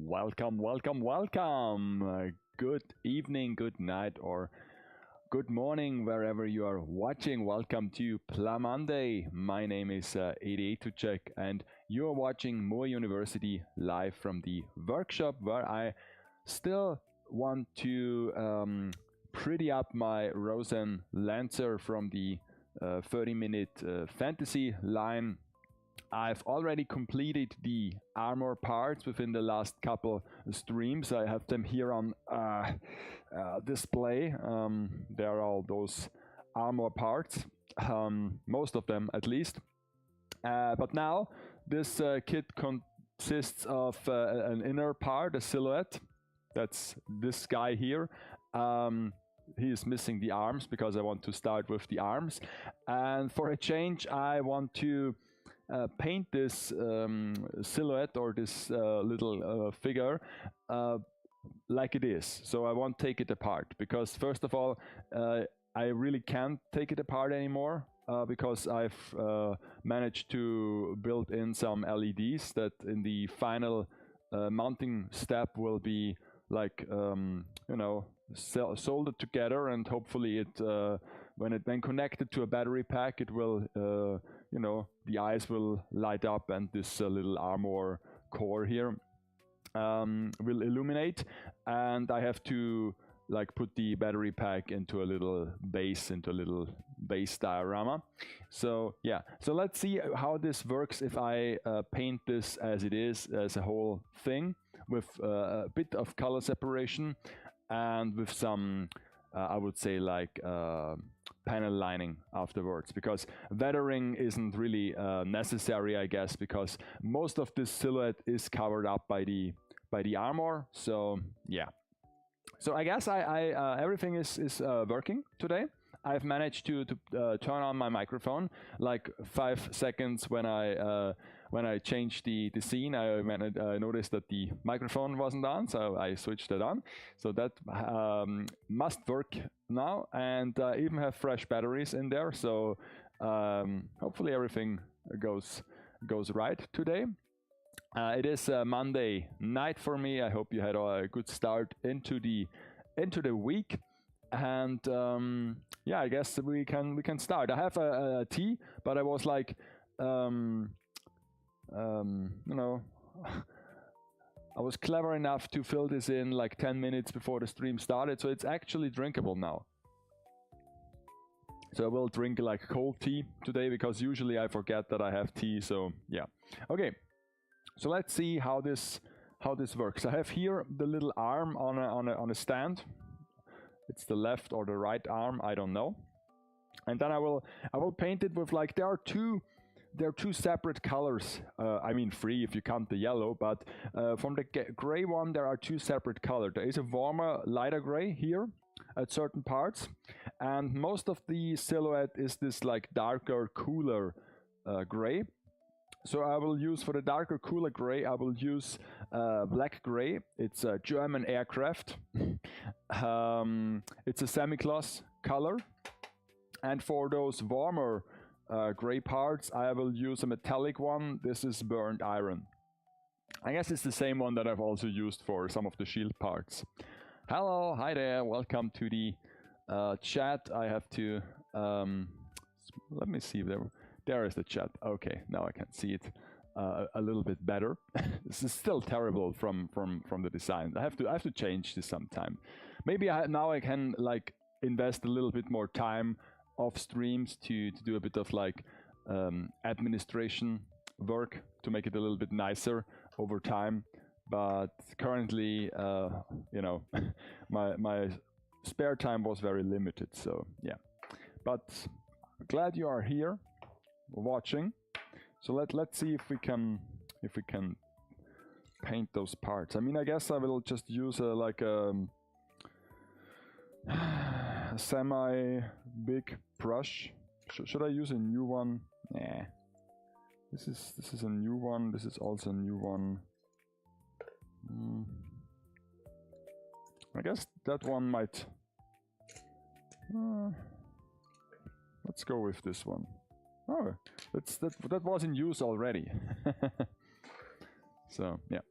Welcome, welcome, welcome. Good evening, good night, or good morning, wherever you are watching. Welcome to PLAMonday. My name is 88 and you are watching Moore University live from the workshop where I still want to pretty up my Rosan Lancer from the 30-minute fantasy line. I've already completed the armor parts within the last couple streams. I have them here on display. There are all those armor parts, most of them at least. But now this kit consists of an inner part, a silhouette. That's this guy here. He is missing the arms because I want to start with the arms. And for a change, I want to paint this silhouette or this little figure like it is. So I won't take it apart because first of all, I really can't take it apart anymore because I've managed to build in some LEDs that in the final mounting step will be like, you know, soldered together, and hopefully it when connected to a battery pack, it will you know, the eyes will light up and this little armor core here will illuminate, and I have to like put the battery pack into a little base diorama. So yeah, so let's see how this works if I paint this as it is, as a whole thing with a bit of color separation and with some I would say like panel lining afterwards, because weathering isn't really necessary, I guess, because most of this silhouette is covered up by the armor. So yeah, so I guess everything is working today. I've managed to turn on my microphone like 5 seconds when I changed the scene. I noticed that the microphone wasn't on, so I switched it on. So that must work now, and even have fresh batteries in there. So hopefully everything goes right today. It is Monday night for me. I hope you had a good start into the week. And yeah, I guess we can start. I have a tea, but I was like, you know, I was clever enough to fill this in like 10 minutes before the stream started, so it's actually drinkable now. So I will drink like cold tea today because usually I forget that I have tea. So yeah, okay. So let's see how this works. I have here the little arm on a stand. It's the left or the right arm, I don't know. And then I will paint it with like, there are two separate colors. I mean 3 if you count the yellow, but from the gray one there are 2 separate colors. There is a warmer, lighter gray here at certain parts, and most of the silhouette is this like darker, cooler gray. So I will use, for the darker, cooler gray, I will use black gray. It's a German aircraft. It's a semi-gloss color. And for those warmer gray parts, I will use a metallic one. This is burnt iron. I guess it's the same one that I've also used for some of the shield parts. Hello, hi there, welcome to the chat. I have to, let me see if there is the chat. Okay, now I can see it a little bit better. This is still terrible from the design. I have to change this sometime. Maybe now I can like invest a little bit more time off streams to do a bit of like administration work to make it a little bit nicer over time. But currently, you know, my spare time was very limited. So yeah, but glad you are here watching. So let's see if we can paint those parts. I mean, I guess I will just use like a semi big brush. Should I use a new one? Nah. This is a new one. This is also a new one. I guess that one might. Let's go with this one. Oh, that was in use already. So yeah.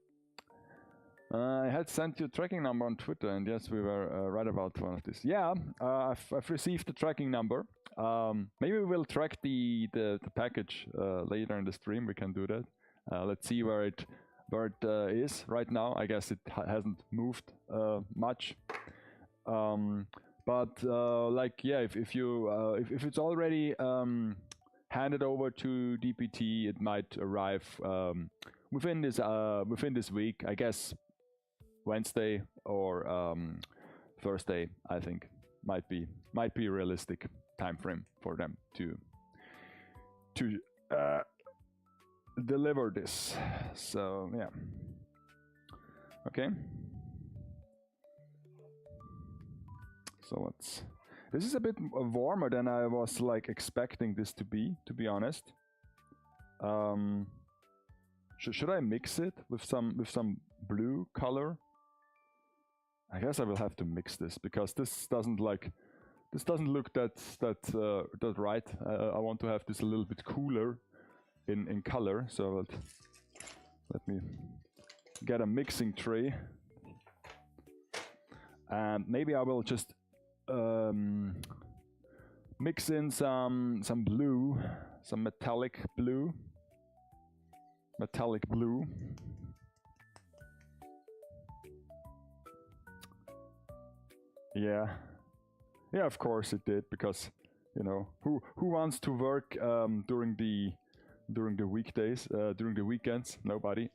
I had sent you a tracking number on Twitter, and yes, we were right about one of this. Yeah, I've received the tracking number. Maybe we will track the package later in the stream. We can do that. Let's see where it is right now. I guess it hasn't moved much. But like, yeah, if you if it's already handed over to DPT, it might arrive within this week. I guess Wednesday or Thursday. I think might be a realistic time frame for them to deliver this. So yeah. Okay. So let's. This is a bit warmer than I was like expecting this to be honest. Should I mix it with some blue color? I guess I will have to mix this because this doesn't look that right. I want to have this a little bit cooler in color. So let me get a mixing tray, and maybe I will just mix in some blue, some metallic blue. Yeah, of course it did, because you know who wants to work during the weekdays, during the weekends? Nobody.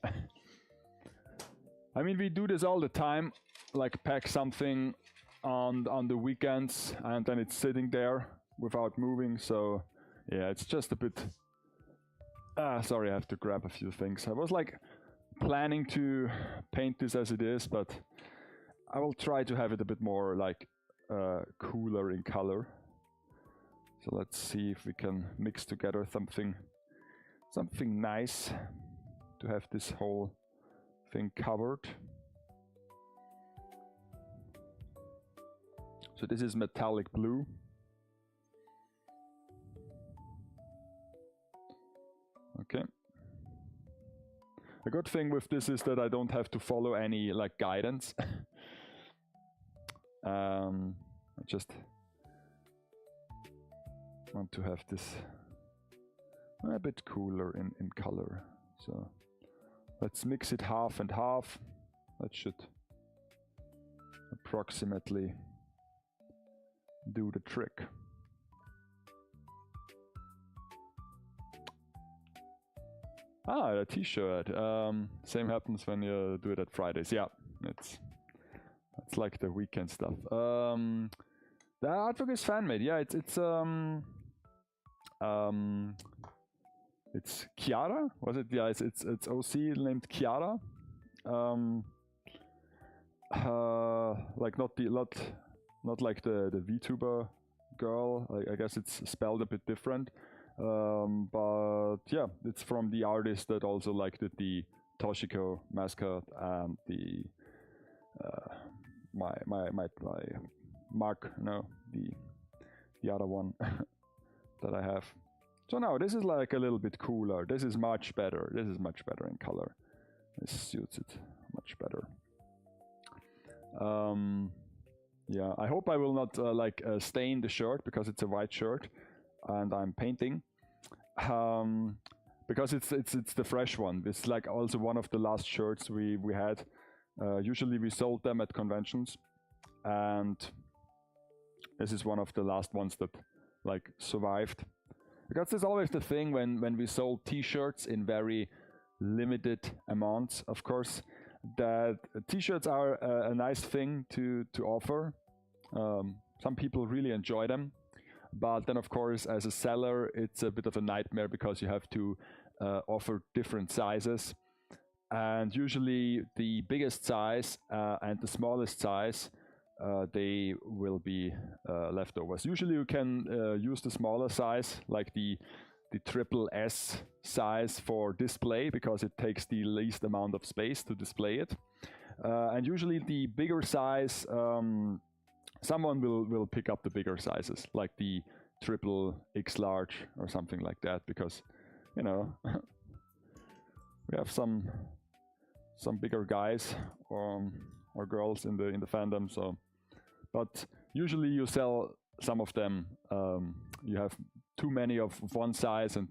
I mean, we do this all the time, like pack something on the weekends and then it's sitting there without moving. So yeah, it's just a bit. Sorry, I have to grab a few things. I was like planning to paint this as it is, but I will try to have it a bit more like cooler in color. So let's see if we can mix together something nice to have this whole thing covered. So this is metallic blue. Okay. A good thing with this is that I don't have to follow any like guidance. I just want to have this a bit cooler in color. So let's mix it half and half. That should approximately do the trick. A t-shirt. Same happens when you do it at Fridays. Yeah, it's like the weekend stuff. The artwork is fan made. Yeah, it's Chiara. Was it? Yeah, it's OC named Chiara. Like not like the VTuber girl. I guess it's spelled a bit different. But yeah, it's from the artist that also like did the Toshiko mascot and the my Mark, no, the other one that I have. So now this is like a little bit cooler. This is much better. This is much better in color. This suits it much better. Yeah, I hope I will not stain the shirt, because it's a white shirt and I'm painting. Because it's the fresh one. It's like also one of the last shirts we had. Usually we sold them at conventions, and this is one of the last ones that like survived. Because there's always the thing when we sold t-shirts in very limited amounts, of course, that t-shirts are a nice thing to offer. Some people really enjoy them, but then of course as a seller it's a bit of a nightmare, because you have to offer different sizes, and usually the biggest size and the smallest size they will be leftovers. Usually you can use the smaller size, like the triple S size for display, because it takes the least amount of space to display it. And usually the bigger size, someone will pick up the bigger sizes, like the triple X large or something like that, because, you know, we have some some bigger guys or girls in the fandom. So, but usually you sell some of them. You have too many of one size, and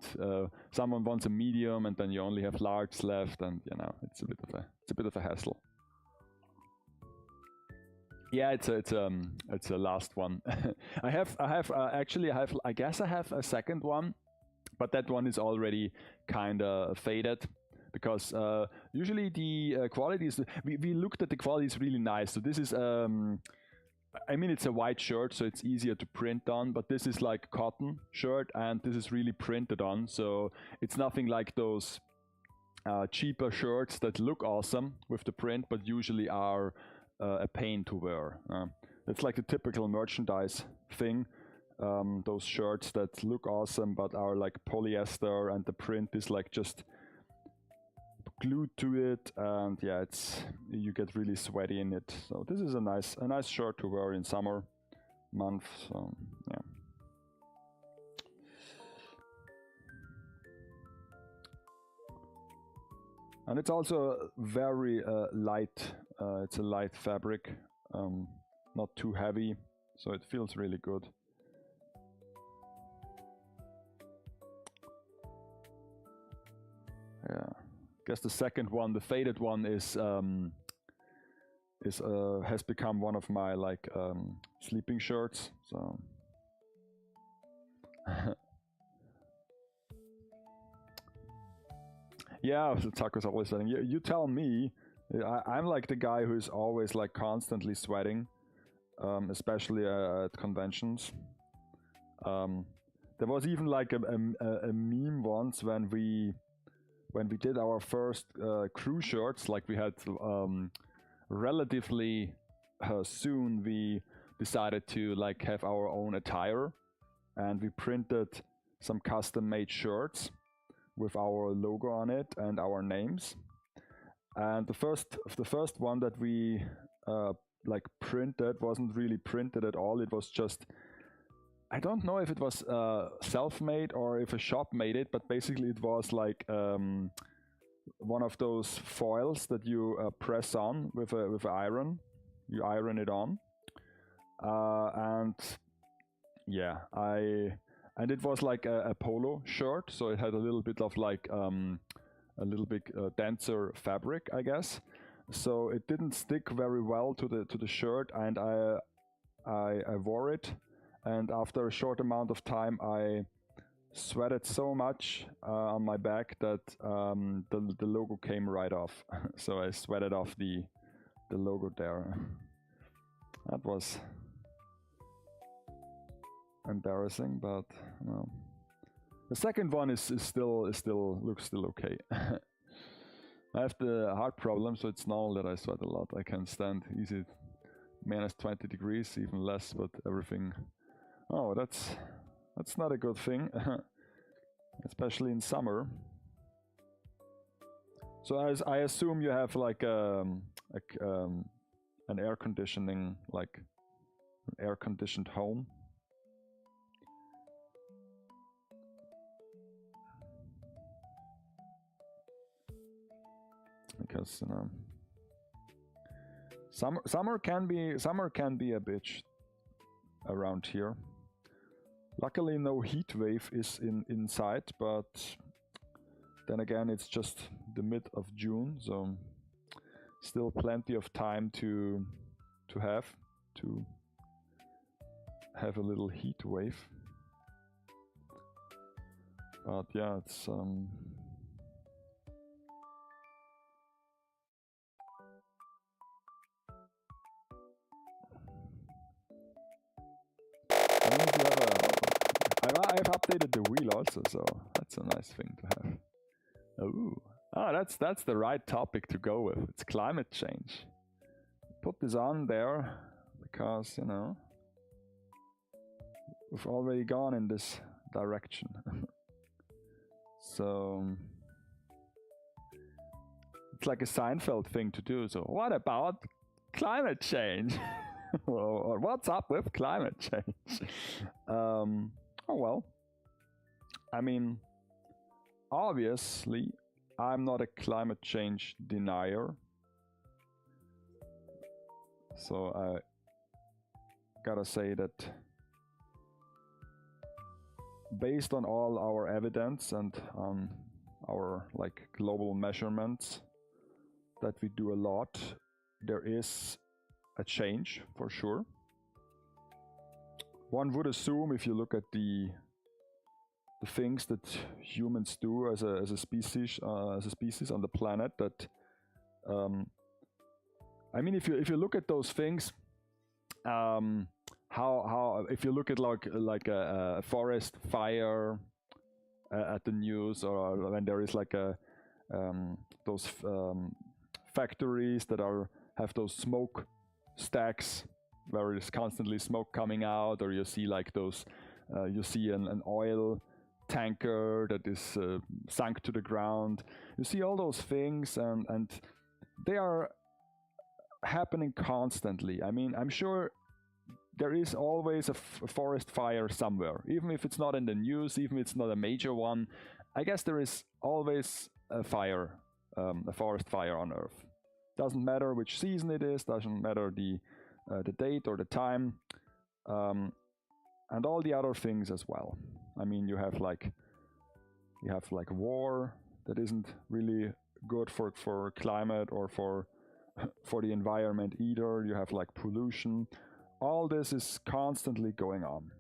someone wants a medium, and then you only have large left, and you know it's a bit of a hassle. Yeah, it's a last one. I guess I have a second one, but that one is already kind of faded, because usually the quality is, we looked at the quality, is really nice. So this is I mean, it's a white shirt, so it's easier to print on, but this is like cotton shirt, and this is really printed on, so it's nothing like those cheaper shirts that look awesome with the print, but usually are a pain to wear. It's like the typical merchandise thing. Those shirts that look awesome but are like polyester, and the print is like just glued to it, and yeah, you get really sweaty in it. So this is a nice shirt to wear in summer month. So yeah. And it's also very light. It's a light fabric, not too heavy, so it feels really good. Yeah, I guess the second one, the faded one, has become one of my like sleeping shirts. So. Yeah, Taco's always sweating. You tell me. I'm like the guy who's always like constantly sweating, especially at conventions. There was even like a meme once when we did our first crew shirts. Like we had relatively soon we decided to like have our own attire, and we printed some custom-made shirts with our logo on it and our names. And the first one that we like printed wasn't really printed at all. It was just, I don't know if it was self-made or if a shop made it, but basically it was like one of those foils that you press on with an iron. You iron it on, and yeah, and it was like a polo shirt, so it had a little bit of like a little bit denser fabric, I guess. So it didn't stick very well to the shirt, and I wore it, and after a short amount of time I sweated so much on my back that the logo came right off. So I sweated off the logo there. That was embarrassing, but no. The second one is still looks okay. I have the heart problem, so it's normal that I sweat a lot. I can stand easy minus 20 degrees, even less, but everything. Oh, that's not a good thing, especially in summer. So I assume you have like an air conditioning, like an air-conditioned home. Because you know, summer can be a bitch around here. Luckily, no heat wave is inside, but then again, it's just the mid of June, so still plenty of time to have a little heat wave. But yeah, it's I've updated the wheel also, so that's a nice thing to have. Ooh. Ah, that's the right topic to go with. It's climate change. Put this on there because, you know, we've already gone in this direction. So it's like a Seinfeld thing to do. So what about climate change? Or what's up with climate change? Oh well, I mean, obviously I'm not a climate change denier, so I gotta say that based on all our evidence and on our like global measurements that we do a lot, there is a change for sure. One would assume, if you look at the things that humans do as a species on the planet, that I mean, if you look at those things, how if you look at like a forest fire at the news, or when there is like a those factories that have those smoke stacks where there's constantly smoke coming out, or you see like those you see an oil tanker that is sunk to the ground. You see all those things, and they are happening constantly. I mean, I'm sure there is always a forest fire somewhere, even if it's not in the news, even if it's not a major one. I guess there is always a fire, a forest fire on Earth. Doesn't matter which season it is, doesn't matter the date or the time, and all the other things as well. I mean, you have like war that isn't really good for climate or for the environment either. You have like pollution. All this is constantly going on.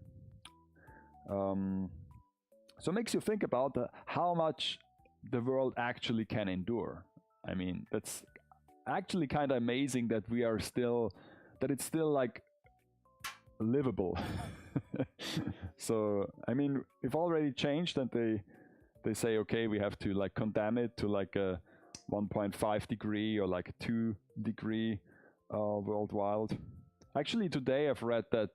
So it makes you think about how much the world actually can endure. I mean, that's actually kind of amazing that it's still like livable. So I mean, we've already changed, and they say, okay, we have to like condemn it to like a 1.5 degree or like a 2 degree worldwide. Actually, today I've read that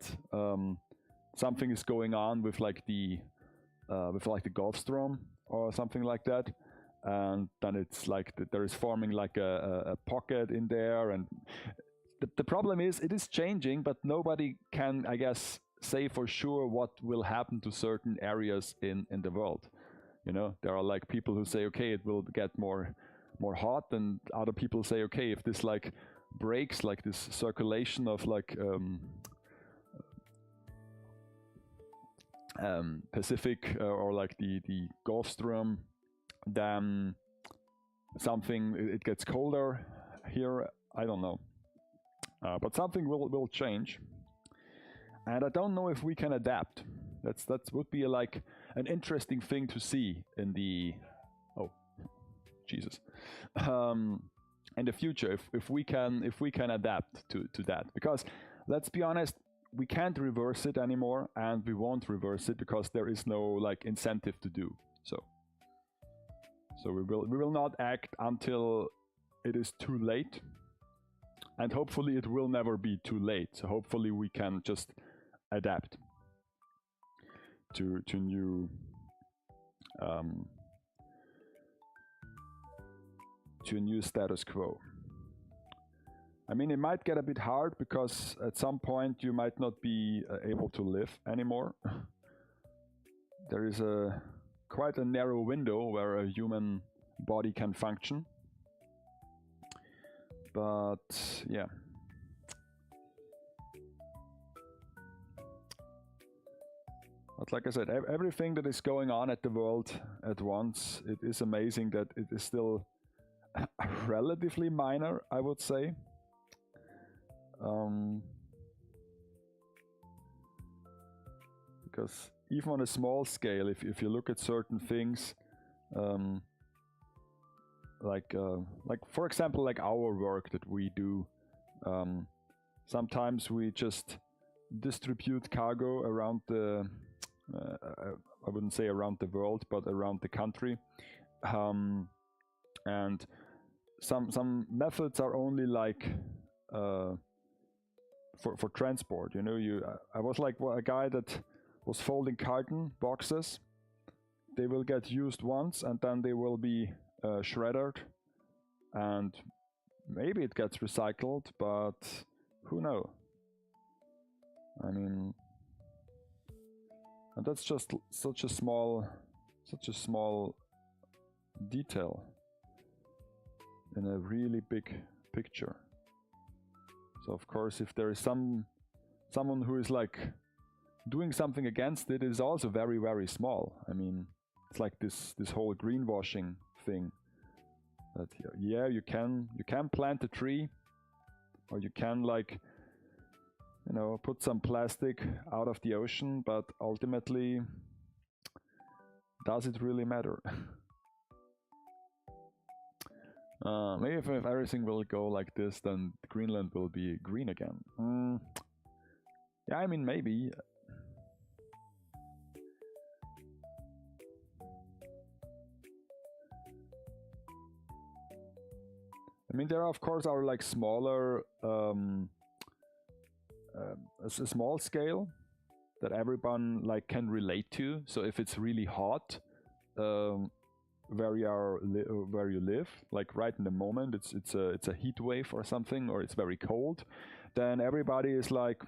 something is going on with like the Gulf Stream or something like that, and then it's like there is forming like a pocket in there, and the problem is it is changing, but nobody can, I guess, say for sure what will happen to certain areas in the world. You know, there are like people who say, okay, it will get more hot, and other people say, okay, if this like breaks, like this circulation of like Pacific or like the Gulf Stream, then it gets colder here. I don't know, but something will change, and I don't know if we can adapt. That would be like an interesting thing to see in the in the future, if we can adapt to that, because let's be honest, we can't reverse it anymore, and we won't reverse it because there is no like incentive to do so. So we will not act until it is too late, and hopefully it will never be too late. So hopefully we can just adapt to new to a new status quo. I mean, it might get a bit hard because at some point you might not be able to live anymore. There is quite a narrow window where a human body can function. But yeah. But like I said, everything that is going on at the world at once, it is amazing that it is still relatively minor, I would say. Because even on a small scale, if you look at certain things, like for example, like our work that we do, sometimes we just distribute cargo around the I wouldn't say around the world, but around the country, and some methods are only like for transport. You know, I was like a guy that was folding carton boxes. They will get used once, and then they will be shredded, and maybe it gets recycled, but who knows? I mean, and that's just such a small detail. in a really big picture. So of course, if there is someone who is like doing something against it, is also very, very small. I mean, it's like this whole greenwashing thing. That yeah, you can plant a tree, or you can, like, you know, put some plastic out of the ocean, but ultimately, does it really matter? Maybe if everything will go like this, then Greenland will be green again. Yeah, I mean, maybe. I mean, there of course are like smaller, a small scale that everyone like can relate to. So if it's really hot, where you live, like right in the moment, it's a heat wave or something, or it's very cold, then everybody is like,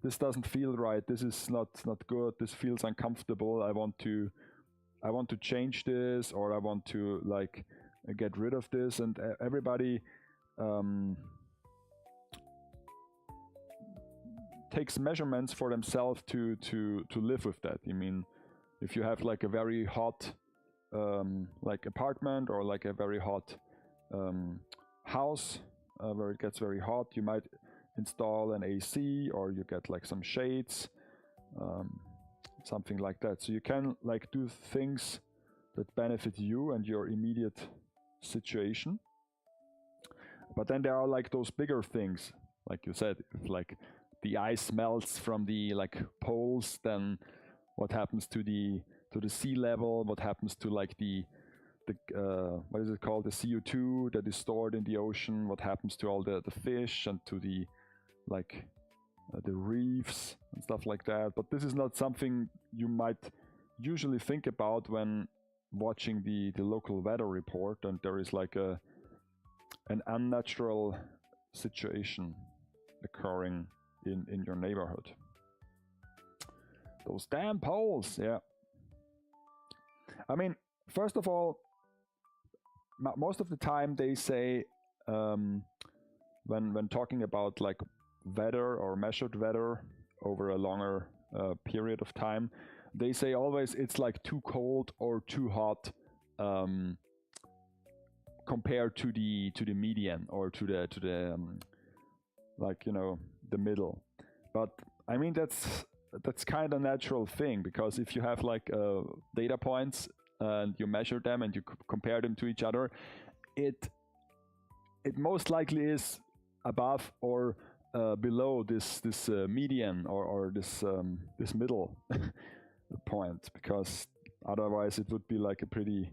this doesn't feel right. This is not good. This feels uncomfortable. I want to change this, or I want to like get rid of this, and everybody takes measurements for themselves to live with that. I mean, if you have like a very hot like apartment, or like a very hot house where it gets very hot, you might install an AC, or you get like some shades, something like that. So you can like do things that benefit you and your immediate situation. But then there are like those bigger things, like you said, if like the ice melts from the like poles, then what happens to the sea level? What happens to like the what is it called, the CO2 that is stored in the ocean? What happens to all the fish, and to the like the reefs and stuff like that? But this is not something you might usually think about when watching the local weather report, and there is like an unnatural situation occurring in your neighborhood. Those damn poles, yeah. I mean, first of all, most of the time they say, when talking about like weather or measured weather over a longer period of time, they say always it's like too cold or too hot compared to the median, or to the like, you know, the middle. But I mean, that's kind of natural thing, because if you have like data points and you measure them and you compare them to each other, it most likely is above or below this median, or this middle point, because otherwise it would be like a pretty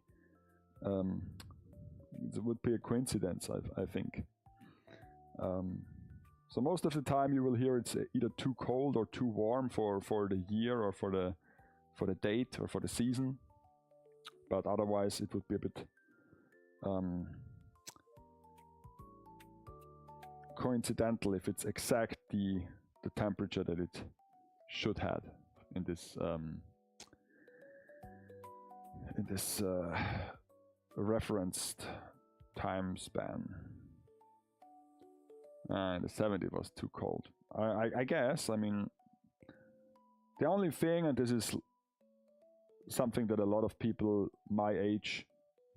it would be a coincidence, I think. So most of the time you will hear it's either too cold or too warm for the year, or for the date, or for the season. But otherwise it would be a bit coincidental if it's exact the temperature that it should have in this referenced time span. In the 70s it was too cold. I guess. I mean, the only thing, and this is something that a lot of people my age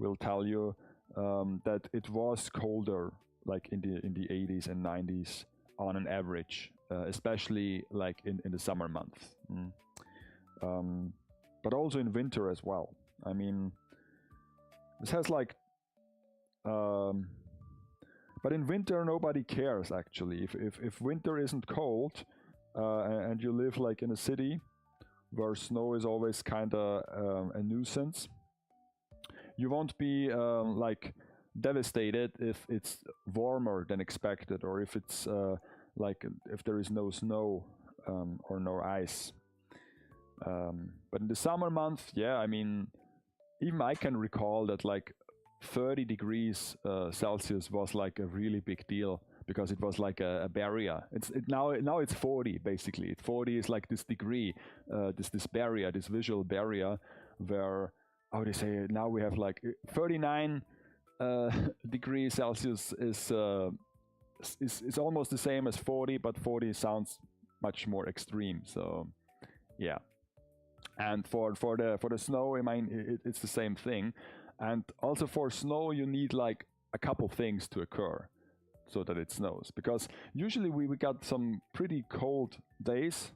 will tell you, that it was colder, like in the 80s and 90s on an average, especially like in the summer months, but also in winter as well. I mean, this has like but in winter nobody cares actually. If winter isn't cold, and you live like in a city where snow is always kind of a nuisance, you won't be like devastated if it's warmer than expected, or if it's like if there is no snow or no ice. But in the summer month, yeah, I mean, even I can recall that like 30 degrees Celsius was like a really big deal, because it was like a barrier. Now it's 40 basically. 40 is like this degree, this barrier, this visual barrier, where, how they say, now we have like 39 degrees Celsius is almost the same as 40, but 40 sounds much more extreme. So yeah. And for the snow, I mean, it's the same thing. And also for snow, you need like a couple things to occur so that it snows. Because usually we got some pretty cold days,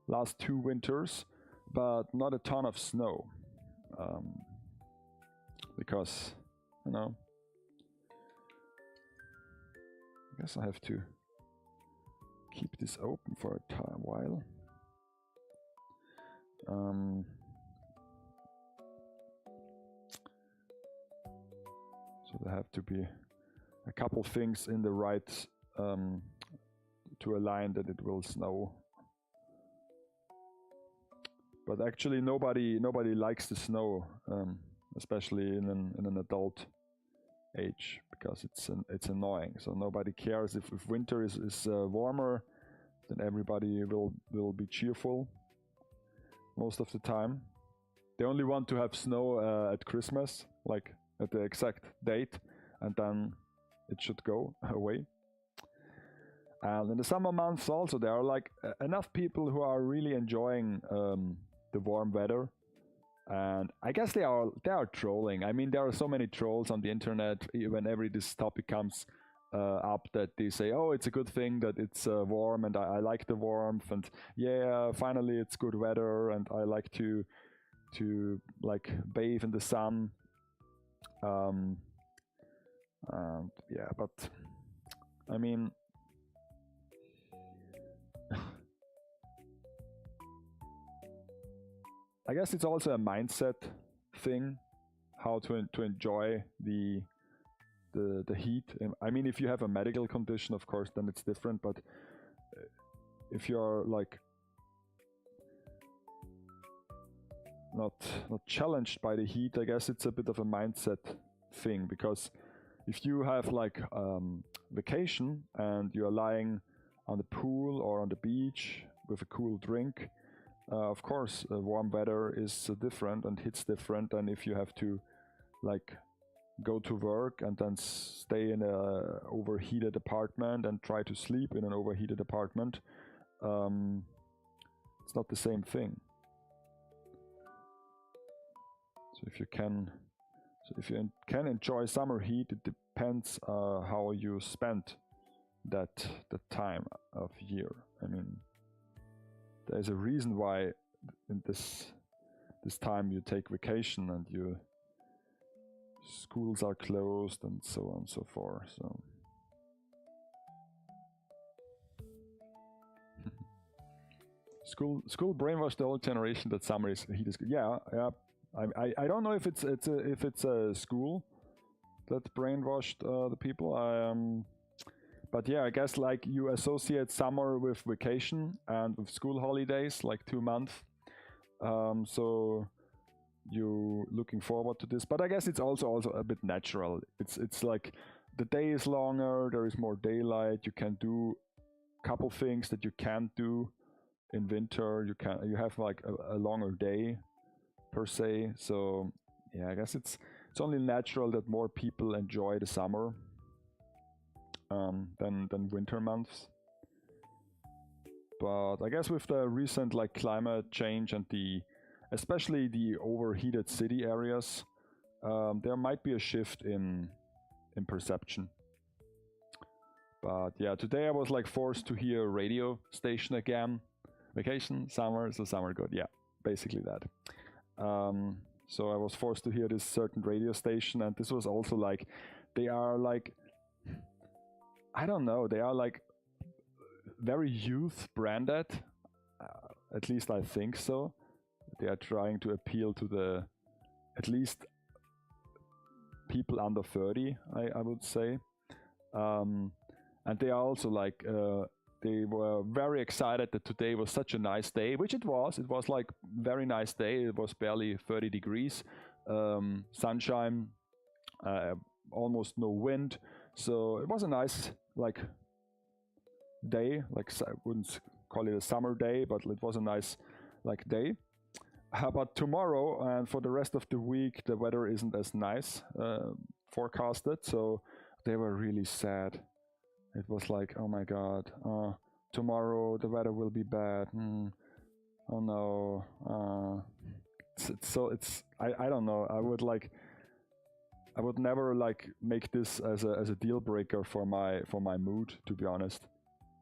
last 2 winters, but not a ton of snow. Because, you know, I guess I have to keep this open for a while. So there have to be a couple things in the right to align that it will snow. But actually nobody likes the snow, especially in an adult age, because it's annoying. So nobody cares if winter is warmer, then everybody will be cheerful most of the time. They only want to have snow at Christmas, like at the exact date, and then it should go away. And in the summer months also, there are like enough people who are really enjoying the warm weather. And I guess they are trolling. I mean, there are so many trolls on the internet whenever this topic comes up, that they say, oh, it's a good thing that it's warm, and I like the warmth, and yeah, finally it's good weather, and I like to like bathe in the sun. And yeah, but I mean, I guess it's also a mindset thing, how to enjoy the heat. I mean, if you have a medical condition, of course, then it's different. But if you're like not challenged by the heat, I guess it's a bit of a mindset thing. Because if you have like vacation and you're lying on the pool or on the beach with a cool drink, of course, warm weather is different and hits different than if you have to like go to work and then stay in a overheated apartment and try to sleep in an overheated apartment. It's not the same thing. So if you can enjoy summer heat, it depends how you spend that time of year. I mean, there's a reason why in this time you take vacation and schools are closed and so on and so forth. So school brainwashed the whole generation that summer heat is good. Yeah. I don't know if it's a school that brainwashed the people. But yeah, I guess like you associate summer with vacation and with school holidays, like 2 months. So you looking forward to this. But I guess it's also a bit natural. It's like the day is longer, there is more daylight. You can do a couple things that you can't do in winter. You have like a longer day per se. So yeah, I guess it's only natural that more people enjoy the summer than winter months. But I guess with the recent like climate change and especially the overheated city areas, there might be a shift in perception. But yeah, today I was like forced to hear a radio station again. Vacation, summer, so summer good. Yeah, basically that. So I was forced to hear this certain radio station, and this was also like, they are like, I don't know, they are like very youth branded, at least I think so. They are trying to appeal to at least people under 30, I would say. And they are also like, they were very excited that today was such a nice day, which it was. It was like very nice day. It was barely 30 degrees, sunshine, almost no wind. So it was a nice like day. Like I wouldn't call it a summer day, but it was a nice like day. But tomorrow and for the rest of the week, the weather isn't as nice. forecasted, so they were really sad. It was like, oh my god, tomorrow the weather will be bad. Oh no. I don't know. I would never like make this as a deal breaker for my mood, to be honest.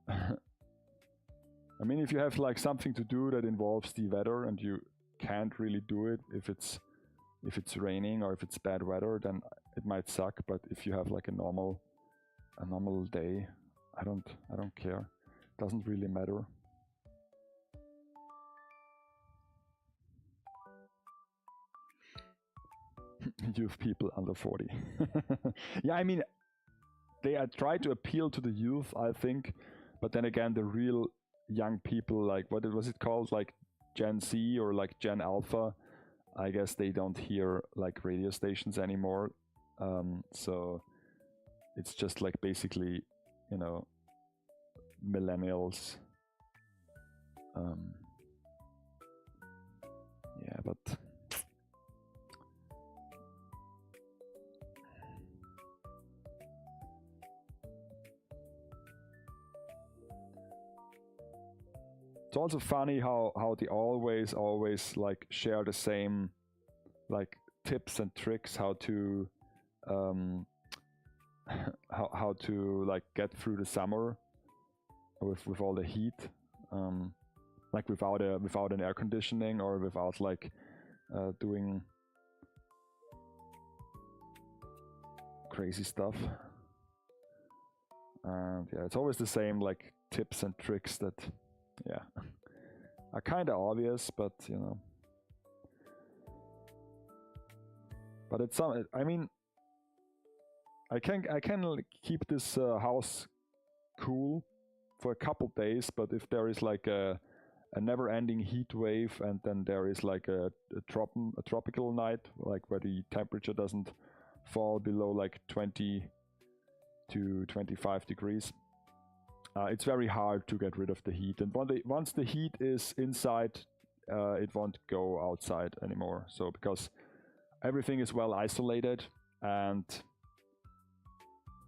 I mean, if you have like something to do that involves the weather and you can't really do it if it's raining or if it's bad weather, then it might suck. But if you have like a normal day, I don't care. It doesn't really matter. Youth people under 40. Yeah, I mean, they try to appeal to the youth, I think, but then again, the real young people, like what was it called, like Gen Z or like Gen Alpha, I guess they don't hear like radio stations anymore. So it's just like basically, you know, millennials. Yeah, but it's also funny how they always like share the same like tips and tricks how to how to like get through the summer with all the heat, like without an air conditioning or without like doing crazy stuff. And yeah, it's always the same like tips and tricks that, yeah, are kind of obvious, but you know. But it's some. I mean, I can keep this house cool for a couple days, but if there is like a never-ending heat wave, and then there is like a tropical night, like where the temperature doesn't fall below like 20 to 25 degrees. It's very hard to get rid of the heat, and once the heat is inside, it won't go outside anymore. So because everything is well isolated, and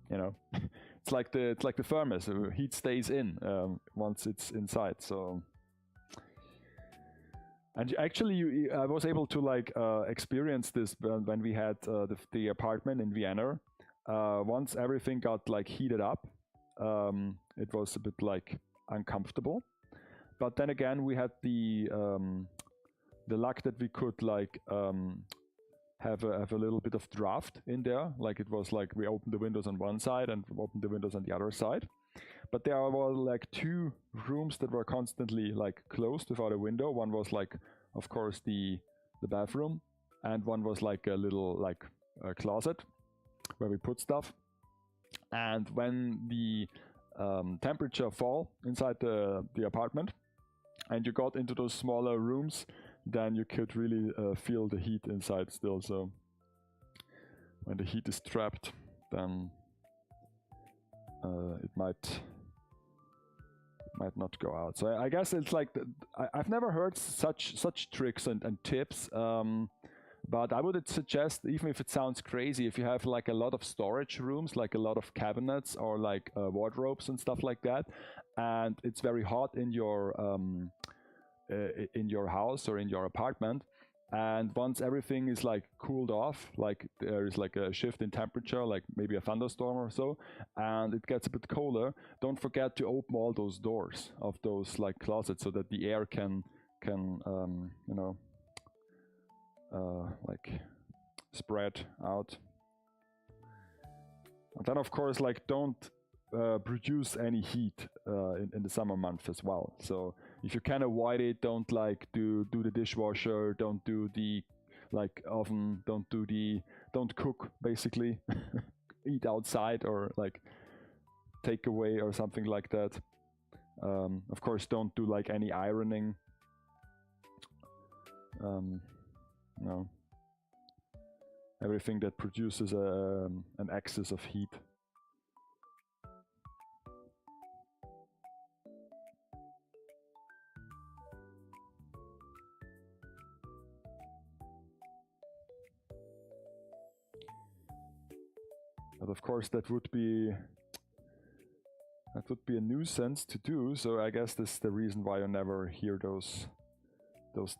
you know, it's like the furnace. Heat stays in once it's inside. So, and actually, I was able to like experience this when we had the apartment in Vienna. Once everything got like heated up, it was a bit like uncomfortable, but then again we had the luck that we could like have a little bit of draft in there. Like it was like we opened the windows on one side and opened the windows on the other side, but there were like two rooms that were constantly like closed without a window. One was like, of course, the bathroom, and one was like a little like a closet where we put stuff. And when the temperature fall inside the apartment and you got into those smaller rooms, then you could really feel the heat inside still. So when the heat is trapped, then it might not go out. So I guess it's like I've never heard such tricks and tips. But I would suggest, even if it sounds crazy, if you have like a lot of storage rooms, like a lot of cabinets or like wardrobes and stuff like that, and it's very hot in your house or in your apartment, and once everything is like cooled off, like there is like a shift in temperature, like maybe a thunderstorm or so, and it gets a bit colder, don't forget to open all those doors of those like closets so that the air can you know, like spread out. And then of course, like don't produce any heat in the summer month as well. So if you can avoid it, don't like do the dishwasher, don't do the like oven, don't cook basically. Eat outside or like take away or something like that. Of course, don't do like any ironing. No, everything that produces an excess of heat. But of course that would be a nuisance to do, so I guess this is the reason why you never hear those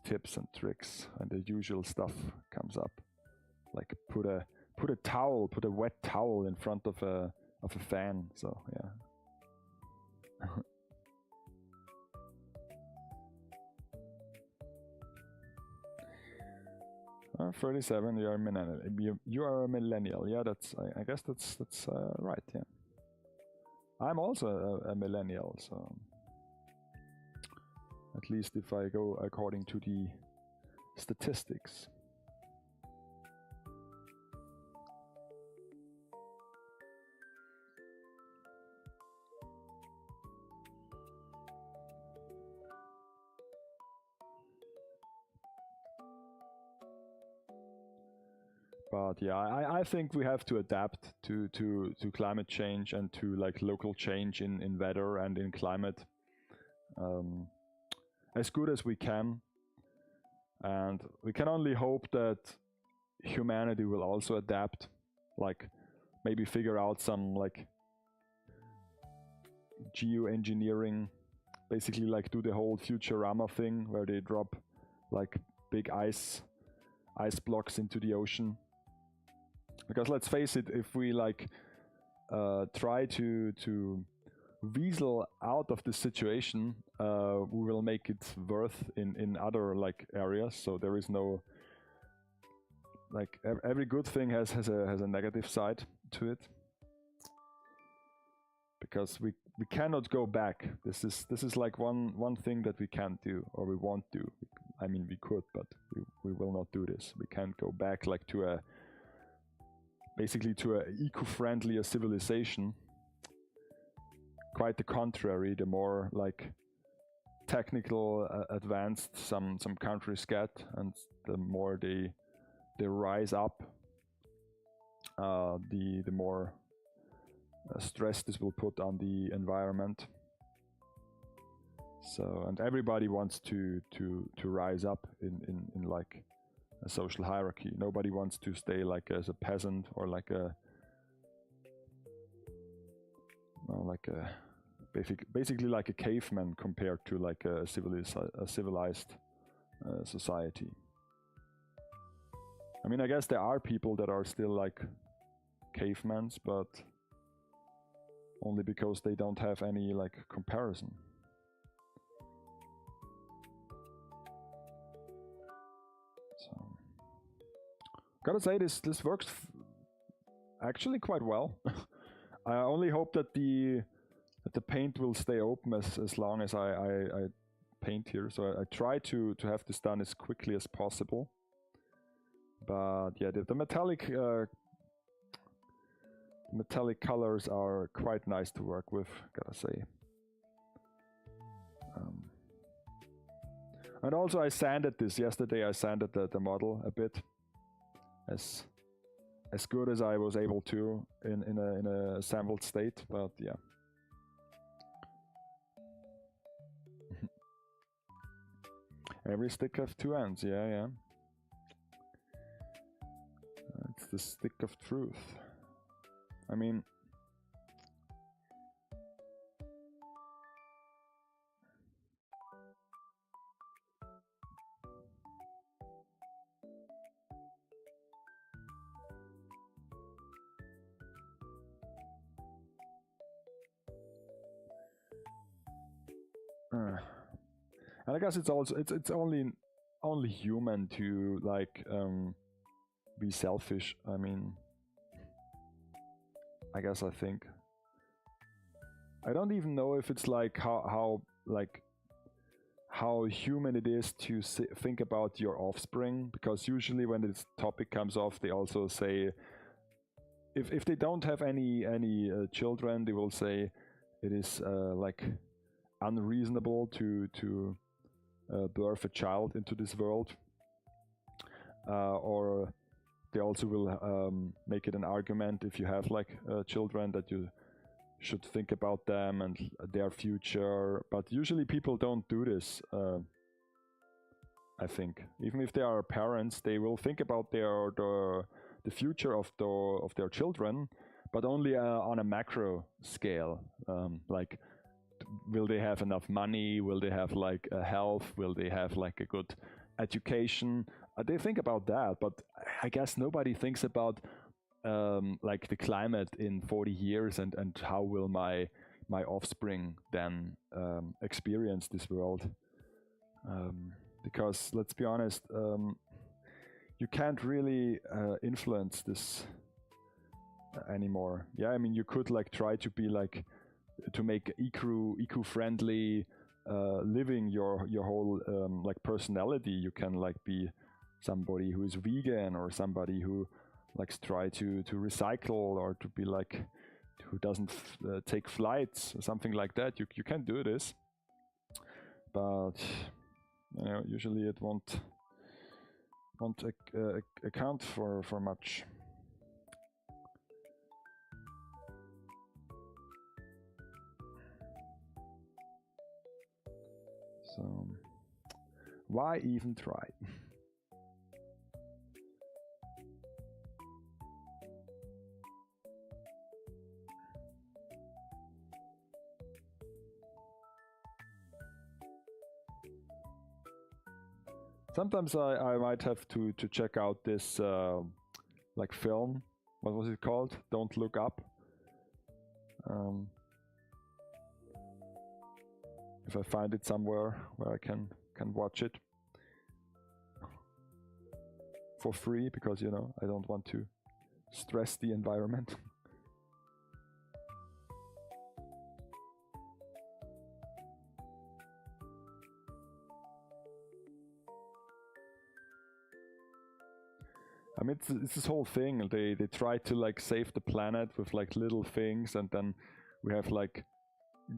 tips and tricks, and the usual stuff comes up. Like put a wet towel in front of a fan, so yeah. 37. You are a millennial. You are a millennial. Yeah, I guess that's right. Yeah, I'm also a millennial. So at least if I go according to the statistics. But yeah, I think we have to adapt to climate change and to like local change in weather and in climate as good as we can. And we can only hope that humanity will also adapt, like maybe figure out some like geoengineering, basically like do the whole Futurama thing where they drop like big ice blocks into the ocean. Because let's face it, if we like try to weasel out of this situation, we will make it worse in other like areas. So there is no like every good thing has a negative side to it. Because we cannot go back. This is like one thing that we can't do, or we won't do. I mean, we could, but we will not do this. We can't go back like to basically to a eco-friendlier civilization. Quite the contrary, the more like technical advanced some countries get, and the more they rise up, the more stress this will put on the environment. So, and everybody wants to rise up in like a social hierarchy. Nobody wants to stay like as a peasant or like a basically like a caveman compared to like a civilized society. I mean, I guess there are people that are still like cavemans, but only because they don't have any like comparison. So, gotta say this works actually quite well. I only hope that the paint will stay open as long as I paint here. So I try to have this done as quickly as possible. But yeah, the metallic colors are quite nice to work with, gotta say. And also I sanded this yesterday. I sanded the model a bit, as good as I was able to in a assembled state. But yeah. Every stick has two ends. Yeah. It's the stick of truth. I mean, and I guess it's also it's only human to like be selfish. I mean, I think I don't even know if it's like how human it is to think about your offspring, because usually when this topic comes off, they also say if they don't have any children, they will say it is like unreasonable to birth a child into this world, or they also will make it an argument if you have like children that you should think about them and their future. But usually people don't do this. I think even if they are parents, they will think about the future of their children, but only on a macro scale. Like, will they have enough money? Will they have like a health? Will they have like a good education? They think about that, but I guess nobody thinks about like the climate in 40 years and how will my offspring then experience this world. Because let's be honest, you can't really influence this anymore. Yeah, I mean, you could like try to be like to make eco-friendly living your whole like personality. You can like be somebody who is vegan, or somebody who likes try to recycle, or to be like who doesn't take flights or something like that. You can do this, but you know, usually it won't account for much. So why even try? Sometimes I might have to check out this like film. What was it called? Don't Look Up. If I find it somewhere where I can watch it for free, because you know I don't want to stress the environment. I mean, it's this whole thing. They try to like save the planet with like little things, and then we have like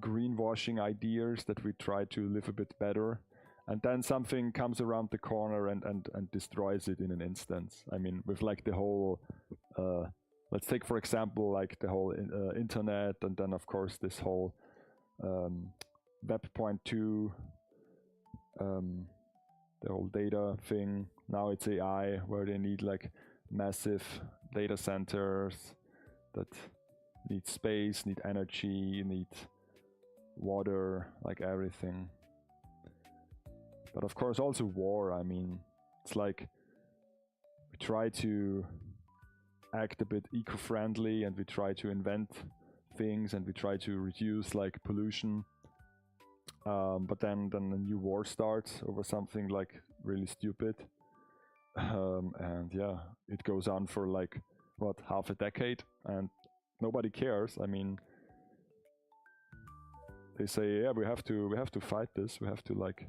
greenwashing ideas that we try to live a bit better, and then something comes around the corner and destroys it in an instant. I mean, with like the whole let's take for example like the whole internet, and then of course this whole Web.2, the whole data thing. Now it's AI, where they need like massive data centers that need space, need energy, need water, like everything. But of course also war. I mean, it's like we try to act a bit eco-friendly, and we try to invent things, and we try to reduce like pollution, but then a new war starts over something like really stupid, and yeah, it goes on for like what, half a decade, and nobody cares. I mean, they say, yeah, we have to fight this. We have to like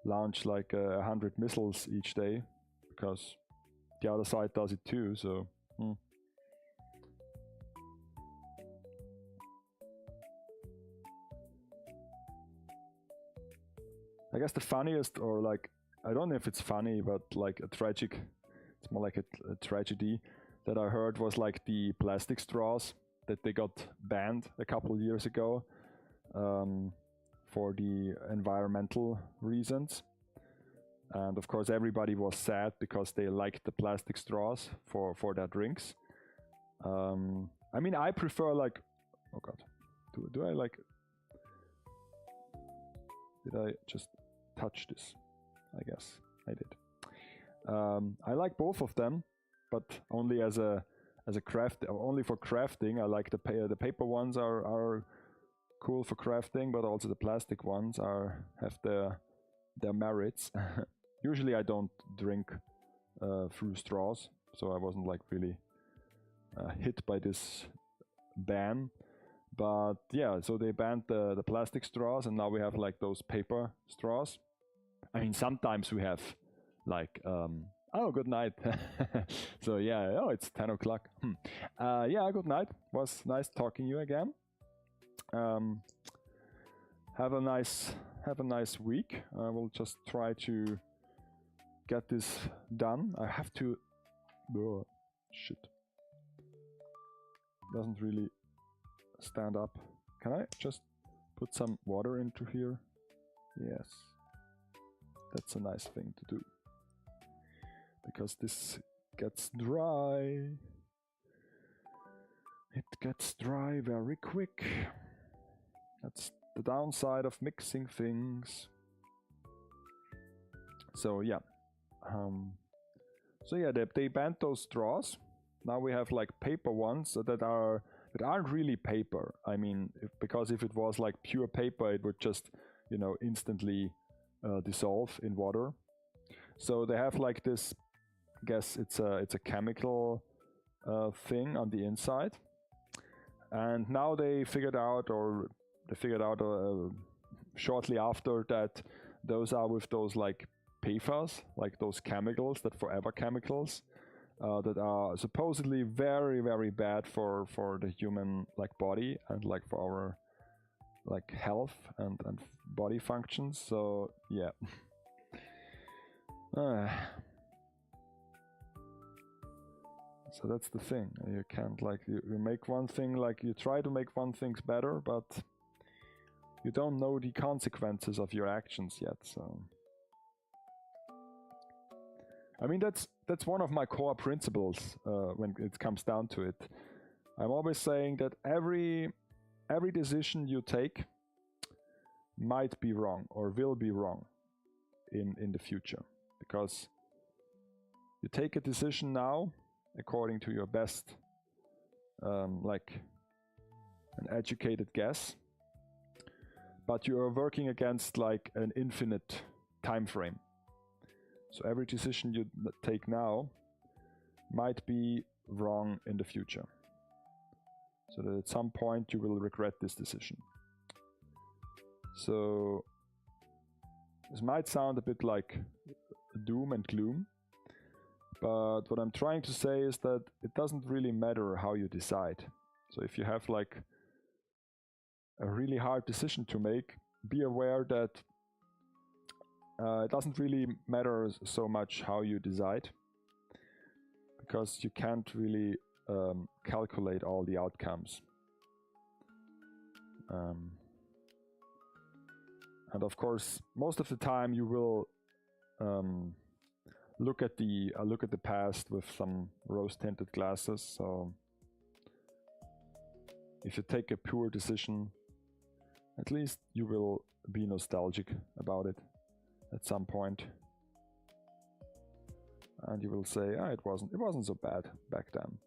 launch like 100 missiles each day, because the other side does it too. So I guess the funniest, or like, I don't know if it's funny, but like it's more like a tragedy that I heard was like the plastic straws that they got banned a couple years ago for the environmental reasons. And of course everybody was sad because they liked the plastic straws for their drinks. I mean, I prefer like, oh god, do I like, did I just touch this? I guess I did. I like both of them, but only as a craft, only for crafting. I like the paper ones are cool for crafting, but also the plastic ones have their merits. Usually I don't drink through straws, so I wasn't like really hit by this ban. But yeah, so they banned the plastic straws, and now we have like those paper straws. I mean, sometimes we have like oh, good night. So yeah, oh, it's 10 o'clock. Yeah, good night. Was nice talking to you again. Have a nice week. I will just try to get this done. I have to. Oh, shit. Doesn't really stand up. Can I just put some water into here? Yes. That's a nice thing to do, because this gets dry. It gets dry very quick. That's the downside of mixing things. So yeah. So yeah, they banned those straws. Now we have like paper ones that aren't really paper. I mean, because if it was like pure paper, it would just, you know, instantly dissolve in water. So they have like this, I guess it's a chemical thing on the inside. And now they figured out shortly after that those are with those like PFAS, like those chemicals, that forever chemicals, that are supposedly very, very bad for the human like body and like for our like health and body functions. So yeah. So that's the thing. You can't like you make one thing, like you try to make one thing better, but you don't know the consequences of your actions yet. So I mean, that's one of my core principles when it comes down to it. I'm always saying that every decision you take might be wrong or will be wrong in the future, because you take a decision now according to your best like an educated guess, but you are working against like an infinite time frame. So every decision you take now might be wrong in the future. So that at some point you will regret this decision. So this might sound a bit like doom and gloom, but what I'm trying to say is that it doesn't really matter how you decide. So if you have like a really hard decision to make, be aware that it doesn't really matter so much how you decide, because you can't really calculate all the outcomes. And of course, most of the time you will look at the past with some rose-tinted glasses. So if you take a poor decision, at least you will be nostalgic about it at some point, and you will say, it wasn't so bad back then.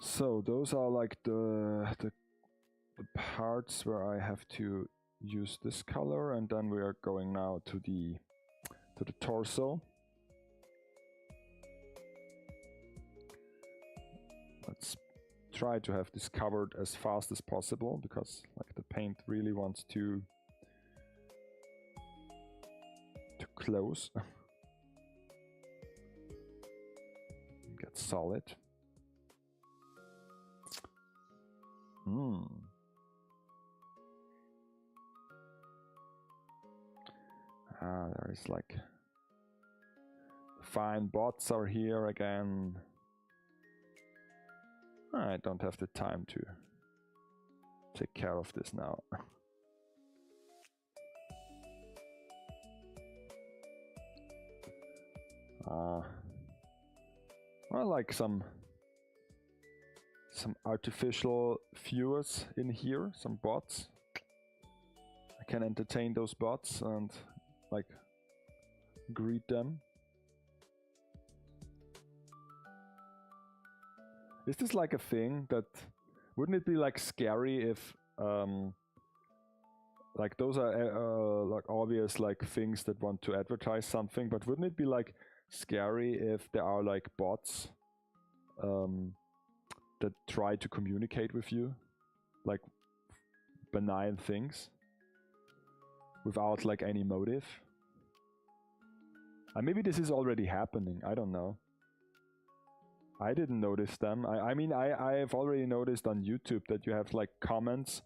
So those are like the parts where I have to use this color, and then we are going now to the torso. Let's try to have this covered as fast as possible, because like the paint really wants to close. Get solid. There is like fine bots are here again. I don't have the time to take care of this now. I like some artificial viewers in here, some bots. I can entertain those bots and like greet them. Is this like a thing that, wouldn't it be like scary if like those are like obvious like things that want to advertise something, but wouldn't it be like scary if there are like bots that try to communicate with you, like benign things without like any motive? Maybe this is already happening, I don't know. I didn't notice them. I mean, I have already noticed on YouTube that you have like comments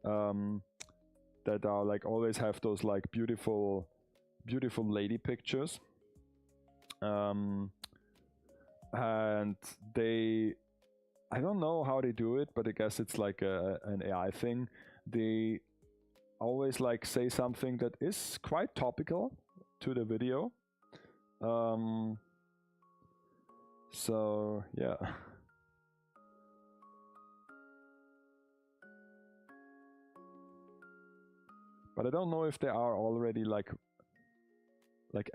that are like always have those like beautiful lady pictures, and they I don't know how they do it, but I guess it's like an AI thing. They always like say something that is quite topical to the video. So yeah. But I don't know if there are already like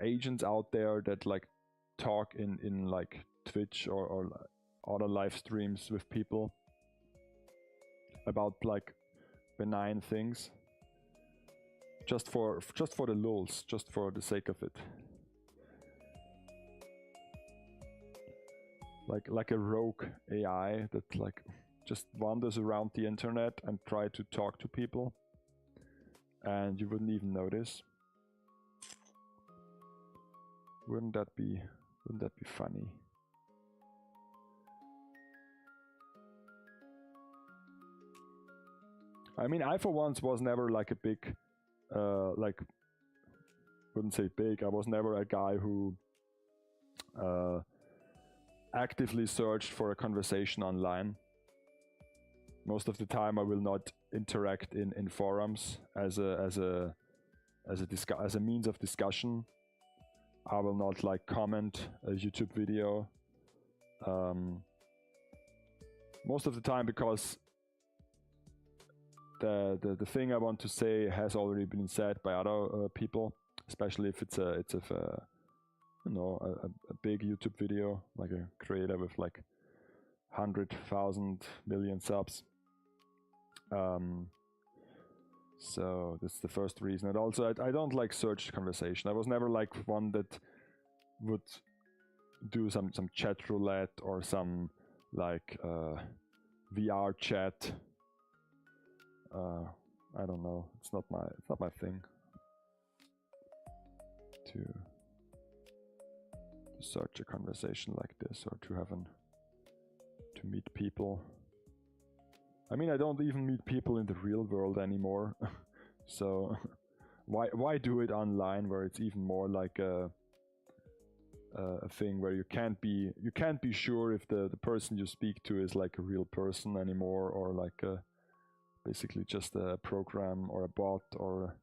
agents out there that like talk in like Twitch or other live streams with people about like benign things, just for the lulz, just for the sake of it, like a rogue AI that like just wanders around the internet and try to talk to people, and you wouldn't even notice. Wouldn't that be funny? I mean, I for once was never like a big, like, wouldn't say big, I was never a guy who actively searched for a conversation online. Most of the time I will not interact in forums as a means of discussion. I will not like comment a YouTube video. Most of the time, because the thing I want to say has already been said by other people, especially if it's a you know, a big YouTube video, like a creator with like 100,000 million subs. So that's the first reason. And also I don't like search conversation. I was never like one that would do some chat roulette or some like VR chat. I don't know. It's not my thing to search a conversation like this, or to meet people. I mean, I don't even meet people in the real world anymore. So why do it online, where it's even more like a thing where you can't be sure if the person you speak to is like a real person anymore, or like basically just a program or a bot, or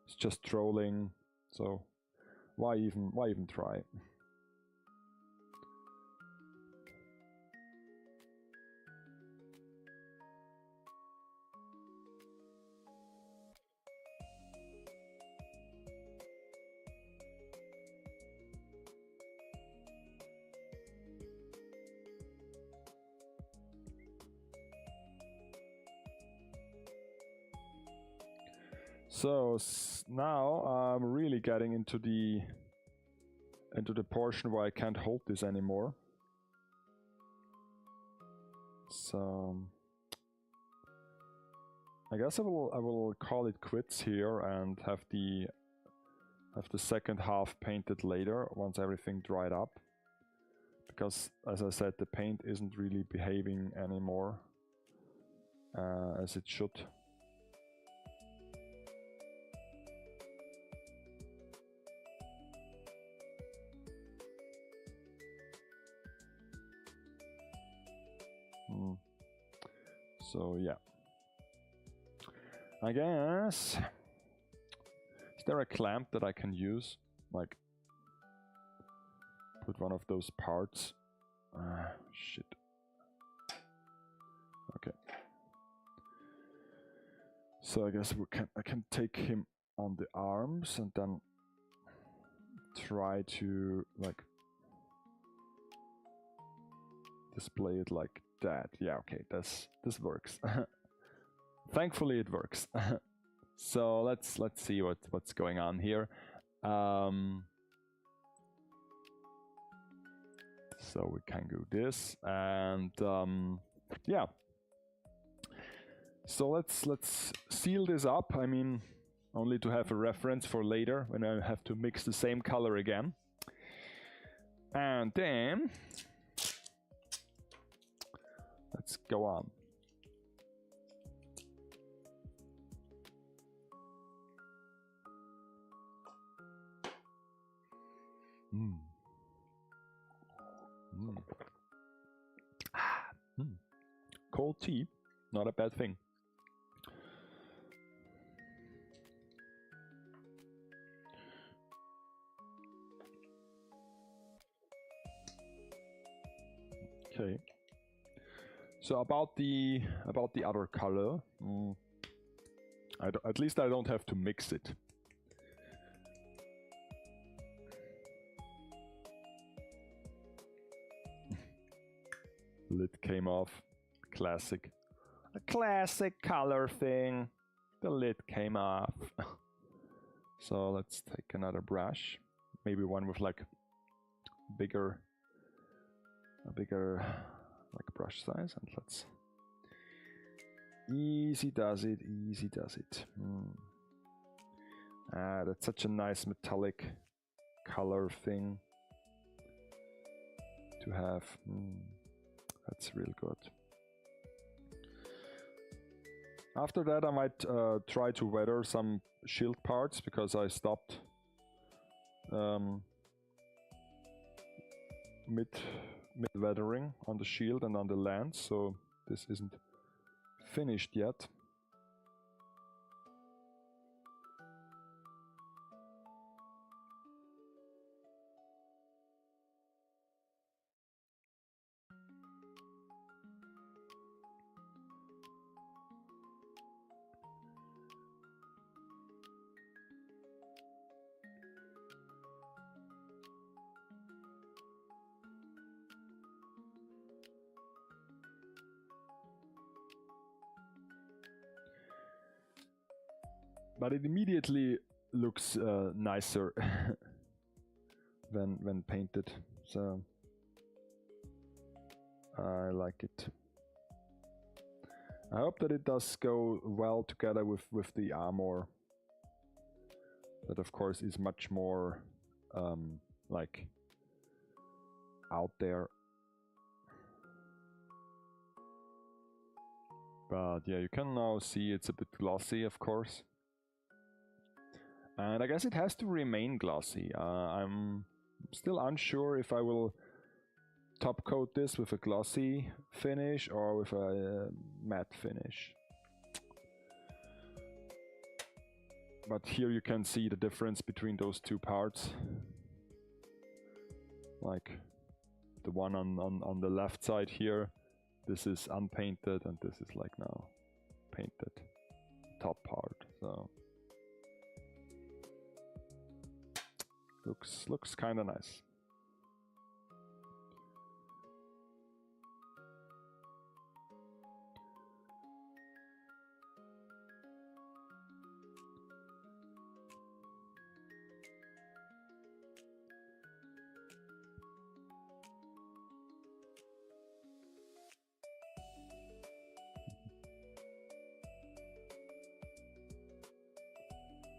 it's just trolling. So why even try? So now I'm really getting into the portion where I can't hold this anymore. So I guess I will call it quits here and have the second half painted later, once everything dried up, because as I said, the paint isn't really behaving anymore as it should. So yeah, I guess, is there a clamp that I can use? Like, put one of those parts. Shit. Okay. So I guess I can take him on the arms and then try to like display it like that. Yeah, okay, this works. Thankfully it works. So let's see what's going on here. So we can do this, and yeah. So let's seal this up. I mean, only to have a reference for later when I have to mix the same color again. And then let's go on. cold tea, not a bad thing. Okay. So about the other color, at least I don't have to mix it. Lid came off. Classic. A classic color thing. The lid came off. So let's take another brush. Maybe one with like a bigger like brush size, and let's easy does it. That's such a nice metallic color thing to have. That's real good. After that, I might try to weather some shield parts, because I stopped mid weathering on the shield and on the lance, so this isn't finished yet. But it immediately looks nicer when painted, so I like it. I hope that it does go well together with the armor. That of course is much more like out there. But yeah, you can now see it's a bit glossy, of course. And I guess it has to remain glossy. I'm still unsure if I will top coat this with a glossy finish or with a matte finish. But here you can see the difference between those two parts. Like the one on the left side here, this is unpainted, and this is like now painted top part. So looks kind of nice.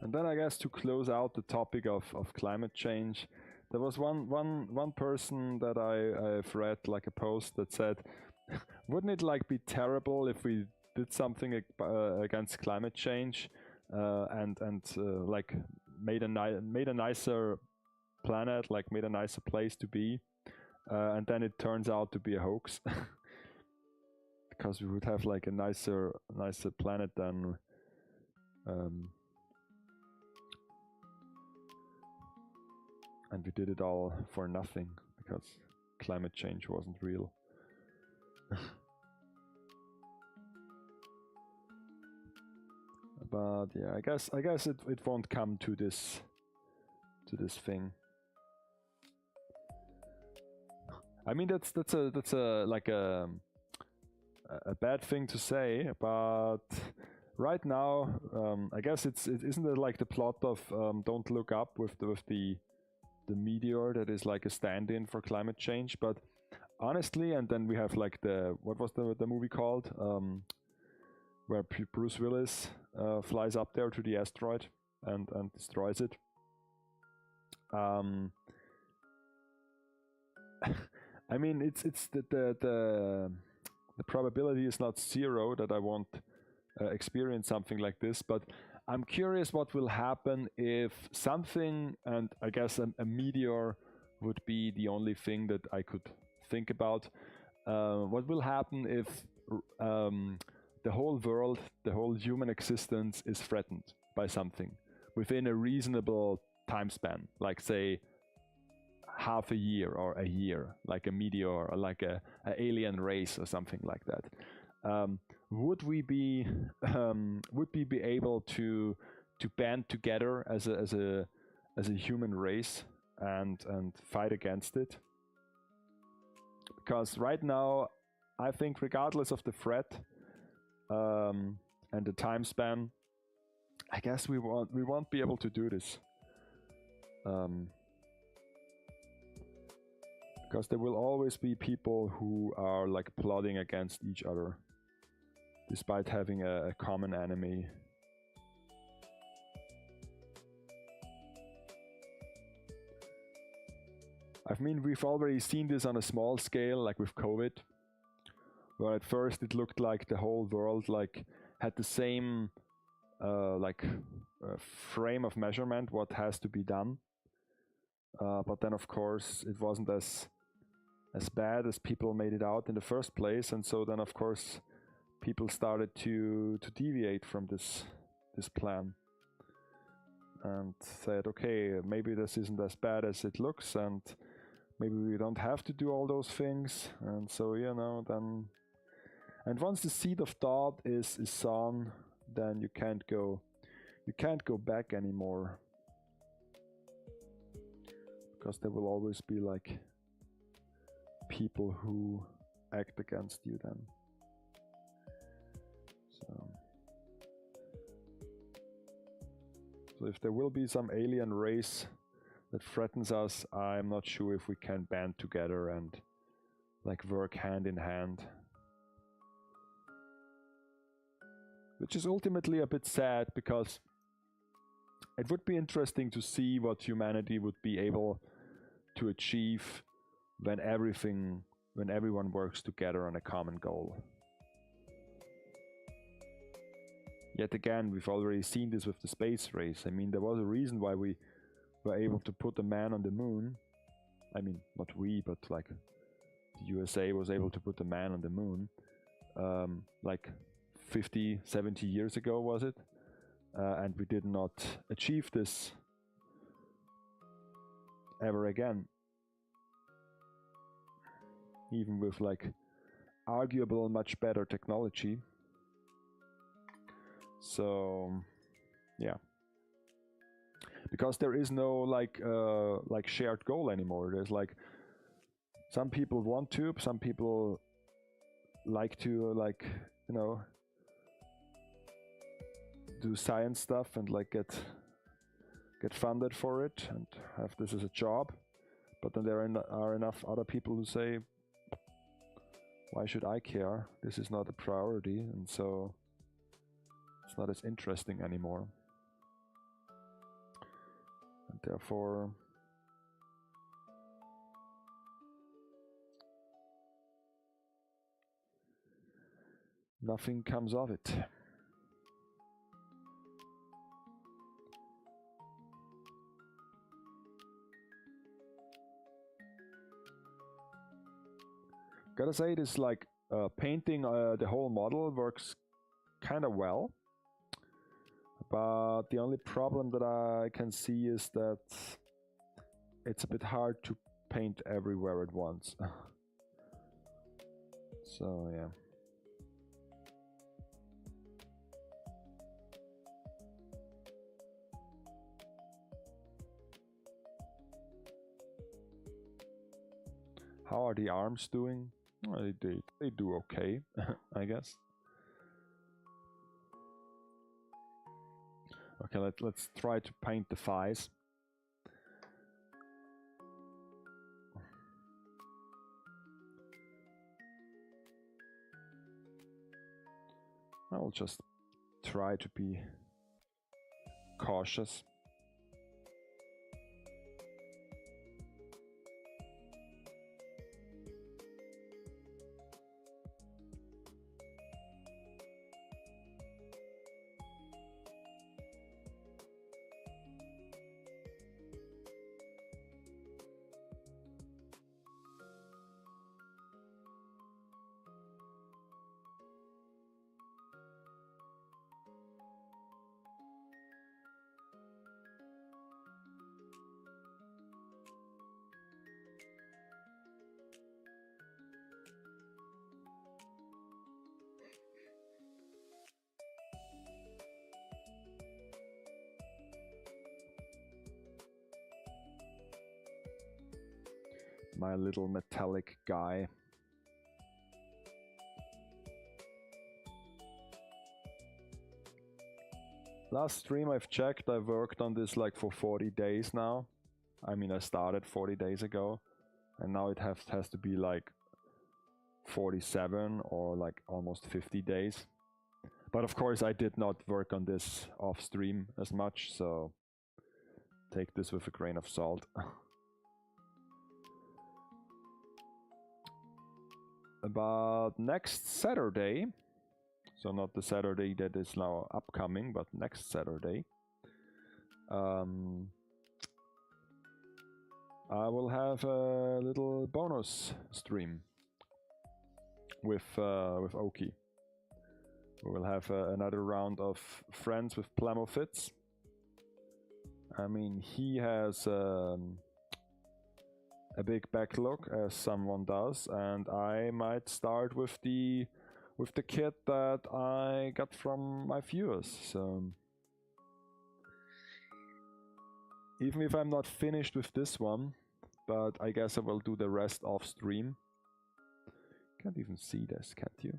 And then I guess to close out the topic of climate change, there was one person that I've read like a post that said, wouldn't it like be terrible if we did something against climate change and like made a nicer planet, like made a nicer place to be, and then it turns out to be a hoax. Because we would have like a nicer planet than and we did it all for nothing, because climate change wasn't real. But yeah, I guess it won't come to this thing. I mean, that's a like a bad thing to say, but right now, I guess isn't it like the plot of Don't Look Up with the meteor that is like a stand-in for climate change. But honestly, and then we have like what was the movie called, where Bruce Willis flies up there to the asteroid and destroys it. I mean, it's the probability is not zero that I won't experience something like this, but I'm curious what will happen if something, and I guess a meteor would be the only thing that I could think about. What will happen if the whole world, the whole human existence is threatened by something within a reasonable time span, like say half a year or a year, like a meteor or like a alien race or something like that. Would we be able to band together as a human race and fight against it? Because right now, I think regardless of the threat and the time span, I guess we won't be able to do this. Because there will always be people who are like plotting against each other, despite having a common enemy. I mean, we've already seen this on a small scale, like with COVID, where at first it looked like the whole world like had the same frame of measurement, what has to be done. But then, of course, it wasn't as bad as people made it out in the first place, and so then, of course, people started to deviate from this plan and said, okay, maybe this isn't as bad as it looks, and maybe we don't have to do all those things. And so, you know, then, and once the seed of thought is sown, then you can't go back anymore, because there will always be like people who act against you then. So if there will be some alien race that threatens us, I'm not sure if we can band together and like work hand in hand. Which is ultimately a bit sad, because it would be interesting to see what humanity would be able to achieve when everyone works together on a common goal. Yet again, we've already seen this with the space race. I mean, there was a reason why we were able to put a man on the moon. I mean, not we, but like the USA was able to put a man on the moon like 50, 70 years ago, was it? And we did not achieve this ever again. Even with like arguable much better technology. So yeah, because there is no like shared goal anymore. There's like some people want to, some people like to like, you know, do science stuff and like get funded for it and have this as a job. But then there are enough other people who say, why should I care? This is not a priority, and so it's not as interesting anymore. And therefore, nothing comes of it. Gotta say, this like painting the whole model works kind of well, but the only problem that I can see is that it's a bit hard to paint everywhere at once. So yeah. How are the arms doing? Well, they do okay, I guess. Okay, let's try to paint the thighs. I'll just try to be cautious. my little metallic guy. Last stream I've checked, I've worked on this like for 40 days now. I mean, I started 40 days ago, and now it has to be like 47 or like almost 50 days. But of course I did not work on this off stream as much, so take this with a grain of salt. About next Saturday, so not the Saturday that is now upcoming, but next Saturday, I will have a little bonus stream with Oki. We will have another round of friends with PLAMofits. I mean, he has a big backlog, as someone does, and I might start with the kit that I got from my viewers. So even if I'm not finished with this one, but I guess I will do the rest off stream. Can't even see this, can't you?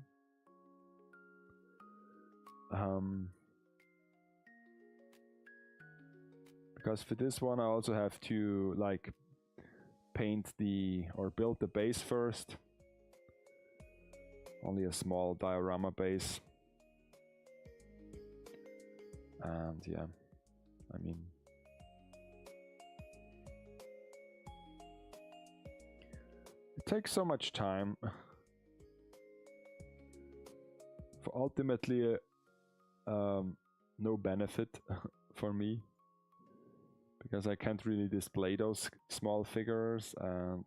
Because for this one I also have to like paint or build the base first. Only a small diorama base. And yeah, I mean, it takes so much time for ultimately no benefit for me, because I can't really display those small figures, and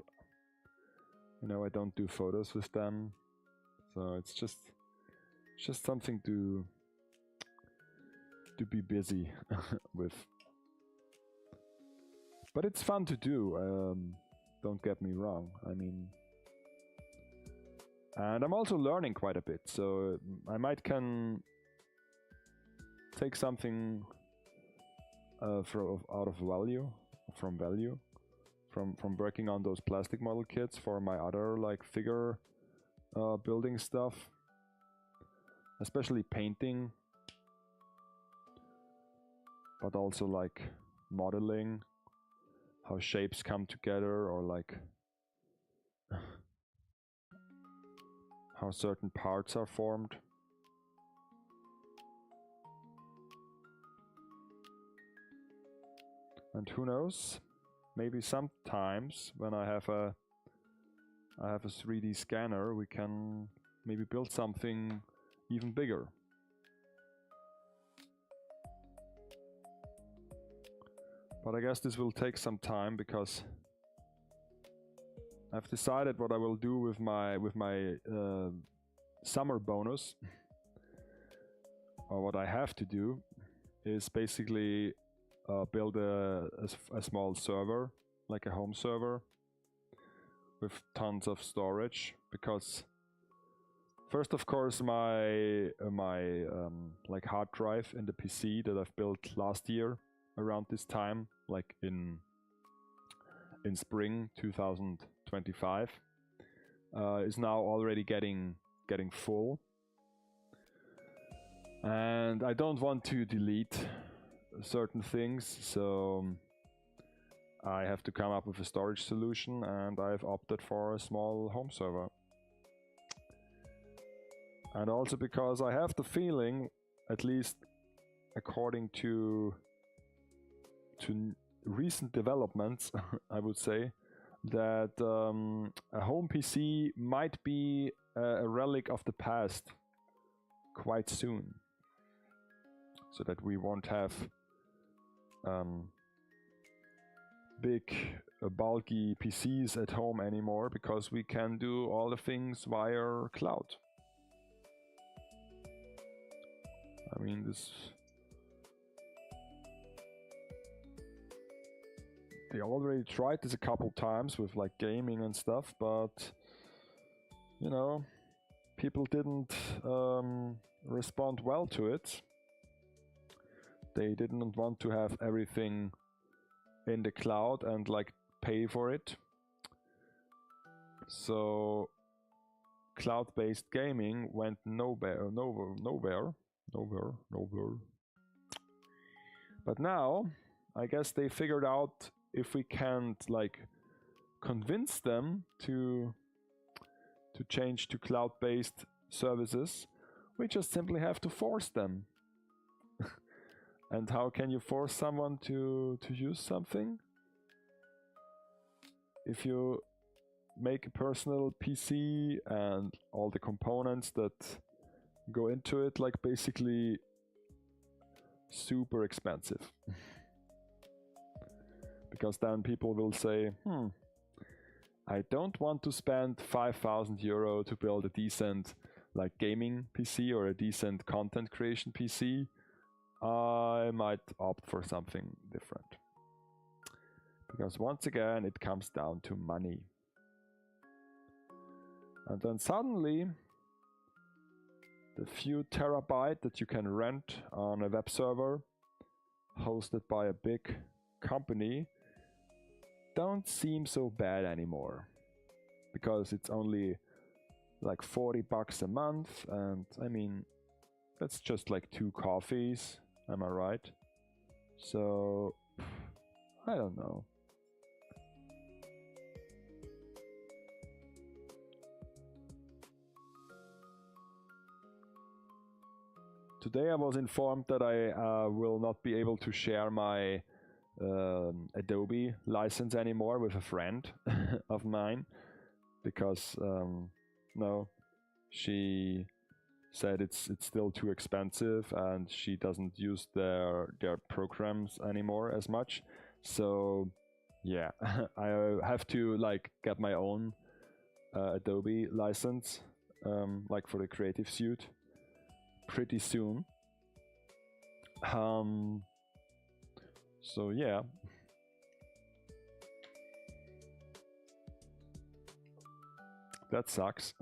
you know, I don't do photos with them, so it's just something to be busy with. But it's fun to do, don't get me wrong. I mean, and I'm also learning quite a bit, so I might can take something out of value, from working on those plastic model kits for my other like figure building stuff, especially painting, but also like modeling, how shapes come together, or like how certain parts are formed. And who knows, maybe sometimes when I have a 3D scanner, we can maybe build something even bigger. But I guess this will take some time, because I've decided what I will do with my summer bonus, or what I have to do, is basically build a small server, like a home server, with tons of storage. Because first, of course, my like hard drive in the PC that I've built last year around this time, like in spring 2025, is now already getting full, and I don't want to delete certain things, so I have to come up with a storage solution, and I've opted for a small home server. And also because I have the feeling, at least according to recent developments, I would say, that a home PC might be a relic of the past quite soon, so that we won't have big bulky PCs at home anymore, because we can do all the things via cloud. I mean, they already tried this a couple times with like gaming and stuff, but you know, people didn't respond well to it. They didn't want to have everything in the cloud and like pay for it. So cloud-based gaming went nowhere. But now, I guess they figured out if we can't like convince them to change to cloud-based services, we just simply have to force them. And how can you force someone to use something? If you make a personal PC and all the components that go into it, like basically super expensive. Because then people will say, I don't want to spend 5,000 euro to build a decent like gaming PC or a decent content creation PC. I might opt for something different. Because once again, it comes down to money. And then suddenly, the few terabyte that you can rent on a web server hosted by a big company don't seem so bad anymore. Because it's only like 40 bucks a month, and I mean, that's just like 2 coffees, am I right? So, I don't know. Today I was informed that I will not be able to share my Adobe license anymore with a friend of mine, because no, she said it's still too expensive and she doesn't use their programs anymore as much. So yeah, I have to like get my own Adobe license, like for the Creative Suite, pretty soon. So yeah. That sucks.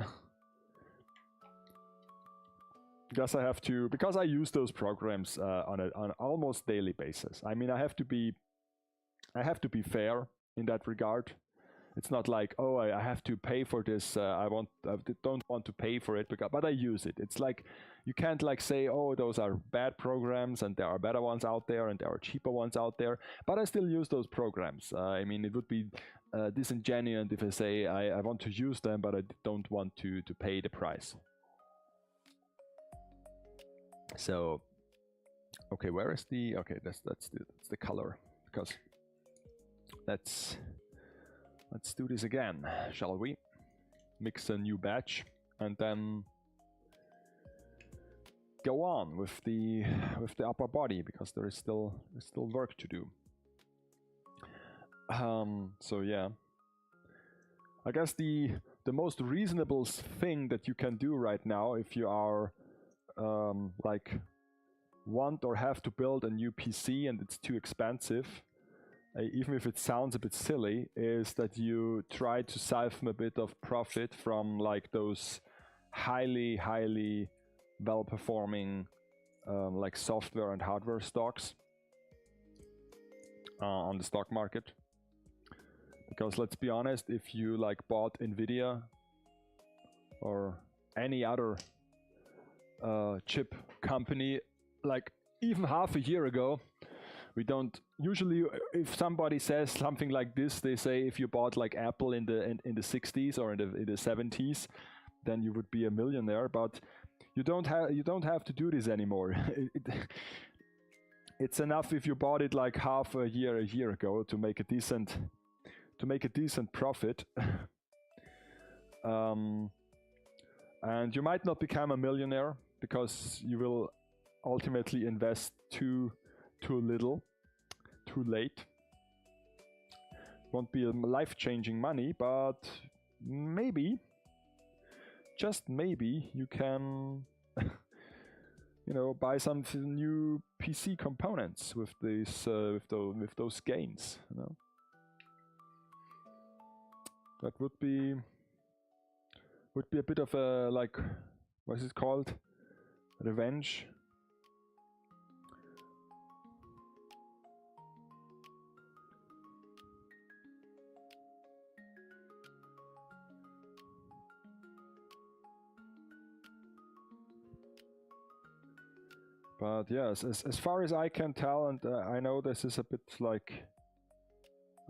Because I have to, because I use those programs on an almost daily basis. I mean, I have to be fair in that regard. It's not like, oh, I have to pay for this. I don't want to pay for it, but I use it. It's like you can't like say, oh, those are bad programs and there are better ones out there and there are cheaper ones out there. But I still use those programs. I mean, it would be disingenuous if I say I want to use them, but I don't want to pay the price. So, okay, where is the, okay, that's the color, because let's do this again, shall we? Mix a new batch and then go on with the upper body, because there is still work to do. So yeah, I guess the most reasonable thing that you can do right now, if you are like want or have to build a new PC and it's too expensive, even if it sounds a bit silly, is that you try to siphon a bit of profit from like those highly well performing like software and hardware stocks on the stock market. Because let's be honest, if you like bought Nvidia or any other chip company like even half a year ago, we don't usually, if somebody says something like this, they say if you bought like Apple in the 60s or in the 70s, then you would be a millionaire. But you don't have to do this anymore. It's enough if you bought it like half a year ago to make a decent profit. And you might not become a millionaire because you will ultimately invest too little, too late. Won't be life-changing money, but maybe, just maybe, you can you know, buy some new PC components with this with those gains, you know. That would be a bit of a, like, what is it called? Revenge. But yes, as far as I can tell, and I know this is a bit like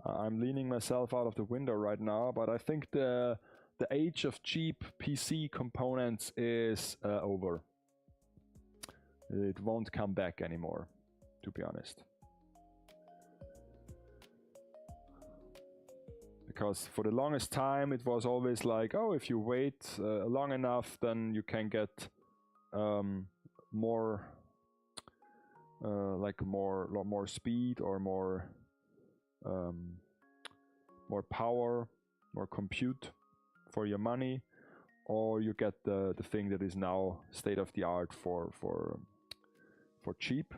I'm leaning myself out of the window right now, but I think the age of cheap PC components is over. It won't come back anymore, to be honest. Because for the longest time it was always like, oh, if you wait long enough, then you can get more lot more speed or more power, more compute for your money, or you get the thing that is now state of the art for cheap.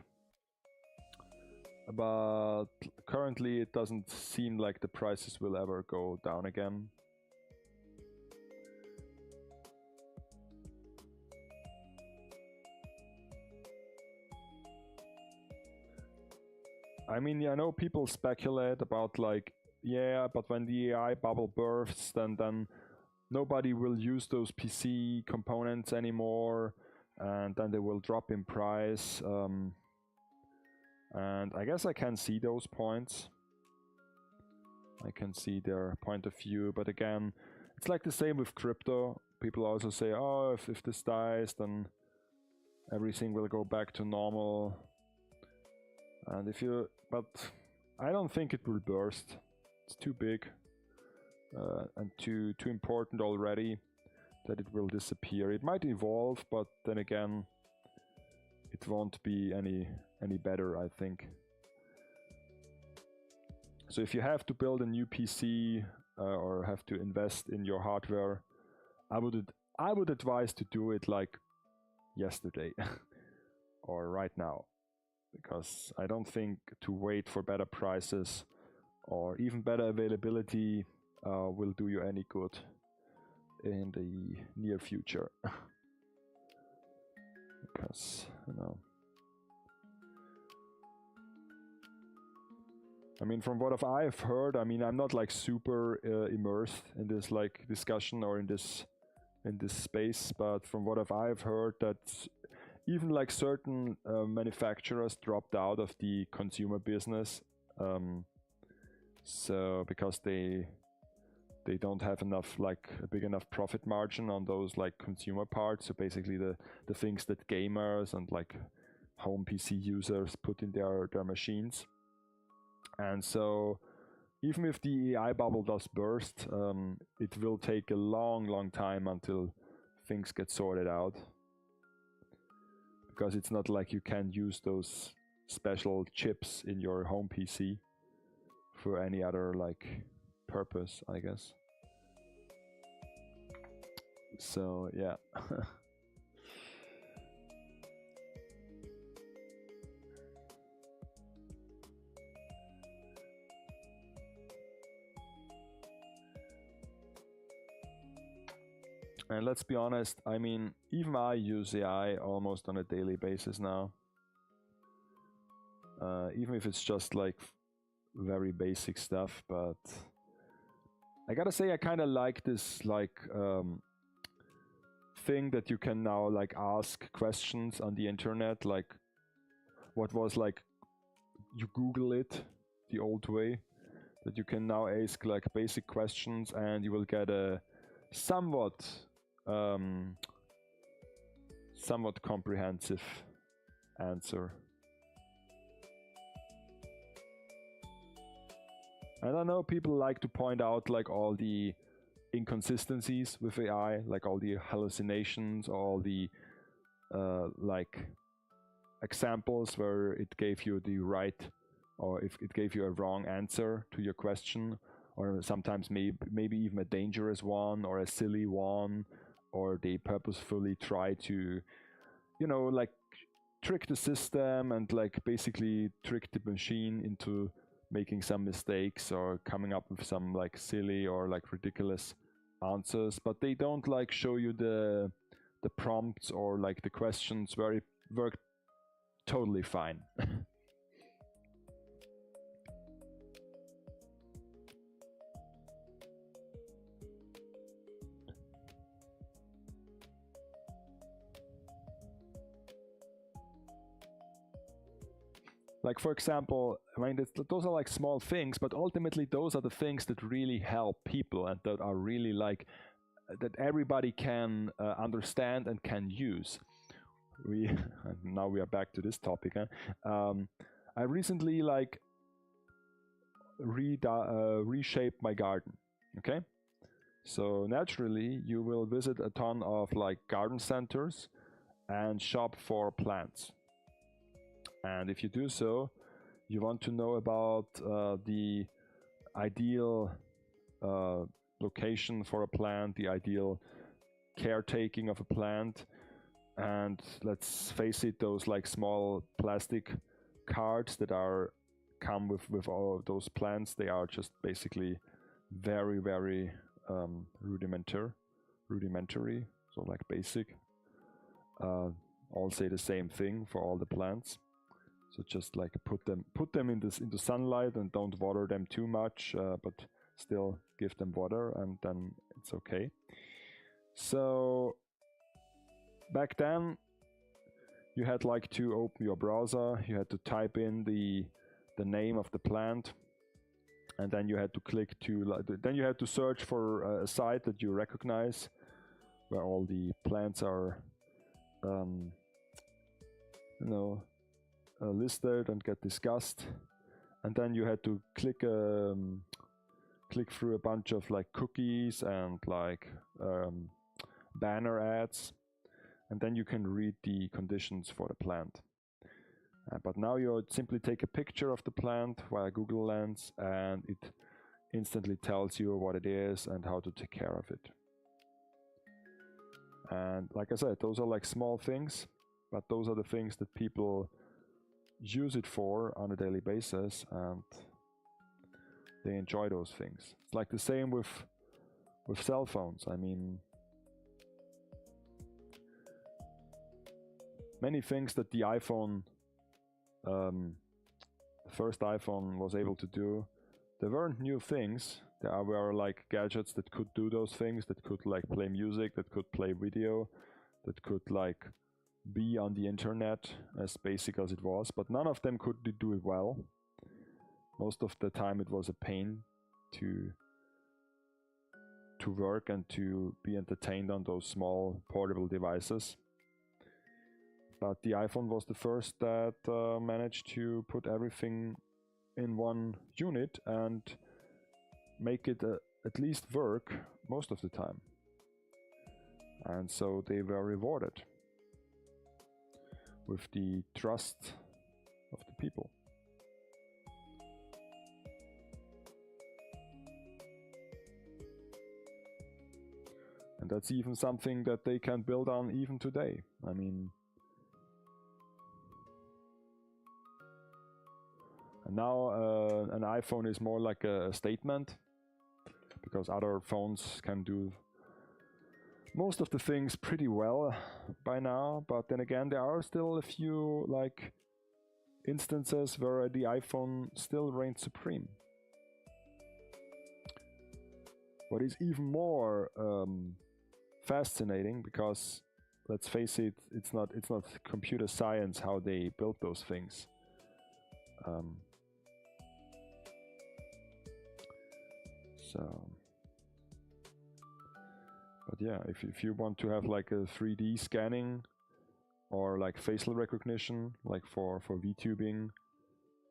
But currently it doesn't seem like the prices will ever go down again. I mean, I know people speculate about like, yeah, but when the AI bubble bursts, then nobody will use those PC components anymore, and then they will drop in price. And I guess I can see those points. I can see their point of view, but again, it's like the same with crypto. People also say, oh, if this dies, then everything will go back to normal. And but I don't think it will burst. It's too big and too important already that it will disappear. It might evolve, but then again, it won't be any better, I think. So if you have to build a new PC or have to invest in your hardware, I would advise to do it like yesterday or right now, because I don't think to wait for better prices or even better availability will do you any good in the near future. Because, you know, I mean, from what I've heard, I mean, I'm not like super immersed in this like discussion or in this space, but from what I've heard, that even like certain manufacturers dropped out of the consumer business, so because they don't have enough, like a big enough profit margin on those like consumer parts. So basically the things that gamers and like home PC users put in their machines. And so even if the AI bubble does burst, it will take a long time until things get sorted out. Because it's not like you can use those special chips in your home PC for any other like purpose, I guess. So yeah. And let's be honest, I mean, even I use AI almost on a daily basis now. Even if it's just like very basic stuff, but I gotta say I kind of like this like thing that you can now like ask questions on the internet, like what was like you Google it the old way, that you can now ask like basic questions and you will get a somewhat comprehensive answer. And I know people like to point out like all the inconsistencies with AI, like all the hallucinations, all the like examples where it gave you the right, or if it gave you a wrong answer to your question, or sometimes maybe even a dangerous one or a silly one, or they purposefully try to, you know, like trick the system and like basically trick the machine into making some mistakes or coming up with some like silly or like ridiculous answers, but they don't like show you the prompts or like the questions where it worked totally fine. like for example, I mean, those are like small things, but ultimately those are the things that really help people and that are really like that everybody can understand and can use. Now we are back to this topic. I recently like reshaped my garden. Okay, so naturally you will visit a ton of like garden centers and shop for plants. And if you do so, you want to know about the ideal location for a plant, the ideal caretaking of a plant. And let's face it, those like small plastic cards that come with all of those plants, they are just basically very, very rudimentary, so like basic. All say the same thing for all the plants. So just like put them into sunlight and don't water them too much, but still give them water, and then it's okay. So back then you had like to open your browser, you had to type in the name of the plant, and then you had to click to then you had to search for a site that you recognize where all the plants are listed and get discussed. And then you had to click through a bunch of like cookies and like banner ads, and then you can read the conditions for the plant. But now you simply take a picture of the plant via Google Lens, and it instantly tells you what it is and how to take care of it. And like I said, those are like small things, but those are the things that people use it for on a daily basis, and they enjoy those things. It's like the same with cell phones. I mean, many things that the iPhone, the first iPhone was able to do, there weren't new things. There were like gadgets that could do those things, that could like play music, that could play video, that could like be on the internet, as basic as it was, but none of them could do it well. Most of the time it was a pain to work and to be entertained on those small portable devices. But the iPhone was the first that managed to put everything in one unit and make it at least work most of the time. And so they were rewarded with the trust of the people. And that's even something that they can build on even today. I mean, and now an iPhone is more like a statement, because other phones can do most of the things pretty well by now. But then again, there are still a few like instances where the iPhone still reigns supreme. What is even more fascinating, because let's face it, it's not computer science how they built those things. But yeah, if you want to have like a 3D scanning or like facial recognition, like for VTubing,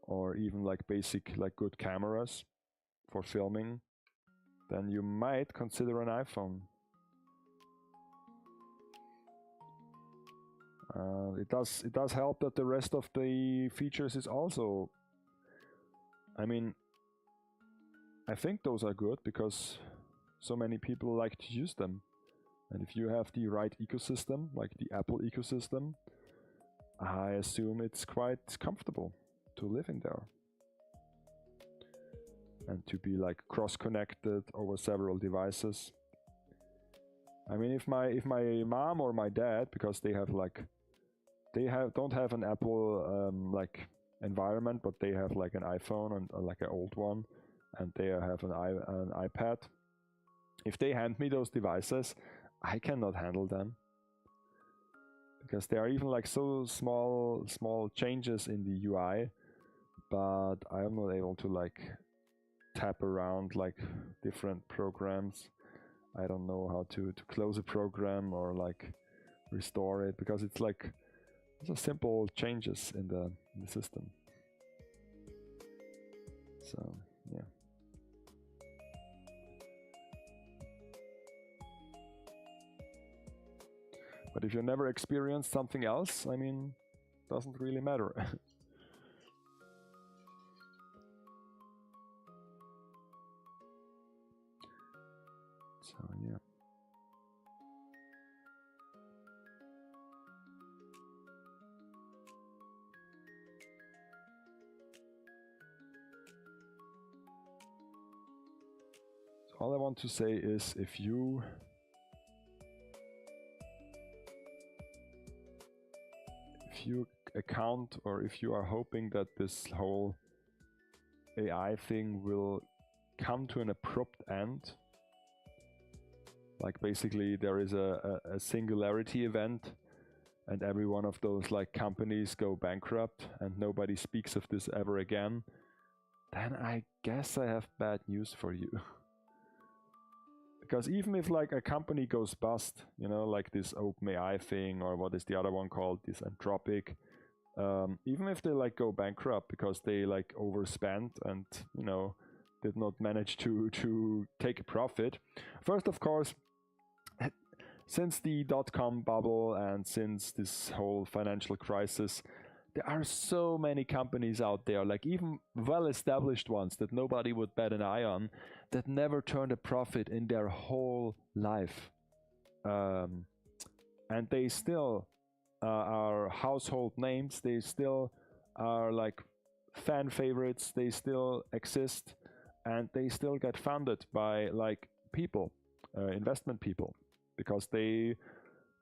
or even like basic like good cameras for filming, then you might consider an iPhone. It does help that the rest of the features is also, I mean, I think those are good because so many people like to use them. And if you have the right ecosystem, like the Apple ecosystem, I assume it's quite comfortable to live in there. And to be like cross-connected over several devices. I mean, if my mom or my dad, because they don't have an Apple like environment, but they have like an iPhone and like an old one, and they have an iPad. If they hand me those devices, I cannot handle them, because they are even like so small changes in the UI but I am not able to like tap around like different programs. I don't know how to close a program or like restore it, because it's like just simple changes in the system. So yeah. But if you never experienced something else, I mean, doesn't really matter. So yeah. So all I want to say is, if you account, or if you are hoping that this whole AI thing will come to an abrupt end, like basically there is a singularity event and every one of those like companies go bankrupt and nobody speaks of this ever again, then I guess I have bad news for you. Because even if like a company goes bust, you know, like this OpenAI thing, or what is the other one called, this Anthropic, even if they like go bankrupt because they like overspent and, you know, did not manage to take a profit. First, of course, since the dot-com bubble and since this whole financial crisis, there are so many companies out there, like even well-established ones that nobody would bat an eye on, that never turned a profit in their whole life. And they still are household names, they still are like fan favorites, they still exist, and they still get funded by like people, investment people, because they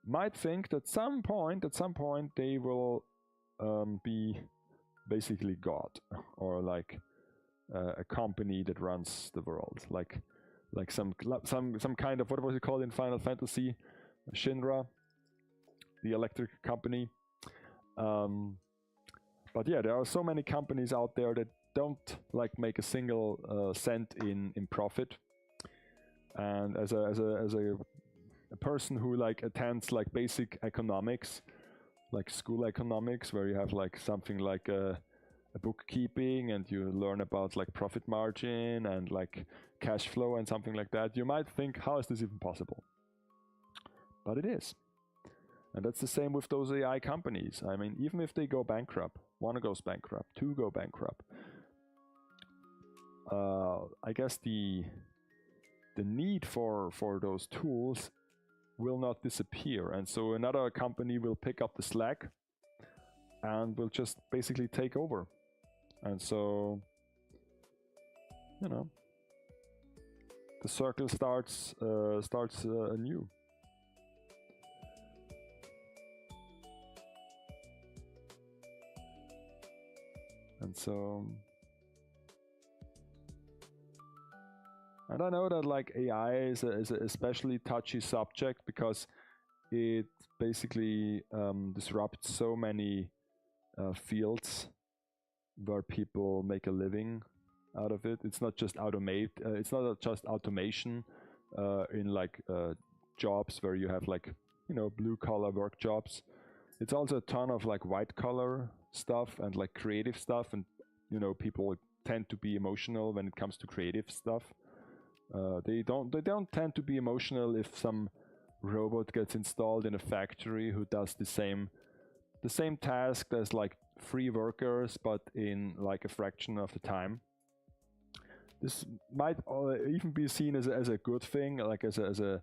might think that at some point they will be basically God, or like a company that runs the world, like some kind of, what was it called in Final Fantasy, Shinra, the electric company. But yeah, there are so many companies out there that don't like make a single cent in profit. And as a person who like attends like basic economics, like school economics, where you have like something like a bookkeeping and you learn about like profit margin and like cash flow and something like that, you might think, how is this even possible? But it is. And that's the same with those AI companies. I mean, even if they go bankrupt, one goes bankrupt, two go bankrupt, I guess the need for those tools will not disappear, and so another company will pick up the slack and will just basically take over. And so, you know, the circle starts anew. And so, and I know that like AI is a especially touchy subject, because it basically disrupts so many fields where people make a living out of it. It's not just it's not just automation in like jobs where you have like, you know, blue collar work jobs. It's also a ton of like white collar stuff and like creative stuff, and you know, people tend to be emotional when it comes to creative stuff. They don't tend to be emotional if some robot gets installed in a factory who does the same task as like 3 workers, but in like a fraction of the time. This might even be seen as a good thing, like as a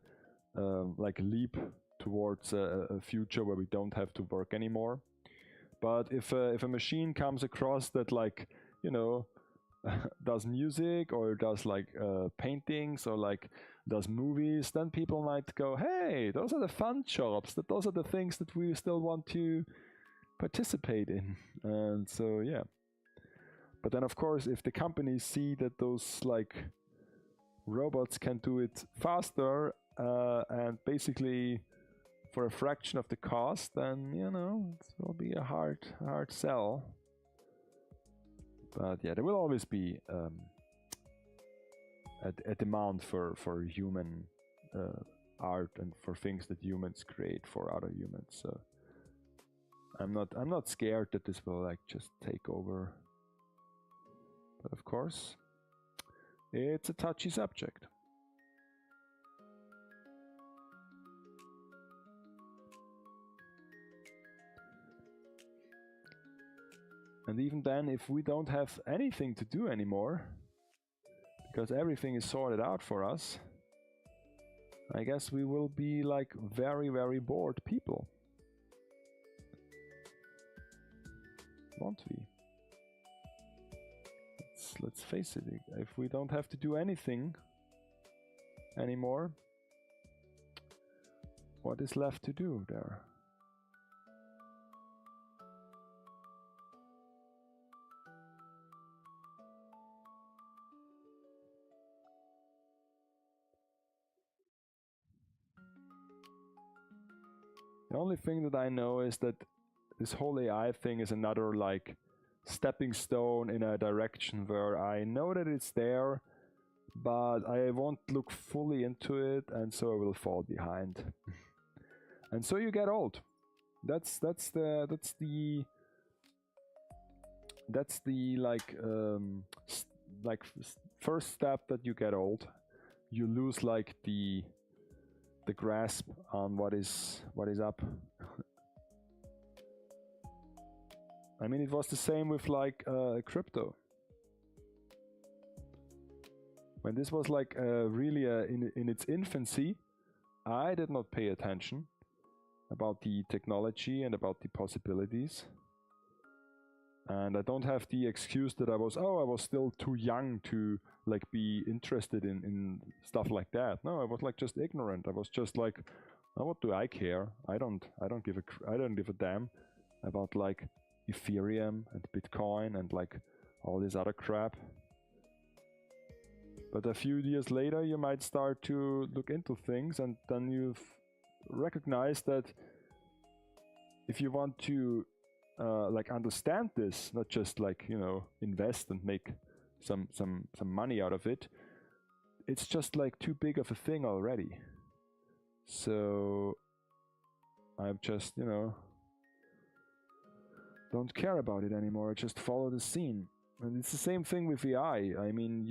like leap towards a future where we don't have to work anymore. But if a machine comes across that, like, you know, does music or does like paintings or like does movies, then people might go, hey, those are the fun jobs, those are the things that we still want to participate in. And so yeah, but then of course, if the companies see that those like robots can do it faster and basically for a fraction of the cost, then, you know, it will be a hard sell. But yeah, there will always be a demand for human art and for things that humans create for other humans. So I'm not scared that this will like just take over. But of course, it's a touchy subject. And even then, if we don't have anything to do anymore, because everything is sorted out for us, I guess we will be like very, very bored people. Won't we? Let's face it, if we don't have to do anything anymore, what is left to do there? The only thing that I know is that this whole AI thing is another like stepping stone in a direction where I know that it's there, but I won't look fully into it, and so I will fall behind. And so you get old. That's the first step that you get old. You lose like the grasp on what is up. I mean, it was the same with like crypto. When this was like really in its infancy, I did not pay attention about the technology and about the possibilities. And I don't have the excuse that I was still too young to like be interested in stuff like that. No, I was like just ignorant. I was just like, oh, what do I care? I don't give a damn about like Ethereum and Bitcoin and like all this other crap. But a few years later, you might start to look into things, and then you recognize that if you want to like understand this, not just like, you know, invest and make some money out of it, it's just like too big of a thing already. So I'm just, you know, don't care about it anymore. Just follow the scene. And it's the same thing with AI. I mean,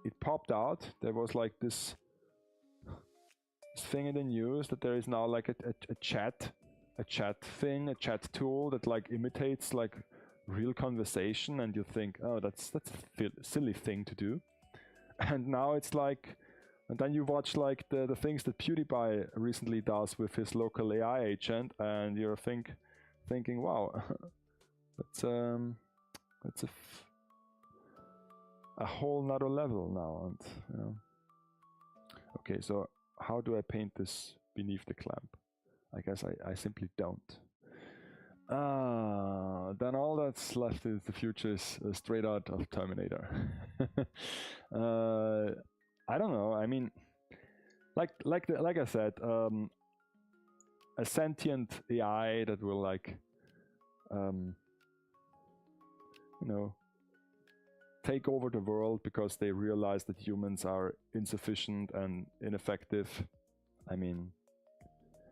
it popped out. There was like this thing in the news that there is now like a chat tool that like imitates like real conversation, and you think, oh, that's a silly thing to do. And now it's like, and then you watch like the things that PewDiePie recently does with his local AI agent, and you're thinking, wow, that's a whole nother level now. And you know. Okay, so how do I paint this beneath the clamp? I guess I simply don't. Then all that's left is the future is straight out of Terminator. I don't know. I mean, like I said, a sentient AI that will like, you know, take over the world because they realize that humans are insufficient and ineffective. I mean,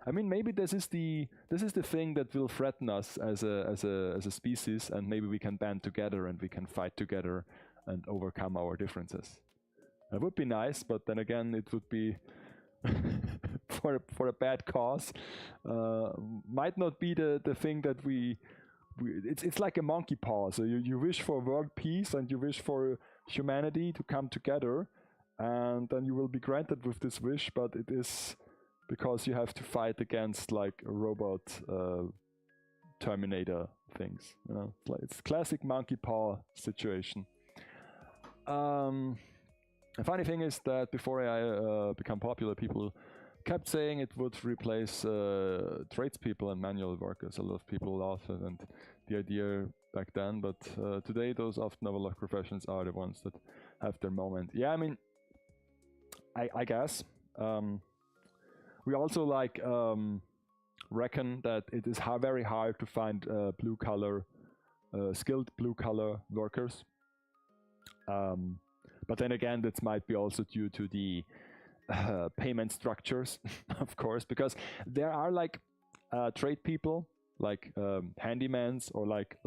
maybe this is the thing that will threaten us as a species, and maybe we can band together and we can fight together and overcome our differences. It would be nice, but then again, it would be for a bad cause. Might not be the thing that it's like a monkey paw. So you wish for world peace and you wish for humanity to come together, and then you will be granted with this wish, but it is because you have to fight against like robot Terminator things. You know, it's classic monkey paw situation. The funny thing is that before AI became popular, people kept saying it would replace tradespeople and manual workers. A lot of people laughed at the idea back then, but today those often overlooked professions are the ones that have their moment. Yeah, I mean, I guess. We also like reckon that it is very hard to find blue collar skilled blue-collar workers. But then again, that might be also due to the payment structures, of course, because there are like trade people, like handymans or like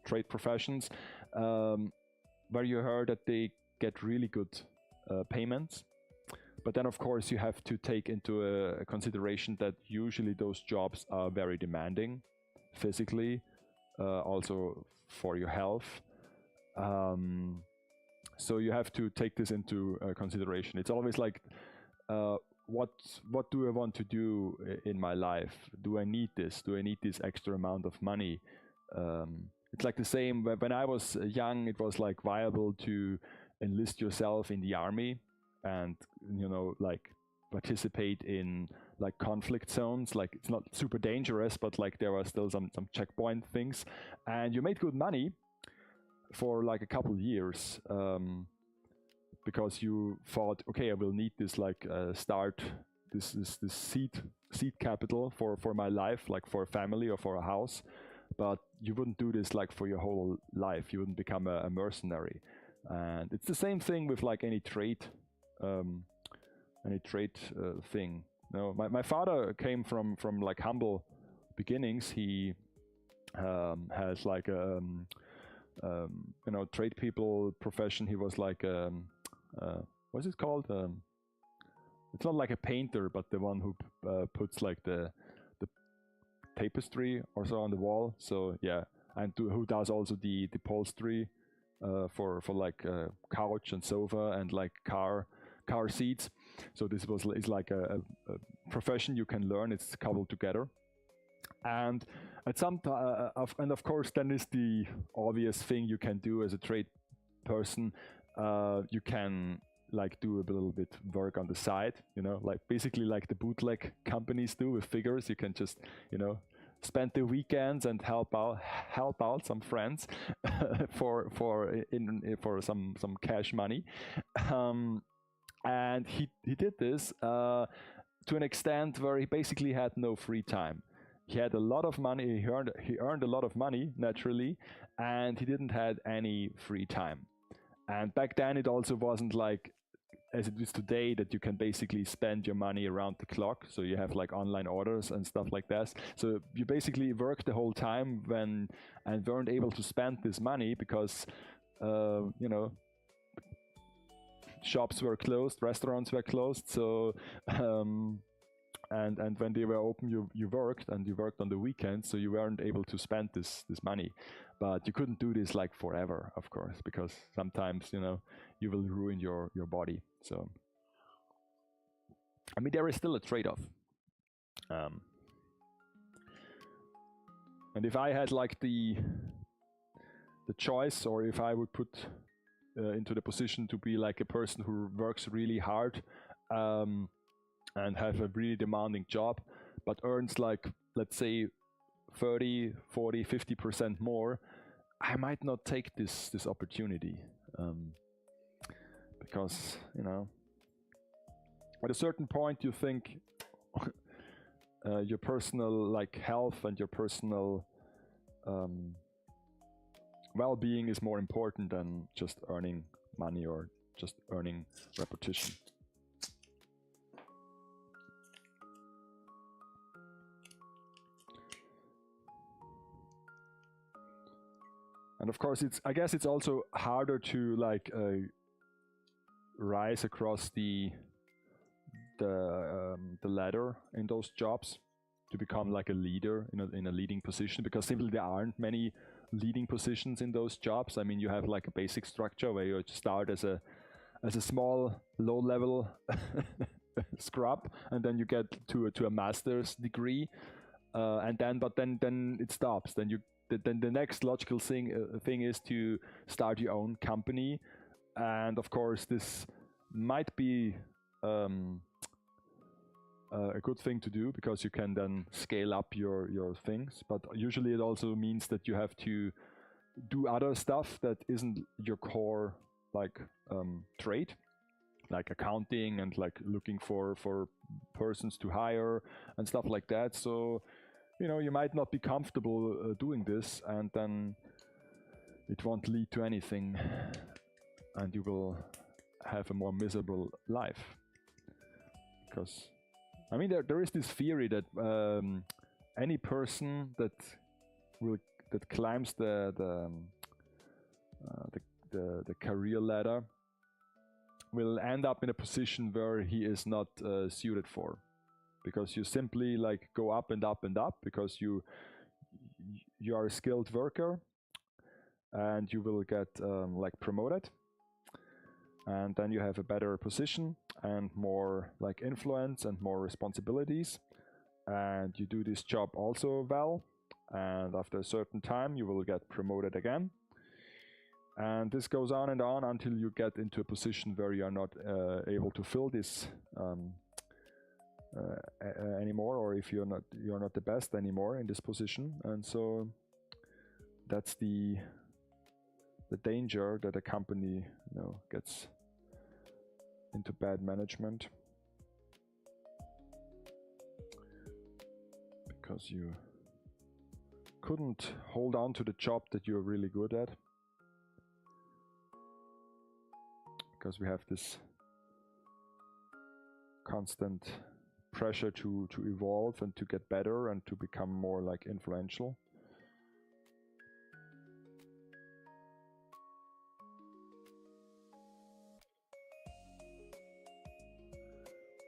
trade professions, where you heard that they get really good payments. But then, of course, you have to take into a consideration that usually those jobs are very demanding physically, also for your health. So you have to take this into consideration. It's always like, what do I want to do in my life? Do I need this? Do I need this extra amount of money? It's like the same when I was young. It was like viable to enlist yourself in the army and, you know, like participate in like conflict zones. Like, it's not super dangerous, but like there are still some checkpoint things, and you made good money for like a couple years, because you thought, okay, I will need this like start this seed capital for my life, like for a family or for a house. But you wouldn't do this like for your whole life. You wouldn't become a mercenary. And it's the same thing with like any trade thing. No, my father came from like humble beginnings. He has like you know, trade people profession. He was like what's it called? It's not like a painter, but the one who puts like the tapestry or so on the wall. So yeah, and who does also the upholstery for like couch and sofa and like car seats. So this is like a profession you can learn. It's coupled together. And at some and of course, then is the obvious thing you can do as a trade person. You can like do a little bit work on the side, you know, like basically like the bootleg companies do with figures. You can just, you know, spend the weekends and help out some friends for some cash money. And he did this to an extent where he basically had no free time. He had a lot of money. He earned a lot of money naturally, and he didn't have any free time. And back then, it also wasn't like as it is today, that you can basically spend your money around the clock. So you have like online orders and stuff like that. So you basically worked the whole time and weren't able to spend this money because, you know, shops were closed, restaurants were closed. So, and when they were open, you worked, and you worked on the weekends, so you weren't able to spend this money. But you couldn't do this like forever, of course, because sometimes, you know, you will ruin your body. So, I mean, there is still a trade-off. And if I had like the choice, or if I would put into the position to be like a person who works really hard and have a really demanding job, but earns like, let's say, 30, 40, 50% more, I might not take this opportunity. Because, you know, at a certain point you think your personal like health and your personal well-being is more important than just earning money or just earning repetition. And of course, I guess it's also harder to like rise across the ladder in those jobs to become like a leader in a leading position, because simply there aren't many leading positions in those jobs. I mean, you have like a basic structure where you start as a small low-level scrub, and then you get to a master's degree, and then it stops. Then the next logical thing is to start your own company, and of course this might be a good thing to do, because you can then scale up your things. But usually it also means that you have to do other stuff that isn't your core like trade, like accounting and like looking for persons to hire and stuff like that. So, you know, you might not be comfortable doing this, and then it won't lead to anything, and you will have a more miserable life. Because, I mean, there is this theory that any person that climbs the career ladder will end up in a position where he is not suited for, because you simply like go up and up and up, because you are a skilled worker, and you will get like promoted, and then you have a better position and more like influence and more responsibilities, and you do this job also well, and after a certain time you will get promoted again, and this goes on and on until you get into a position where you are not able to fill this anymore, or if you're not the best anymore in this position. And so that's the danger that a company, you know, gets into bad management, because you couldn't hold on to the job that you're really good at, because we have this constant pressure to evolve and to get better and to become more like influential.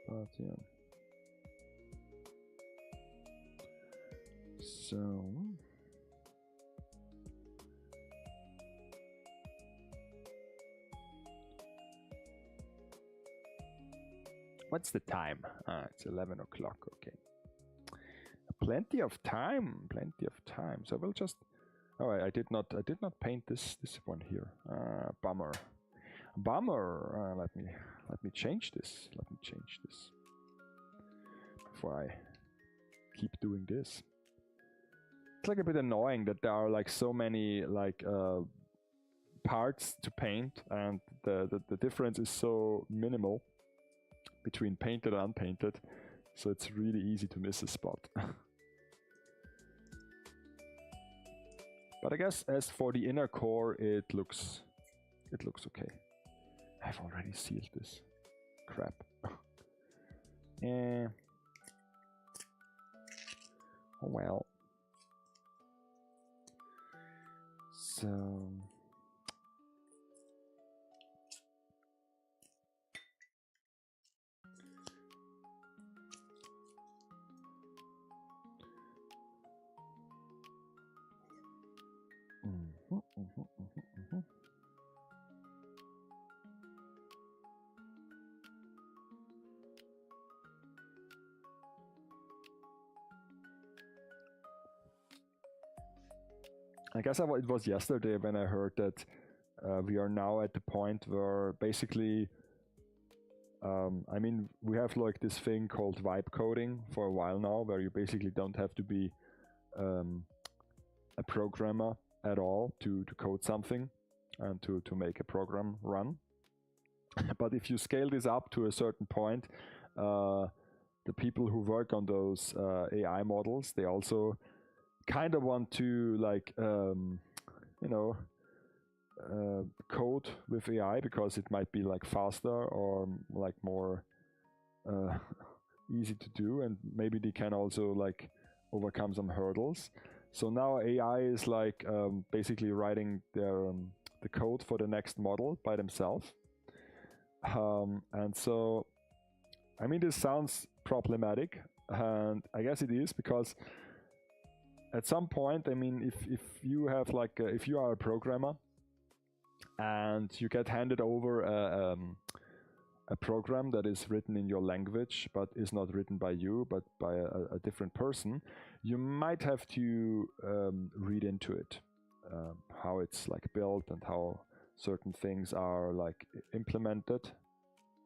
But yeah. So what's the time? It's 11 o'clock. Okay, plenty of time. So we'll just. Oh, I did not paint this one here. Bummer. Let me change this. Before I keep doing this. It's like a bit annoying that there are like so many like parts to paint, and the difference is so minimal between painted and unpainted, so it's really easy to miss a spot. But I guess as for the inner core, it looks okay. I've already sealed this crap. Oh well. So I guess it was yesterday when I heard that we are now at the point where basically, I mean, we have like this thing called vibe coding for a while now, where you basically don't have to be a programmer at all to code something and to make a program run. But if you scale this up to a certain point, the people who work on those AI models, they also kind of want to like you know, code with AI, because it might be like faster or like more easy to do, and maybe they can also like overcome some hurdles. So now AI is like basically writing the code for the next model by themselves, and so I mean, this sounds problematic, and I guess it is, because at some point, I mean, if you have like if you are a programmer and you get handed over a program that is written in your language but is not written by you but by a different person, you might have to read into it, how it's like built and how certain things are like implemented.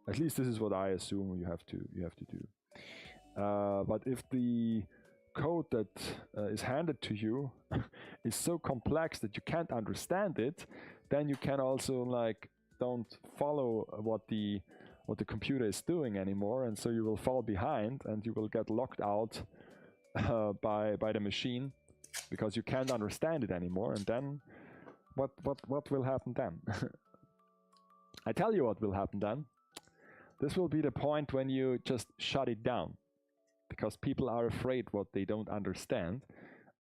At least this is what I assume you have to do. But if the code that is handed to you is so complex that you can't understand it, then you can also like don't follow what the computer is doing anymore, and so you will fall behind and you will get locked out by the machine, because you can't understand it anymore, and then what will happen then? I tell you what will happen then. This will be the point when you just shut it down, because people are afraid what they don't understand,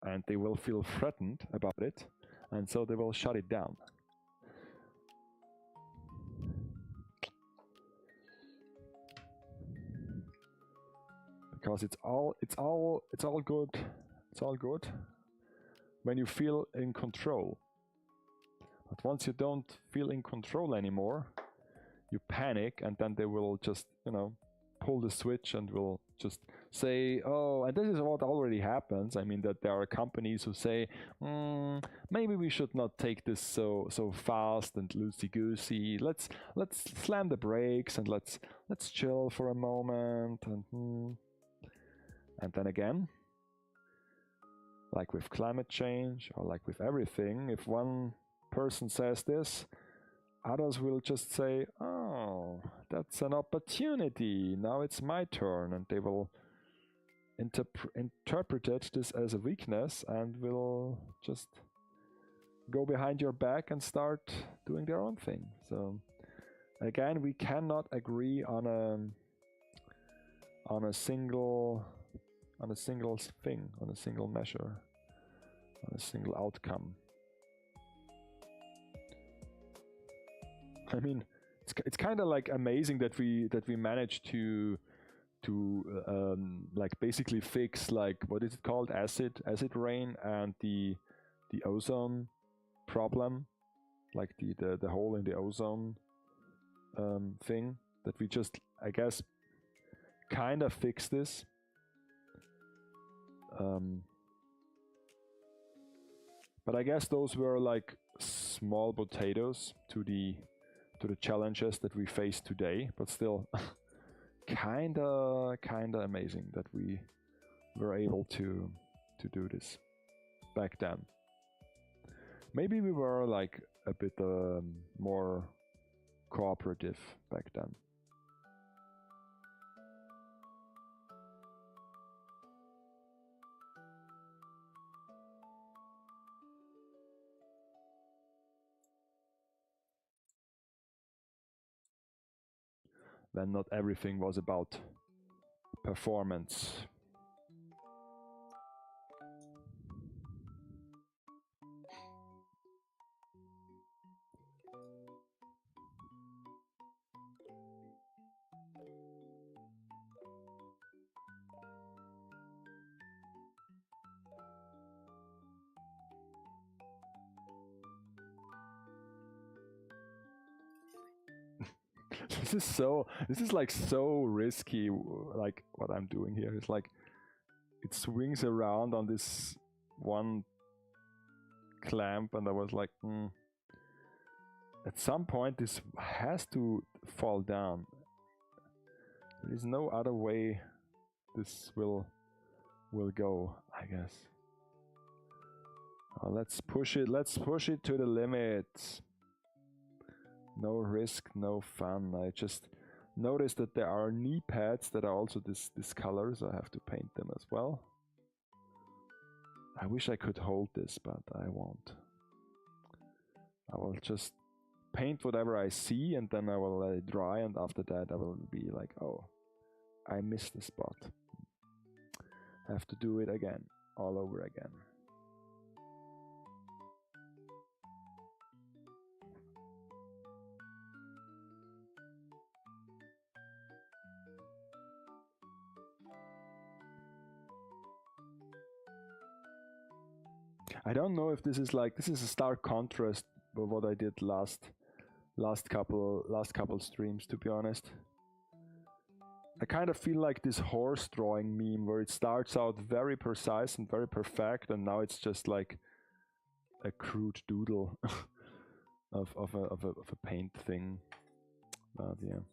and they will feel threatened about it, and so they will shut it down. Because it's all good. It's all good when you feel in control. But once you don't feel in control anymore, you panic, and then they will just, you know, pull the switch and will just say, oh, and this is what already happens. I mean, that there are companies who say, maybe we should not take this so fast and loosey-goosey. Let's slam the brakes and let's chill for a moment. And then again, like with climate change or like with everything, if one person says this, others will just say, oh, that's an opportunity, now it's my turn, and they will interpret this as a weakness and will just go behind your back and start doing their own thing. So again, we cannot agree on a single thing, on a single measure, on a single outcome. I mean, it's kind of like amazing that we managed to like basically fix, like, what is it called, acid rain, and the ozone problem, like the hole in the ozone thing, that we just, I guess, kind of fixed this. But I guess those were like small potatoes to the challenges that we face today, but still kinda amazing that we were able to do this back then. Maybe we were like a bit more cooperative back then. When not everything was about performance. This is like so risky, like what I'm doing here. It's like it swings around on this one clamp, and I was like, at some point this has to fall down. There is no other way this will go, I guess. Let's push it to the limit. No risk, no fun. I just noticed that there are knee pads that are also this color, so I have to paint them as well. I wish I could hold this, but I won't. I will just paint whatever I see, and then I will let it dry, and after that I will be like, oh, I missed the spot. Have to do it again, all over again. I don't know if this is a stark contrast with what I did last couple streams, to be honest. I kind of feel like this horse drawing meme where it starts out very precise and very perfect, and now it's just like a crude doodle of a paint thing. But yeah.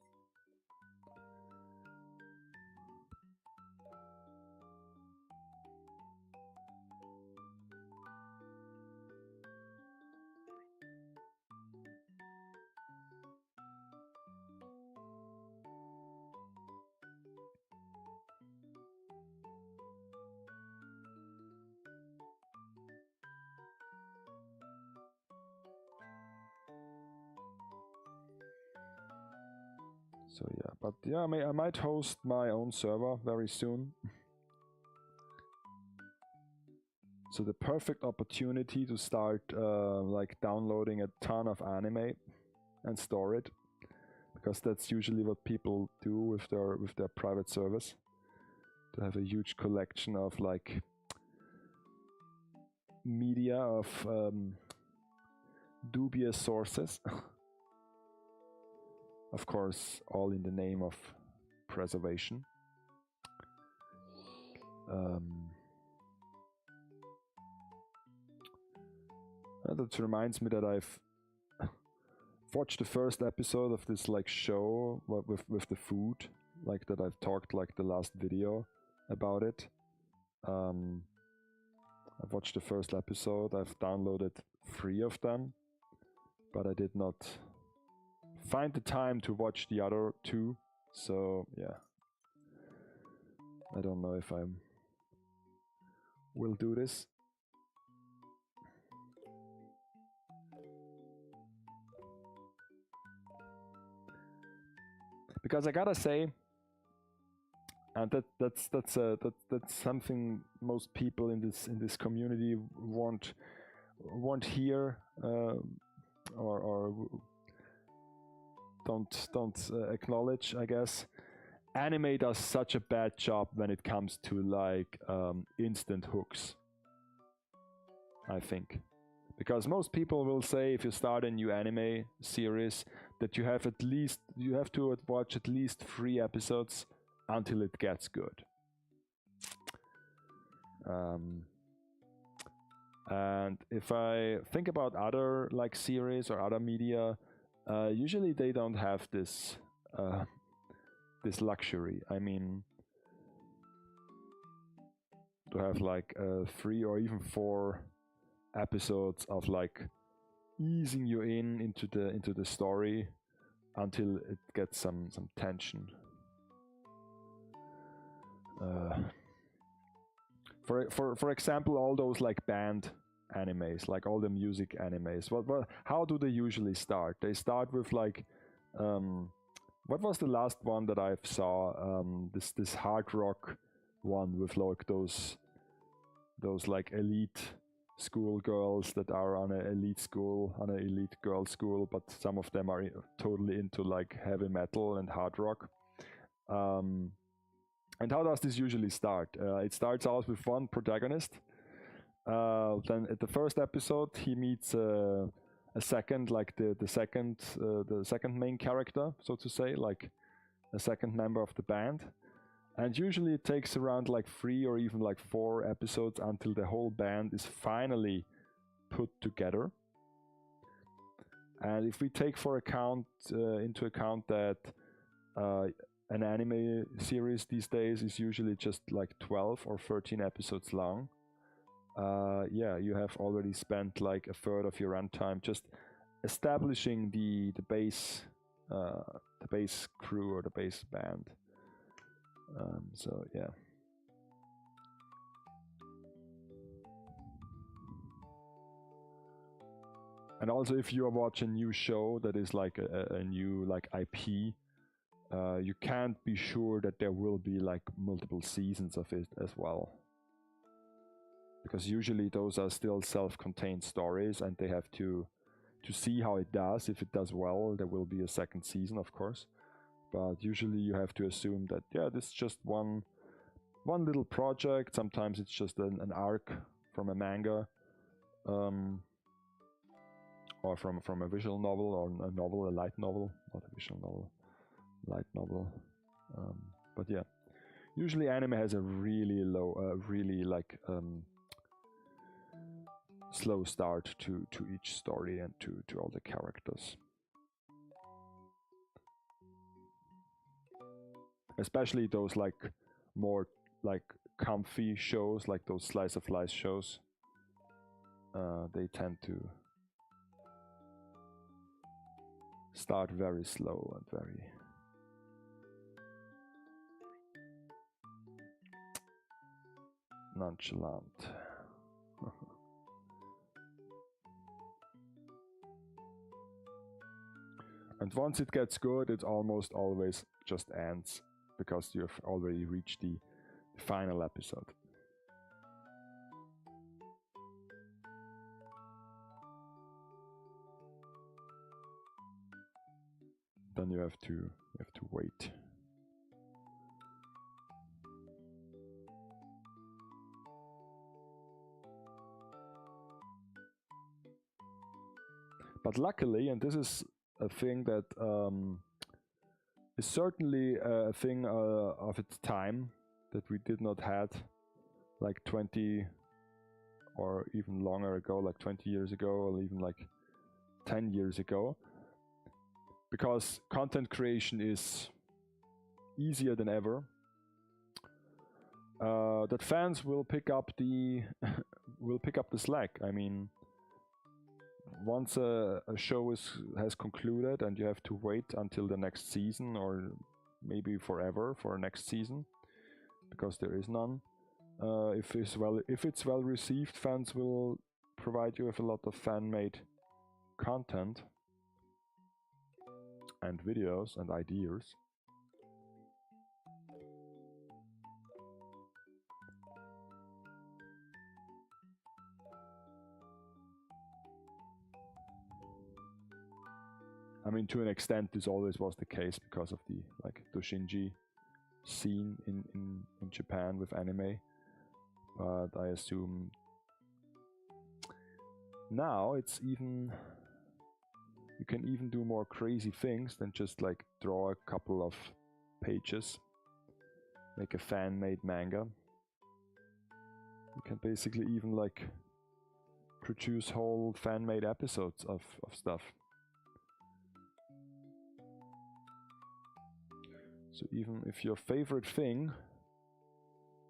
So yeah, but yeah, I might host my own server very soon. So the perfect opportunity to start like downloading a ton of anime and store it, because that's usually what people do with their private servers. To have a huge collection of like media of dubious sources. Of course, all in the name of preservation. That reminds me that I've watched the first episode of this like show with the food, like that I've talked like the last video about it. I've watched the first episode. I've downloaded 3 of them, but I did not find the time to watch the other 2. So yeah, I don't know if I will do this. Because I gotta say, and that's something most people in this community won't hear or don't acknowledge, I guess. Anime does such a bad job when it comes to like instant hooks, I think. Because most people will say if you start a new anime series that you have to watch at least 3 episodes until it gets good. And if I think about other like series or other media, usually they don't have this this luxury. I mean, to have like 3 or even 4 episodes of like easing you into the story until it gets some tension. For example, all those like band animes, like all the music animes. How do they usually start? They start with like what was the last one that I saw? This hard rock one with like those like elite school girls that are on an elite girls school, but some of them are totally into like heavy metal and hard rock. And how does this usually start? It starts out with one protagonist. Then at the first episode, he meets a second, like the second main character, so to say, like a second member of the band. And usually it takes around like 3 or even like 4 episodes until the whole band is finally put together. And if we take into account that an anime series these days is usually just like 12 or 13 episodes long, yeah, you have already spent like a third of your runtime just establishing the base crew or the base band. So yeah. And also, if you watch a new show that is like a new like IP, you can't be sure that there will be like multiple seasons of it as well, because usually those are still self-contained stories, and they have to see how it does. If it does well, there will be a second season, of course. But usually you have to assume that, yeah, this is just one little project. Sometimes it's just an arc from a manga, or from a visual novel, or a novel, a light novel, not a visual novel, light novel. But yeah, usually anime has a really low, really like slow start to each story and to all the characters. Especially those like more like comfy shows, like those slice of life shows. They tend to start very slow and very nonchalant. And once it gets good, it almost always just ends, because you have already reached the final episode. Then you have to wait. But luckily, and this is a thing that is certainly a thing of its time, that we did not had like 20 or even longer ago, like 20 years ago, or even like 10 years ago, because content creation is easier than ever. That fans will pick up the slack. I mean, once a show has concluded and you have to wait until the next season, or maybe forever for next season, because there is none. If it's well received, fans will provide you with a lot of fan-made content and videos and ideas. I mean, to an extent, this always was the case because of the doshinji scene in Japan with anime. But I assume now it's even, you can even do more crazy things than just like draw a couple of pages, make a fan-made manga. You can basically even like produce whole fan-made episodes of stuff. So even if your favorite thing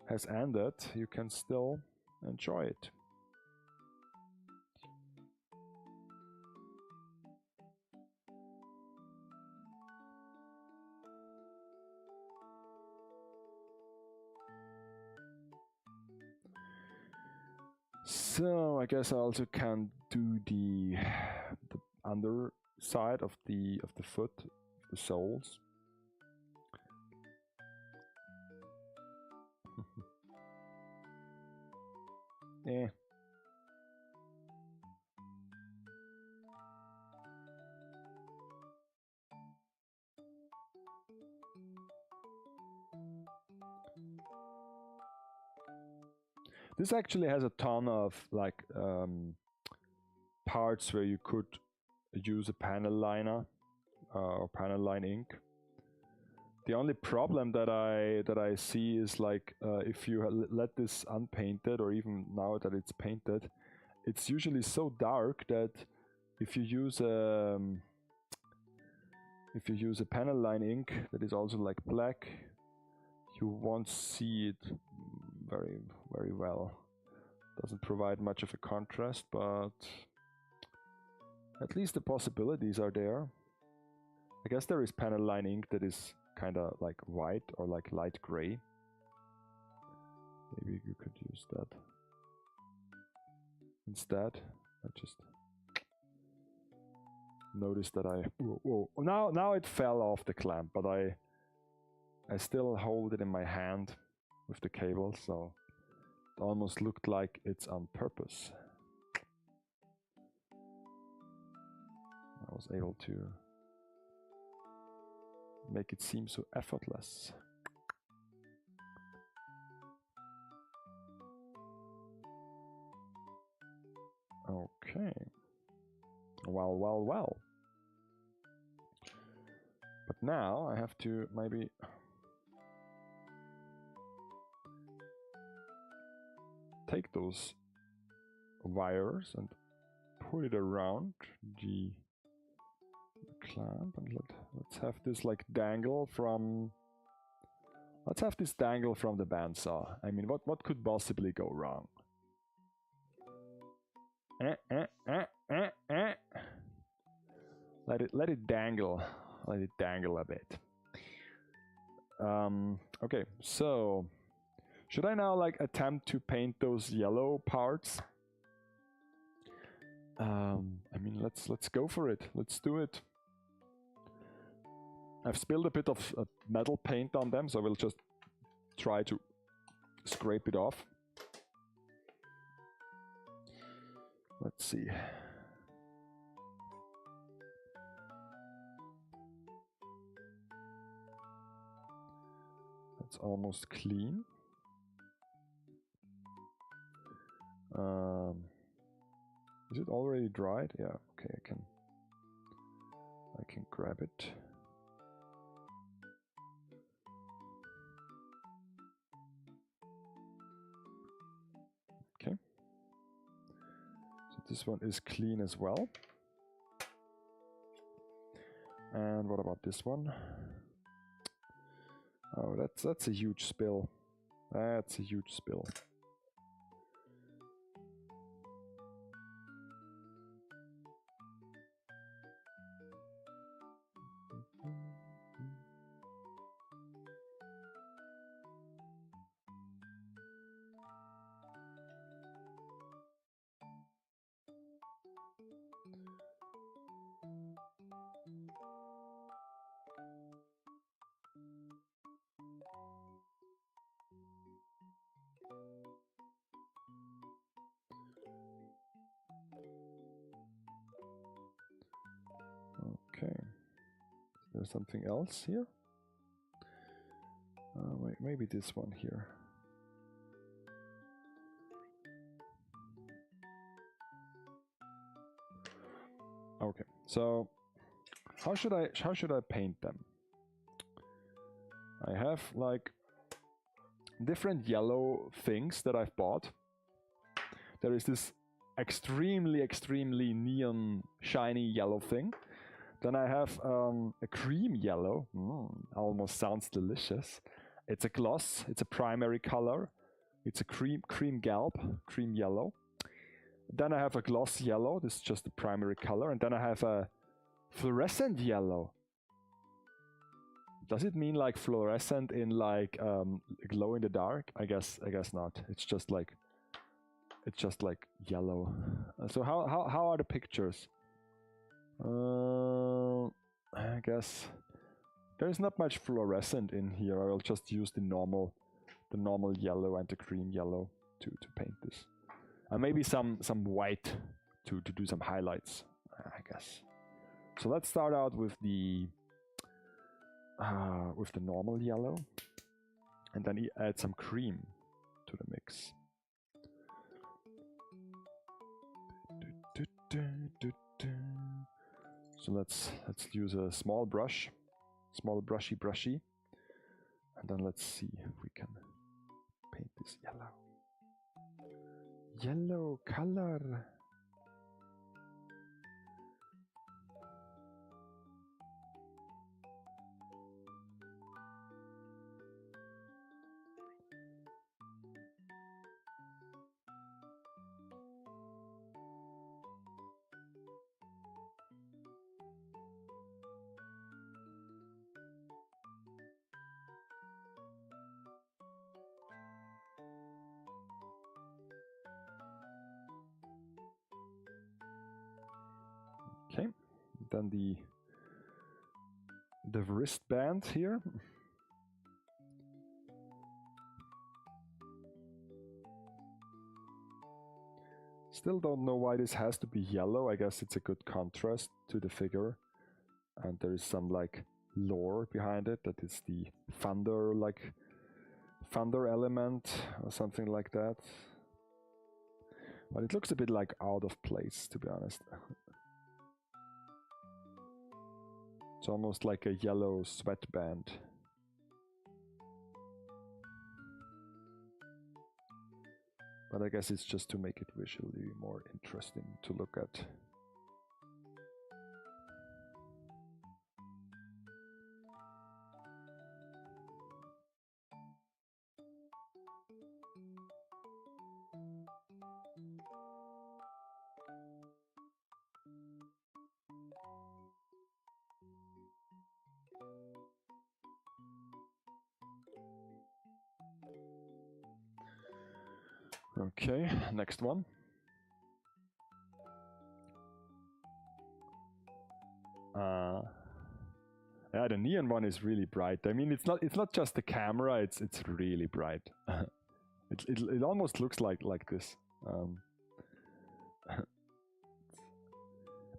has ended, you can still enjoy it. So I guess I also can do the underside of the foot, the soles. Yeah. This actually has a ton of like parts where you could use a panel liner or panel line ink. The only problem that I see is like if you let this unpainted, or even now that it's painted, it's usually so dark that if you use a panel line ink that is also like black, you won't see it very well. Doesn't provide much of a contrast, but at least the possibilities are there. I guess there is panel line ink that is kind of like white or like light gray. Maybe you could use that instead. I just noticed that whoa. Now it fell off the clamp, but I still hold it in my hand with the cable, so it almost looked like it's on purpose. I was able to make it seem so effortless. Okay. Well. But now I have to maybe take those wires and put it around the clamp, and let's have this like dangle from, let's have this dangle from the bandsaw. I mean, what could possibly go wrong? Let it dangle a bit. Okay, so should I now like attempt to paint those yellow parts? I mean, let's go for it. Let's do it. I've spilled a bit of metal paint on them, so we'll just try to scrape it off. Let's see. That's almost clean. Is it already dried? Yeah, okay, I can grab it. Okay. So this one is clean as well. And what about this one? Oh, that's a huge spill. That's a huge spill. Okay. Is there something else here? Wait, maybe this one here. Okay, so how should I paint them? I have like different yellow things that I've bought. There is this extremely neon shiny yellow thing. Then I have a cream yellow. Almost sounds delicious. It's a gloss. It's a primary color. It's a cream yellow. Then I have a gloss yellow. This is just the primary color. And then I have a fluorescent yellow. Does it mean like fluorescent in like glow in the dark? I guess not. It's just like yellow. So how are the pictures? I guess there's not much fluorescent in here. I will just use the normal yellow and the cream yellow to paint this, and maybe some white to do some highlights, I guess. So let's start out with the normal yellow, and then add some cream to the mix. So let's use a small brush, brushy, and then let's see if we can paint this yellow color. Okay, then the wristband here. Still don't know why this has to be yellow. I guess it's a good contrast to the figure, and there is some like lore behind it, that it's the thunder element or something like that. But it looks a bit like out of place, to be honest. It's almost like a yellow sweatband. But I guess it's just to make it visually more interesting to look at. Okay, next one. Yeah, the neon one is really bright. I mean, it's not just the camera. It's really bright. it almost looks like this.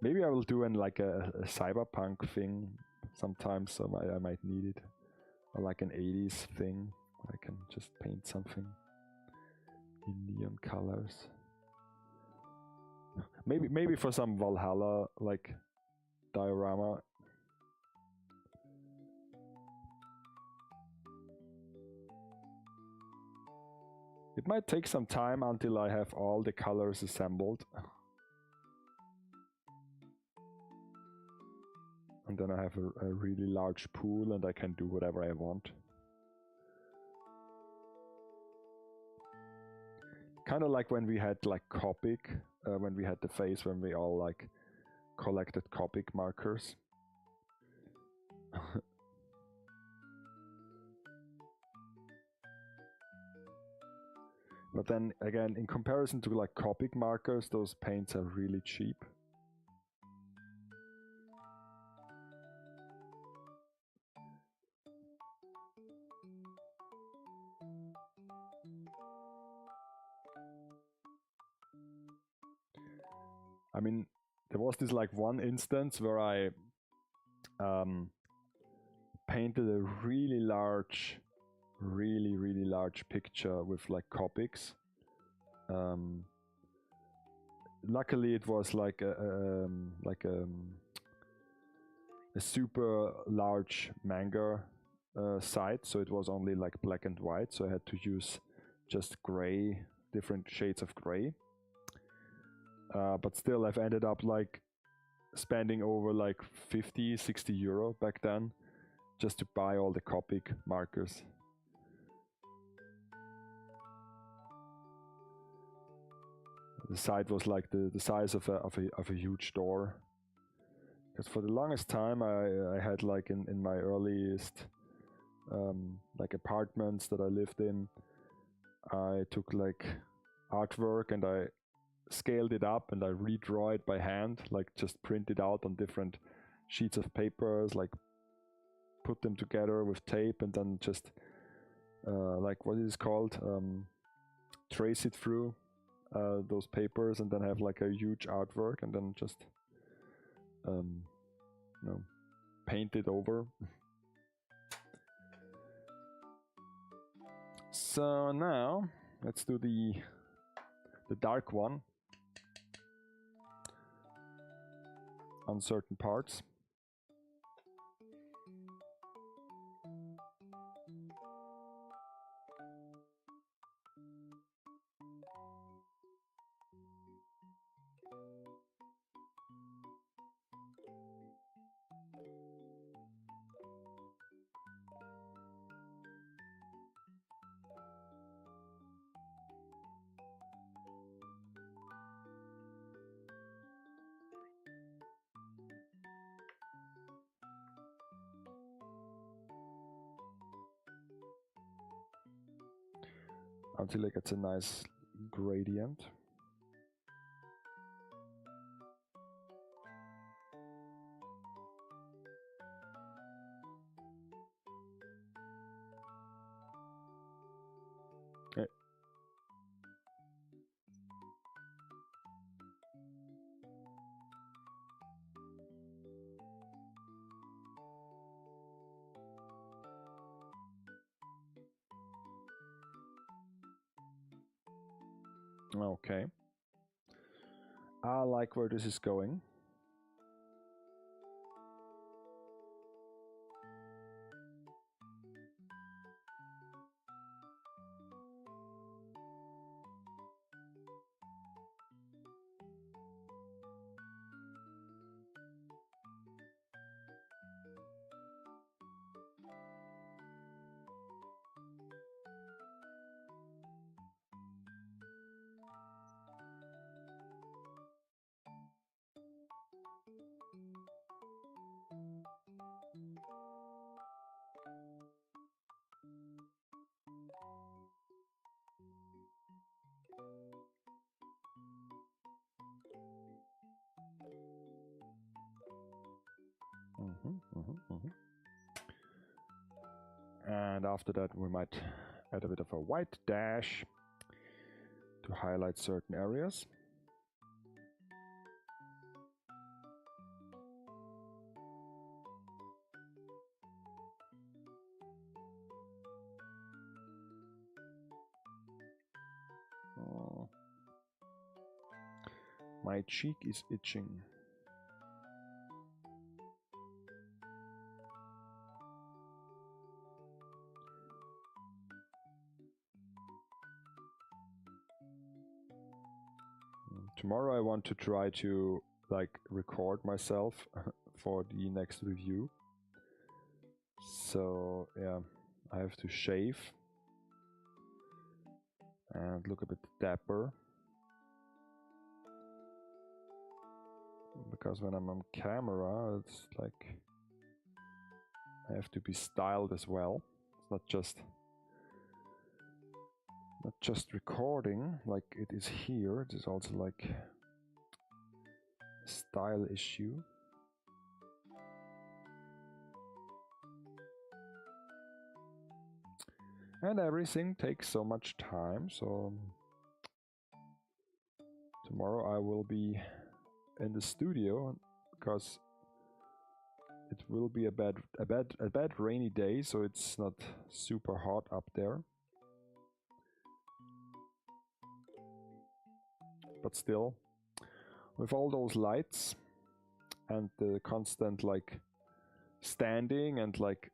Maybe I will do like a cyberpunk thing sometimes. So I might need it, or like an 80s thing. I can just paint something in neon colors. Maybe for some Valhalla like diorama. It might take some time until I have all the colors assembled. And then I have a really large pool and I can do whatever I want. Kind of like when we had like Copic, when we had the phase when we all like collected Copic markers. But then again, in comparison to like Copic markers, those paints are really cheap. I mean, there was this like one instance where I painted a really large picture with like Copics. Luckily, it was like a super large manga site, so it was only like black and white. So I had to use just gray, different shades of gray. But still, I've ended up like spending over like 50-60 euro back then just to buy all the Copic markers. The site was like the size of a huge door. Because for the longest time I had like in my earliest like apartments that I lived in, I took like artwork and I scaled it up and I redraw it by hand, like just print it out on different sheets of papers, like put them together with tape and then just like what is it called, trace it through those papers and then have like a huge artwork and then just you know, paint it over. So now let's do the dark one on certain parts. Until it gets a nice gradient. Okay. Okay. I like where this is going. And after that we might add a bit of a white dash to highlight certain areas. Oh. My cheek is itching. Tomorrow I want to try to like record myself for the next review. So yeah, I have to shave and look a bit dapper. Because when I'm on camera, it's like I have to be styled as well. It's not just recording like it is here. It is also like a style issue. And everything takes so much time, so tomorrow I will be in the studio because it will be a bad rainy day, so it's not super hot up there. But still, with all those lights and the constant like standing and like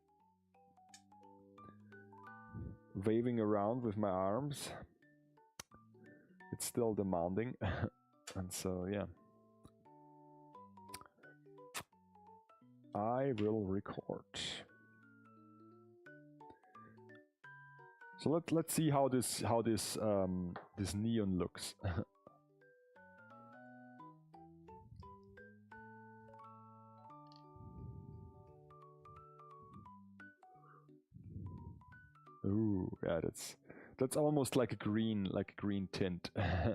waving around with my arms, it's still demanding. And so yeah, I will record. So let's see how this this neon looks. Ooh, yeah, that's almost like a green tint. I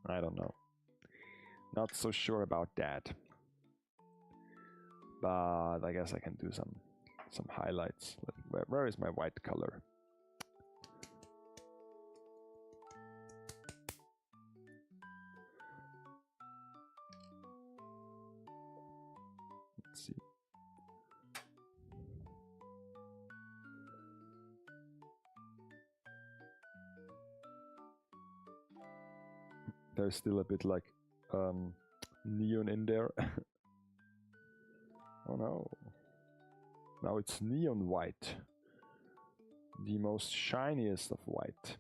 don't know. Not so sure about that. But I guess I can do some highlights. Where is my white color? Let's see. There's still a bit like neon in there. Oh no. Now it's neon white. The most shiniest of white.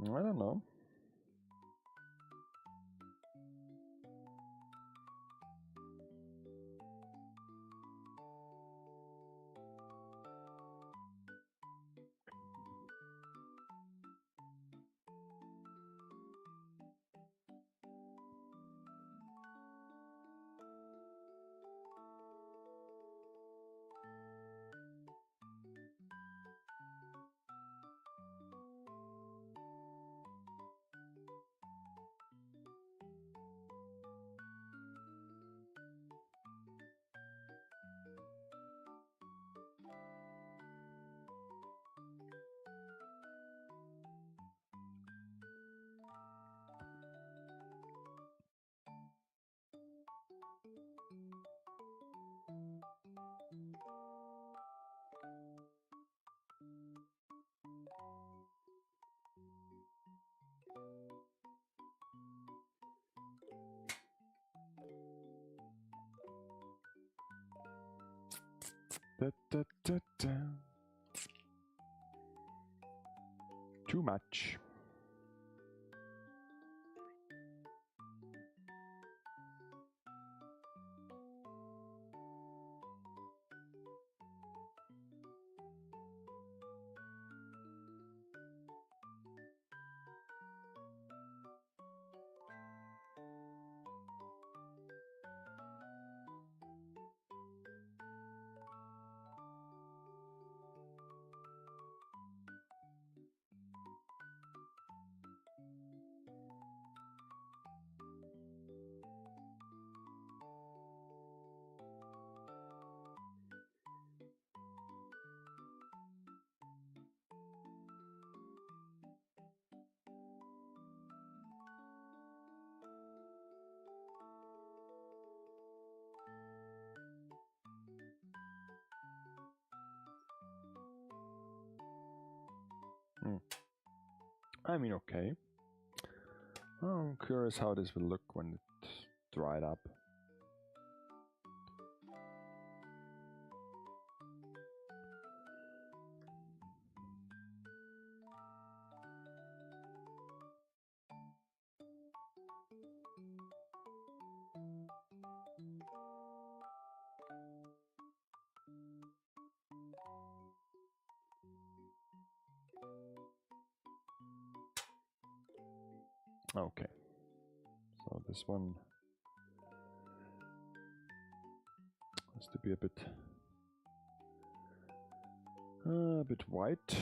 I don't know. Da, da, da, da. Too much. I mean, okay. I'm curious how this will look when it's dried up. Okay, so this one has to be a bit white.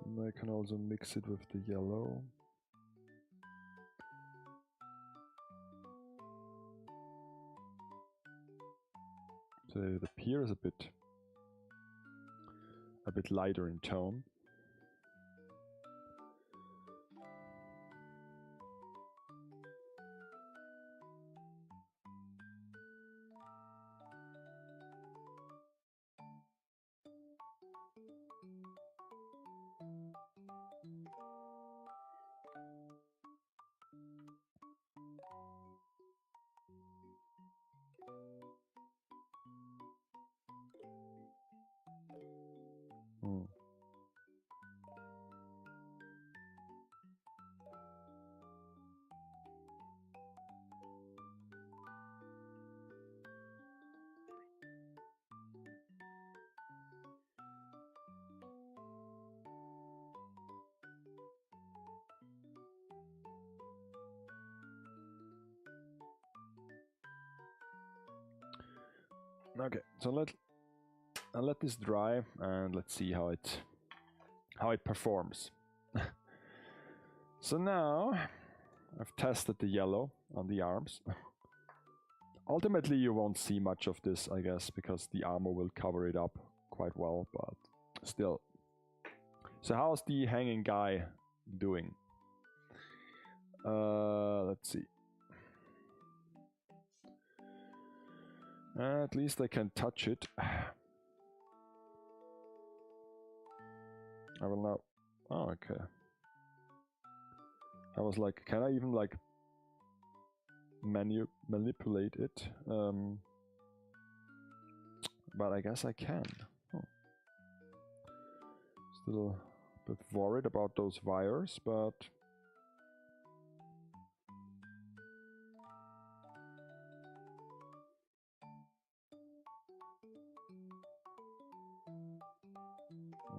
And I can also mix it with the yellow. So the pier is a bit lighter in tone. Okay, so I'll let this dry and let's see how it performs. So now I've tested the yellow on the arms. Ultimately you won't see much of this, I guess, because the armor will cover it up quite well, but still. So how's the hanging guy doing? Let's see. At least I can touch it. I will now... Oh, okay. I was like, can I even like manipulate it? But I guess I can. Oh. Still a bit worried about those wires, but...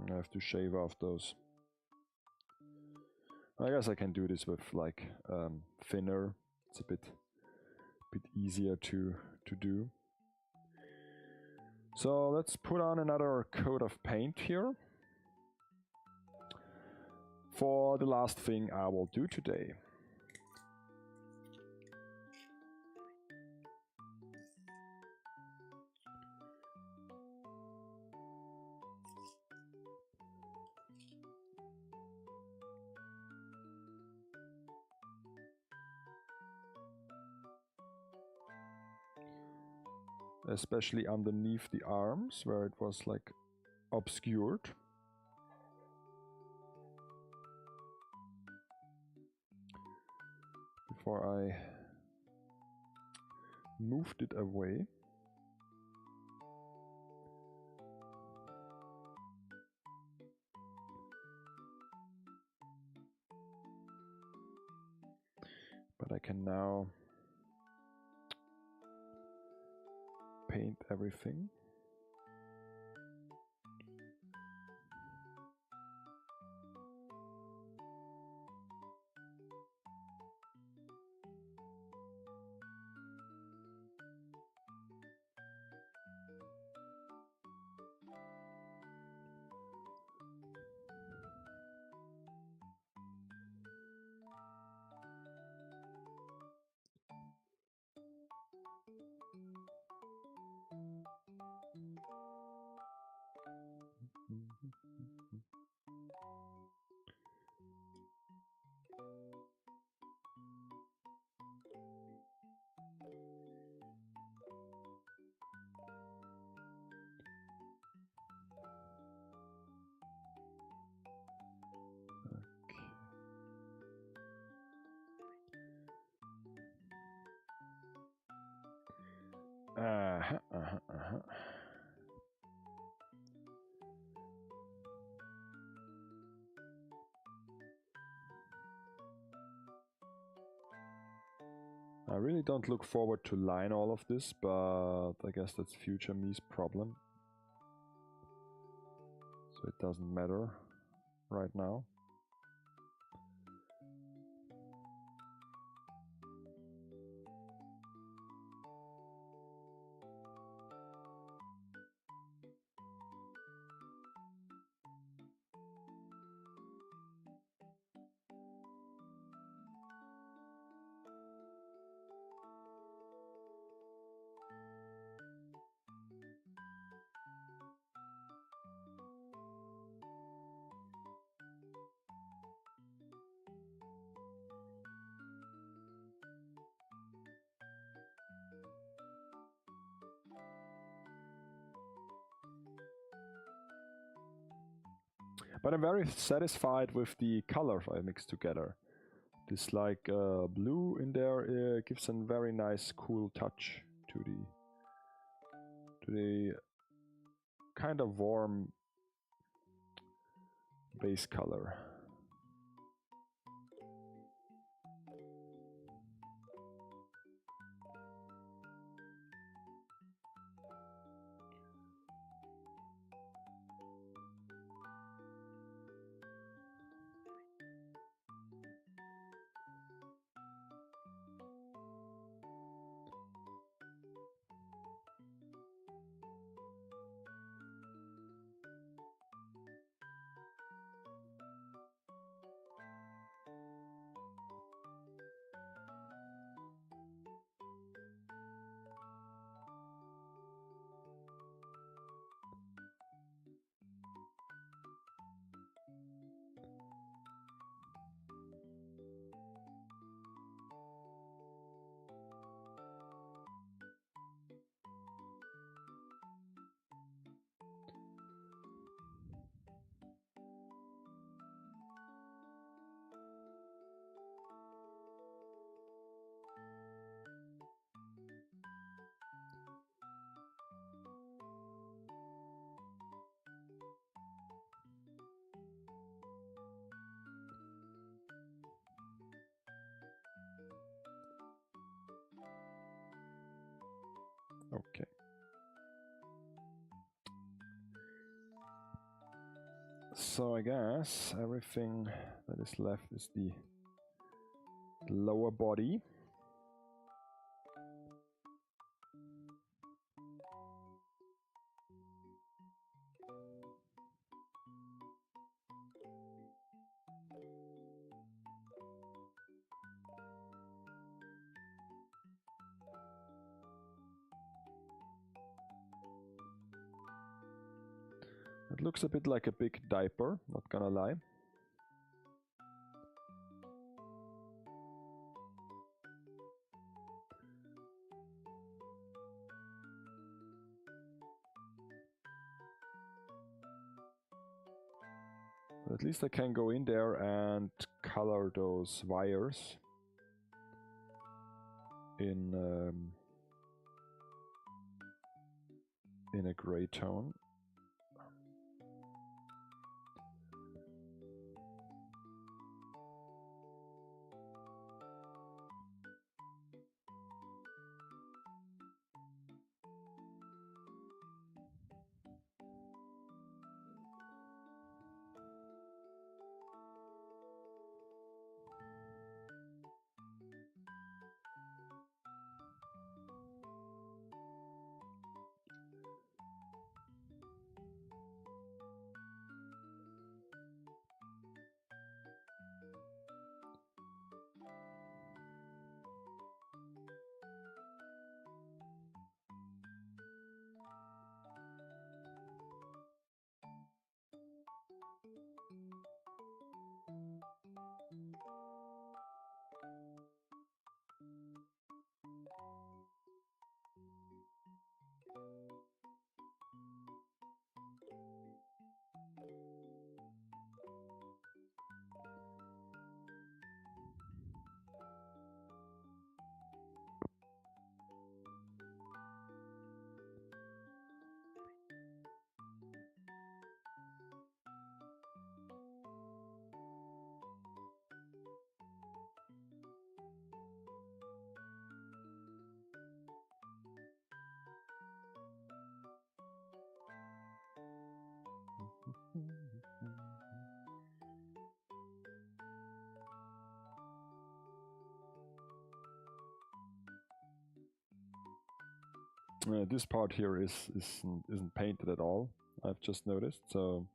I have to shave off those. I guess I can do this with like thinner. It's a bit bit easier to do. So let's put on another coat of paint here for the last thing I will do today. Especially underneath the arms where it was like obscured. Before I moved it away. But I can now paint everything. I really don't look forward to line all of this, but I guess that's future me's problem. So it doesn't matter right now. But I'm very satisfied with the colors I mixed together. This like blue in there gives a very nice cool touch to the kind of warm base color. Okay. So I guess everything that is left is the lower body. It looks a bit like a big diaper, not gonna lie. But at least I can go in there and color those wires in a gray tone. This part here isn't painted at all, I've just noticed, so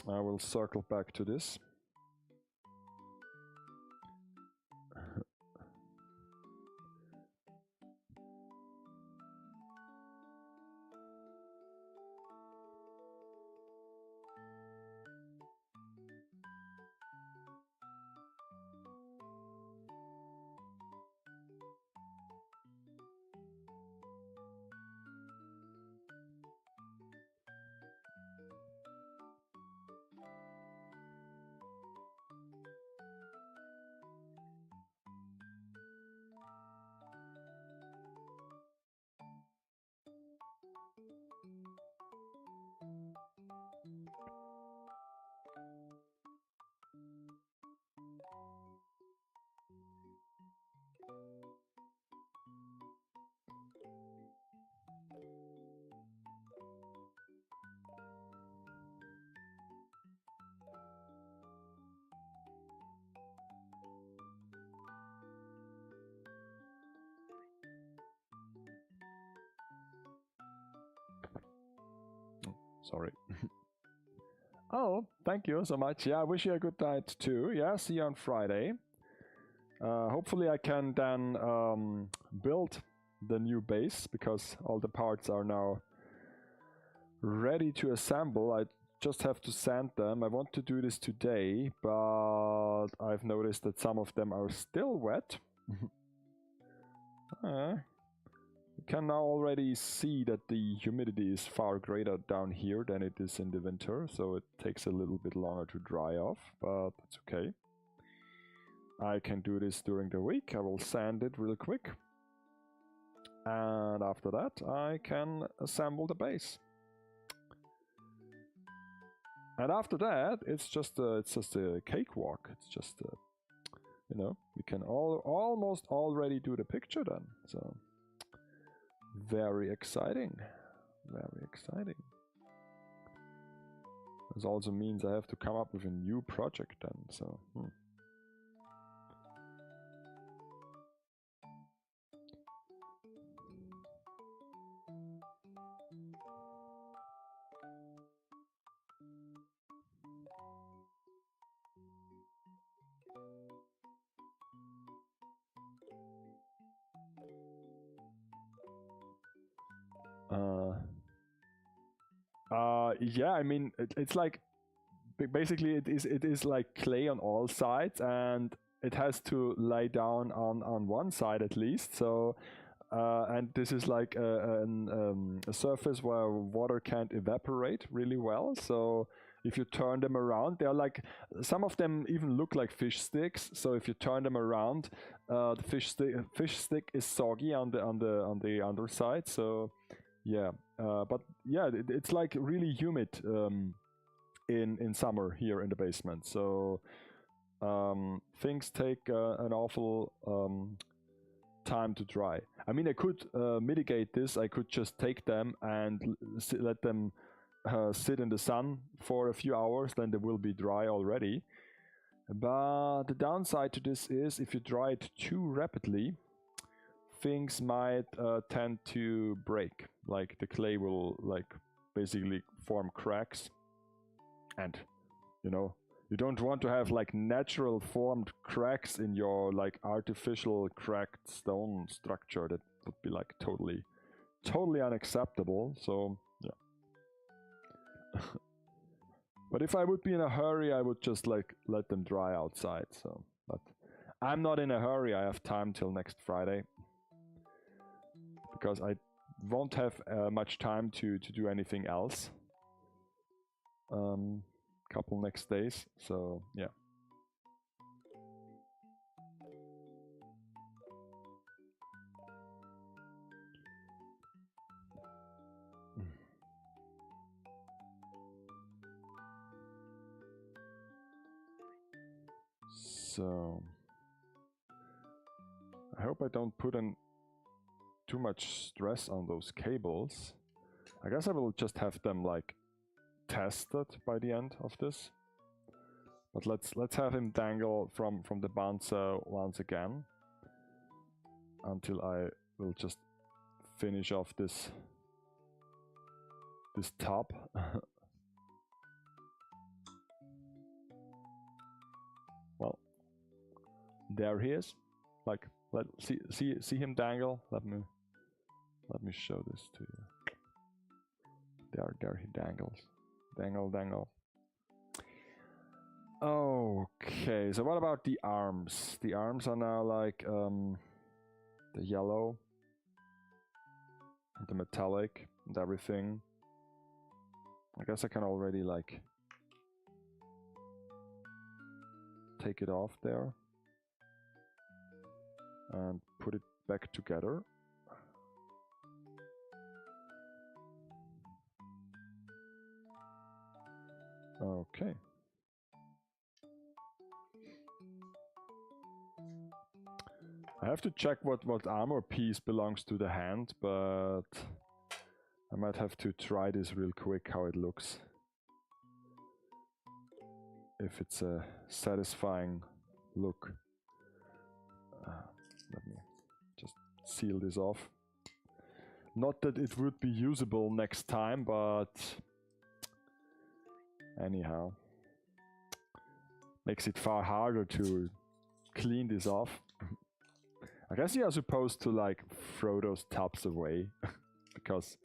I will circle back to this. Sorry. Oh, thank you so much. Yeah, I wish you a good night too. Yeah, see you on Friday. Hopefully I can then build the new base, because all the parts are now ready to assemble. I just have to sand them. I want to do this today, but I've noticed that some of them are still wet. You can now already see that the humidity is far greater down here than it is in the winter, so it takes a little bit longer to dry off, but that's okay. I can do this during the week. I will sand it real quick, and after that I can assemble the base. And after that, it's just a cakewalk. It's just you know, we can almost already do the picture then. So very exciting, very exciting. This also means I have to come up with a new project then. So. Yeah, I mean, it's like basically it is like clay on all sides, and it has to lay down on one side at least. So and this is like a surface where water can't evaporate really well. So if you turn them around, they're like, some of them even look like fish sticks. So if you turn them around, the fish stick is soggy on the underside. So yeah, but yeah, it's like really humid in summer here in the basement. So things take an awful time to dry. I mean, I could mitigate this. I could just take them and let them sit in the sun for a few hours, then they will be dry already. But the downside to this is if you dry it too rapidly, things might tend to break. Like the clay will like basically form cracks, and you know, you don't want to have like natural formed cracks in your like artificial cracked stone structure. That would be like totally unacceptable. So yeah. But if I would be in a hurry, I would just like let them dry outside. So, but I'm not in a hurry. I have time till next Friday because I won't have much time to do anything else. Couple next days. So yeah. So I hope I don't put in too much stress on those cables. I guess I will just have them like tested by the end of this. But let's have him dangle from the bouncer once again until I will just finish off this top. Well, there he is. Like, see him dangle. Let me show this to you. There he dangles. Dangle. Okay, so what about the arms? The arms are now like the yellow, the metallic, and everything. I guess I can already like take it off there and put it back together. Okay. I have to check what armor piece belongs to the hand, but I might have to try this real quick, how it looks. If it's a satisfying look. Let me just seal this off. Not that it would be usable next time, but anyhow. Makes it far harder to clean this off. I guess you are supposed to like throw those tops away because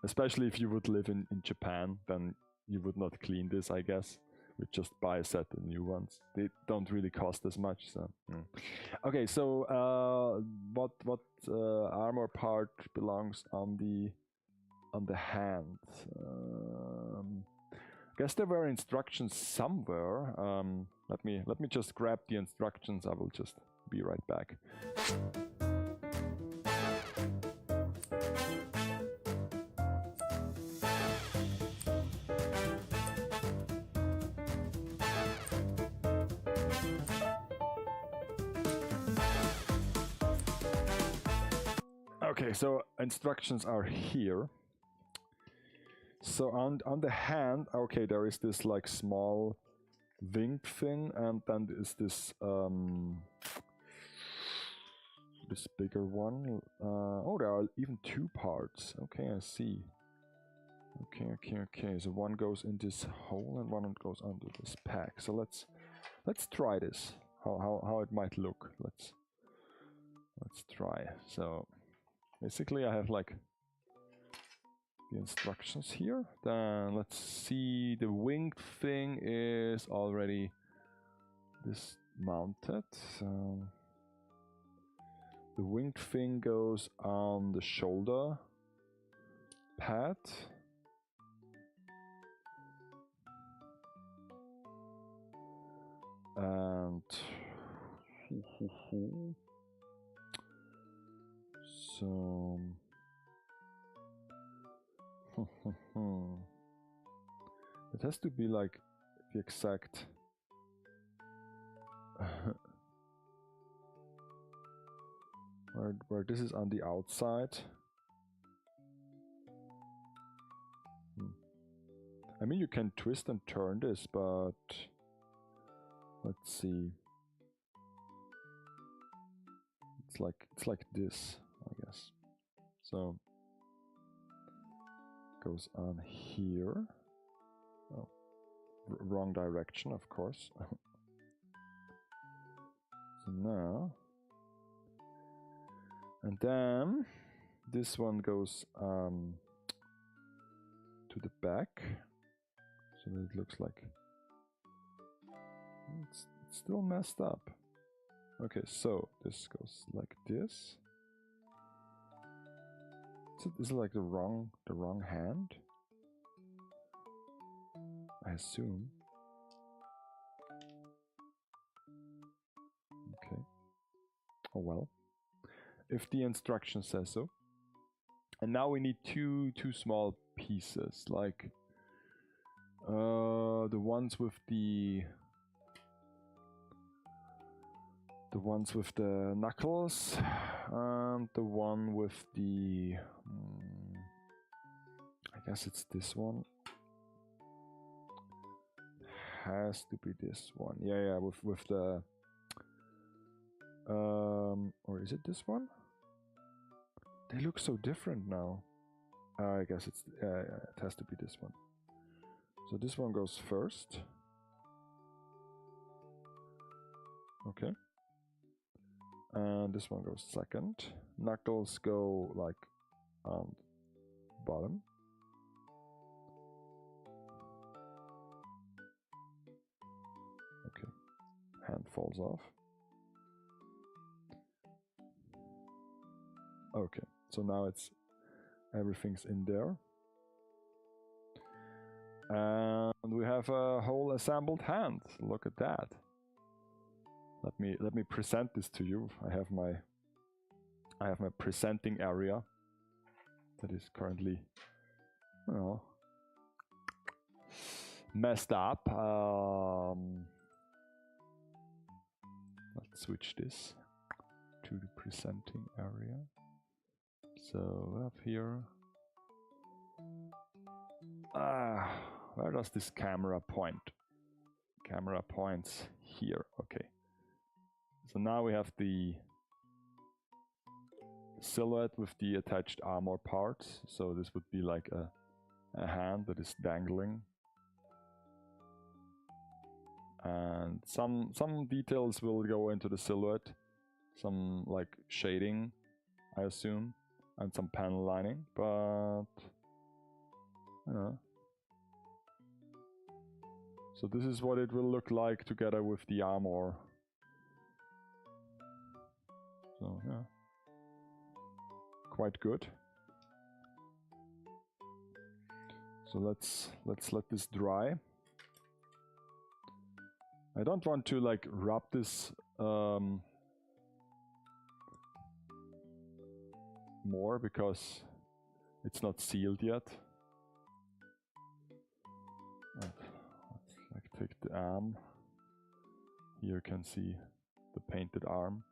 especially if you would live in Japan, then you would not clean this, I guess. You'd just buy a set of new ones. They don't really cost as much, so. Okay, so what armor part belongs on the hand? I guess there were instructions somewhere. Let me just grab the instructions. I will just be right back. Okay, so instructions are here. So on the hand, okay, there is this like small wing fin, and then there's this this bigger one. Oh, there are even two parts. Okay, I see. Okay. So one goes in this hole and one goes under this pack. So let's try this. How it might look. Let's try. So basically, I have like the instructions here. Then let's see, the winged thing is already dismounted. So the winged thing goes on the shoulder pad. And so it has to be like the exact where this is on the outside. I mean, you can twist and turn this, but let's see. It's like this, I guess. So goes on here. Oh, wrong direction, of course. So now, and then this one goes to the back, so that it looks like it's still messed up. Okay, so this goes like this. Is it like the wrong hand? I assume. Okay. Oh well. If the instruction says so. And now we need two small pieces, like the ones with the knuckles, and the one with the I guess it's this one. Has to be this one. Yeah, with the or is it this one? They look so different now. I guess it has to be this one. So this one goes first. Okay. And this one goes second. Knuckles go like on bottom. Okay. Hand falls off. Okay. So now it's everything's in there. And we have a whole assembled hand. Look at that. Let me present this to you. I have my presenting area that is currently, you know, messed up. Let's switch this to the presenting area. So up here, where does this camera point? Camera points here. Okay. So now we have the silhouette with the attached armor parts. So this would be like a hand that is dangling. And some details will go into the silhouette. Some like shading, I assume, and some panel lining, but you know. So this is what it will look like together with the armor. So yeah, quite good. So let's let this dry. I don't want to like rub this more because it's not sealed yet. Let's like take the arm. Here you can see the painted arm.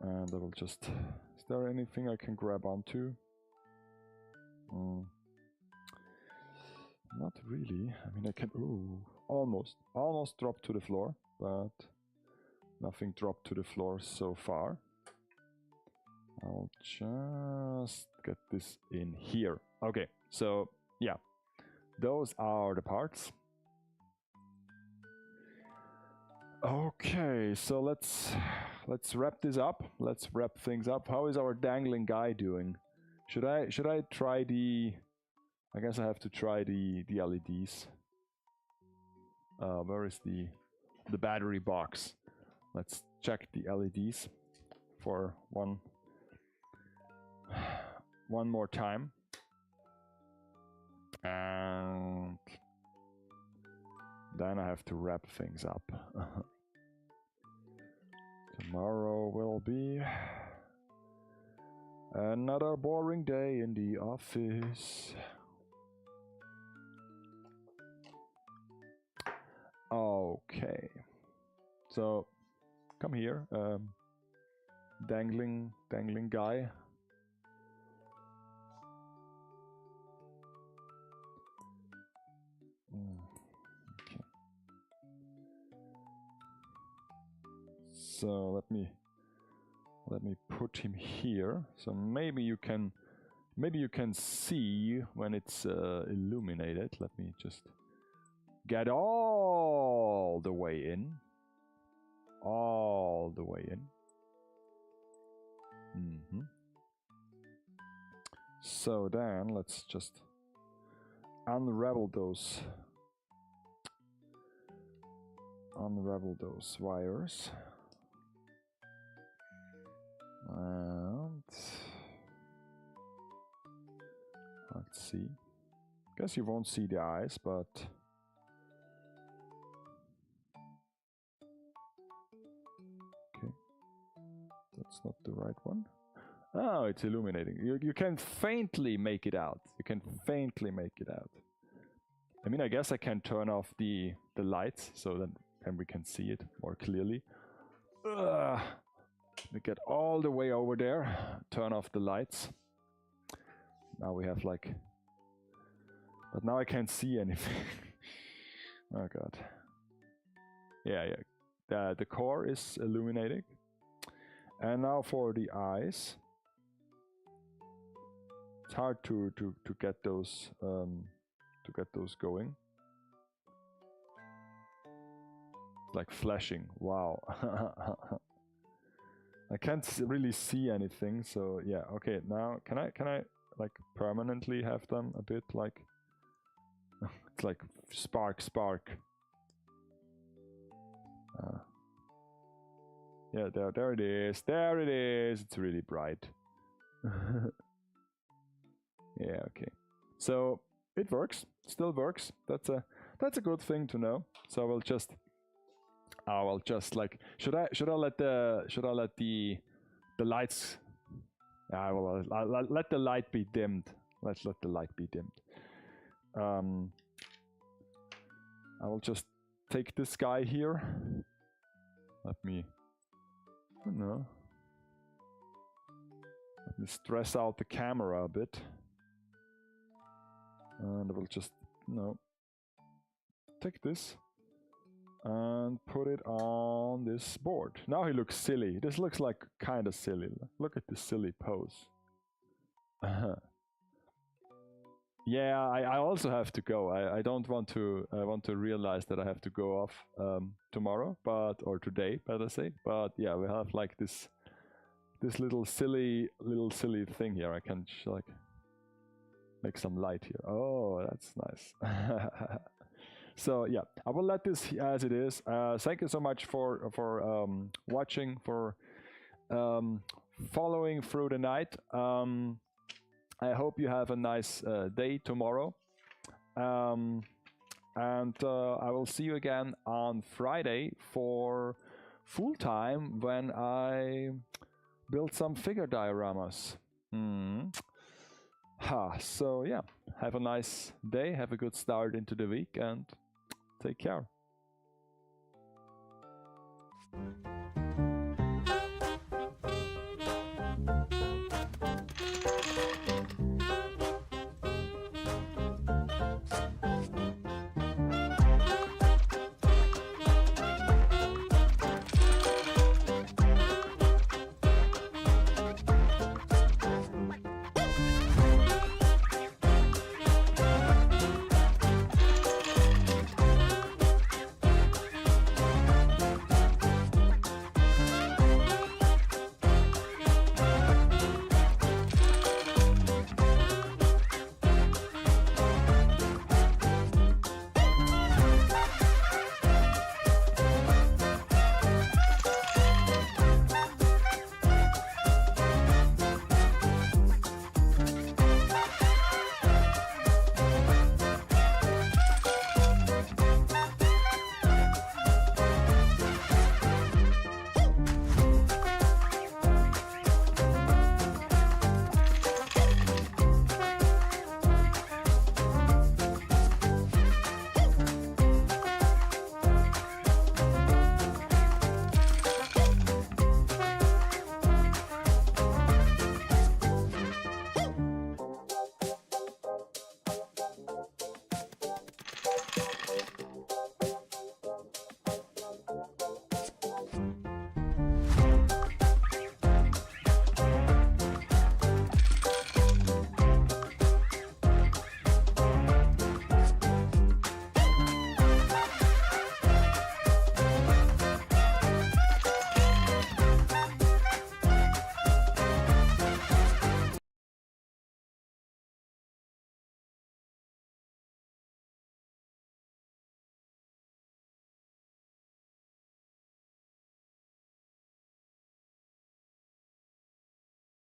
And I will just, is there anything I can grab onto? Not really. I mean, I can, ooh, almost drop to the floor, but nothing dropped to the floor so far. I'll just get this in here. Okay, so yeah, those are the parts. Okay, so let's wrap this up. Let's wrap things up. How is our dangling guy doing? Should I try the? I guess I have to try the LEDs. Where is the battery box? Let's check the LEDs for one more time. And then I have to wrap things up. Tomorrow will be another boring day in the office. Okay. So, come here, dangling guy. Okay. So let me put him here. So maybe you can see when it's illuminated. Let me just get all the way in. All the way in. So then let's just unravel those wires. And let's see. Guess you won't see the eyes, but okay, that's not the right one. Oh, it's illuminating. You can faintly make it out. You can faintly make it out. I mean, I guess I can turn off the lights so that then we can see it more clearly. We get all the way over there, turn off the lights. Now we have like... But now I can't see anything. Oh god. Yeah. The core is illuminating. And now for the eyes. It's hard to get those going. Like flashing. Wow. I can't really see anything, so yeah. Okay, now can I like permanently have them a bit like it's like spark. Yeah, there it is. There it is. It's really bright. Yeah, okay. So it works. Still works. That's a good thing to know. So I will just like should I let the lights I'll let the light be dimmed. Let's let the light be dimmed. I will just take this guy here. Let me stress out the camera a bit. And I will just take this and put it on this board. Now he looks silly. This looks like kind of silly. Look at this silly pose. Yeah, I also have to go. I don't want to. I want to realize that I have to go off tomorrow, or today, better say. But yeah, we have like this little silly thing here. I can like make some light here. Oh, that's nice. So yeah, I will let this as it is. Thank you so much for watching, for following through the night. I hope you have a nice day tomorrow. And I will see you again on Friday for full time when I build some figure dioramas. So yeah, have a nice day, have a good start into the week, and take care.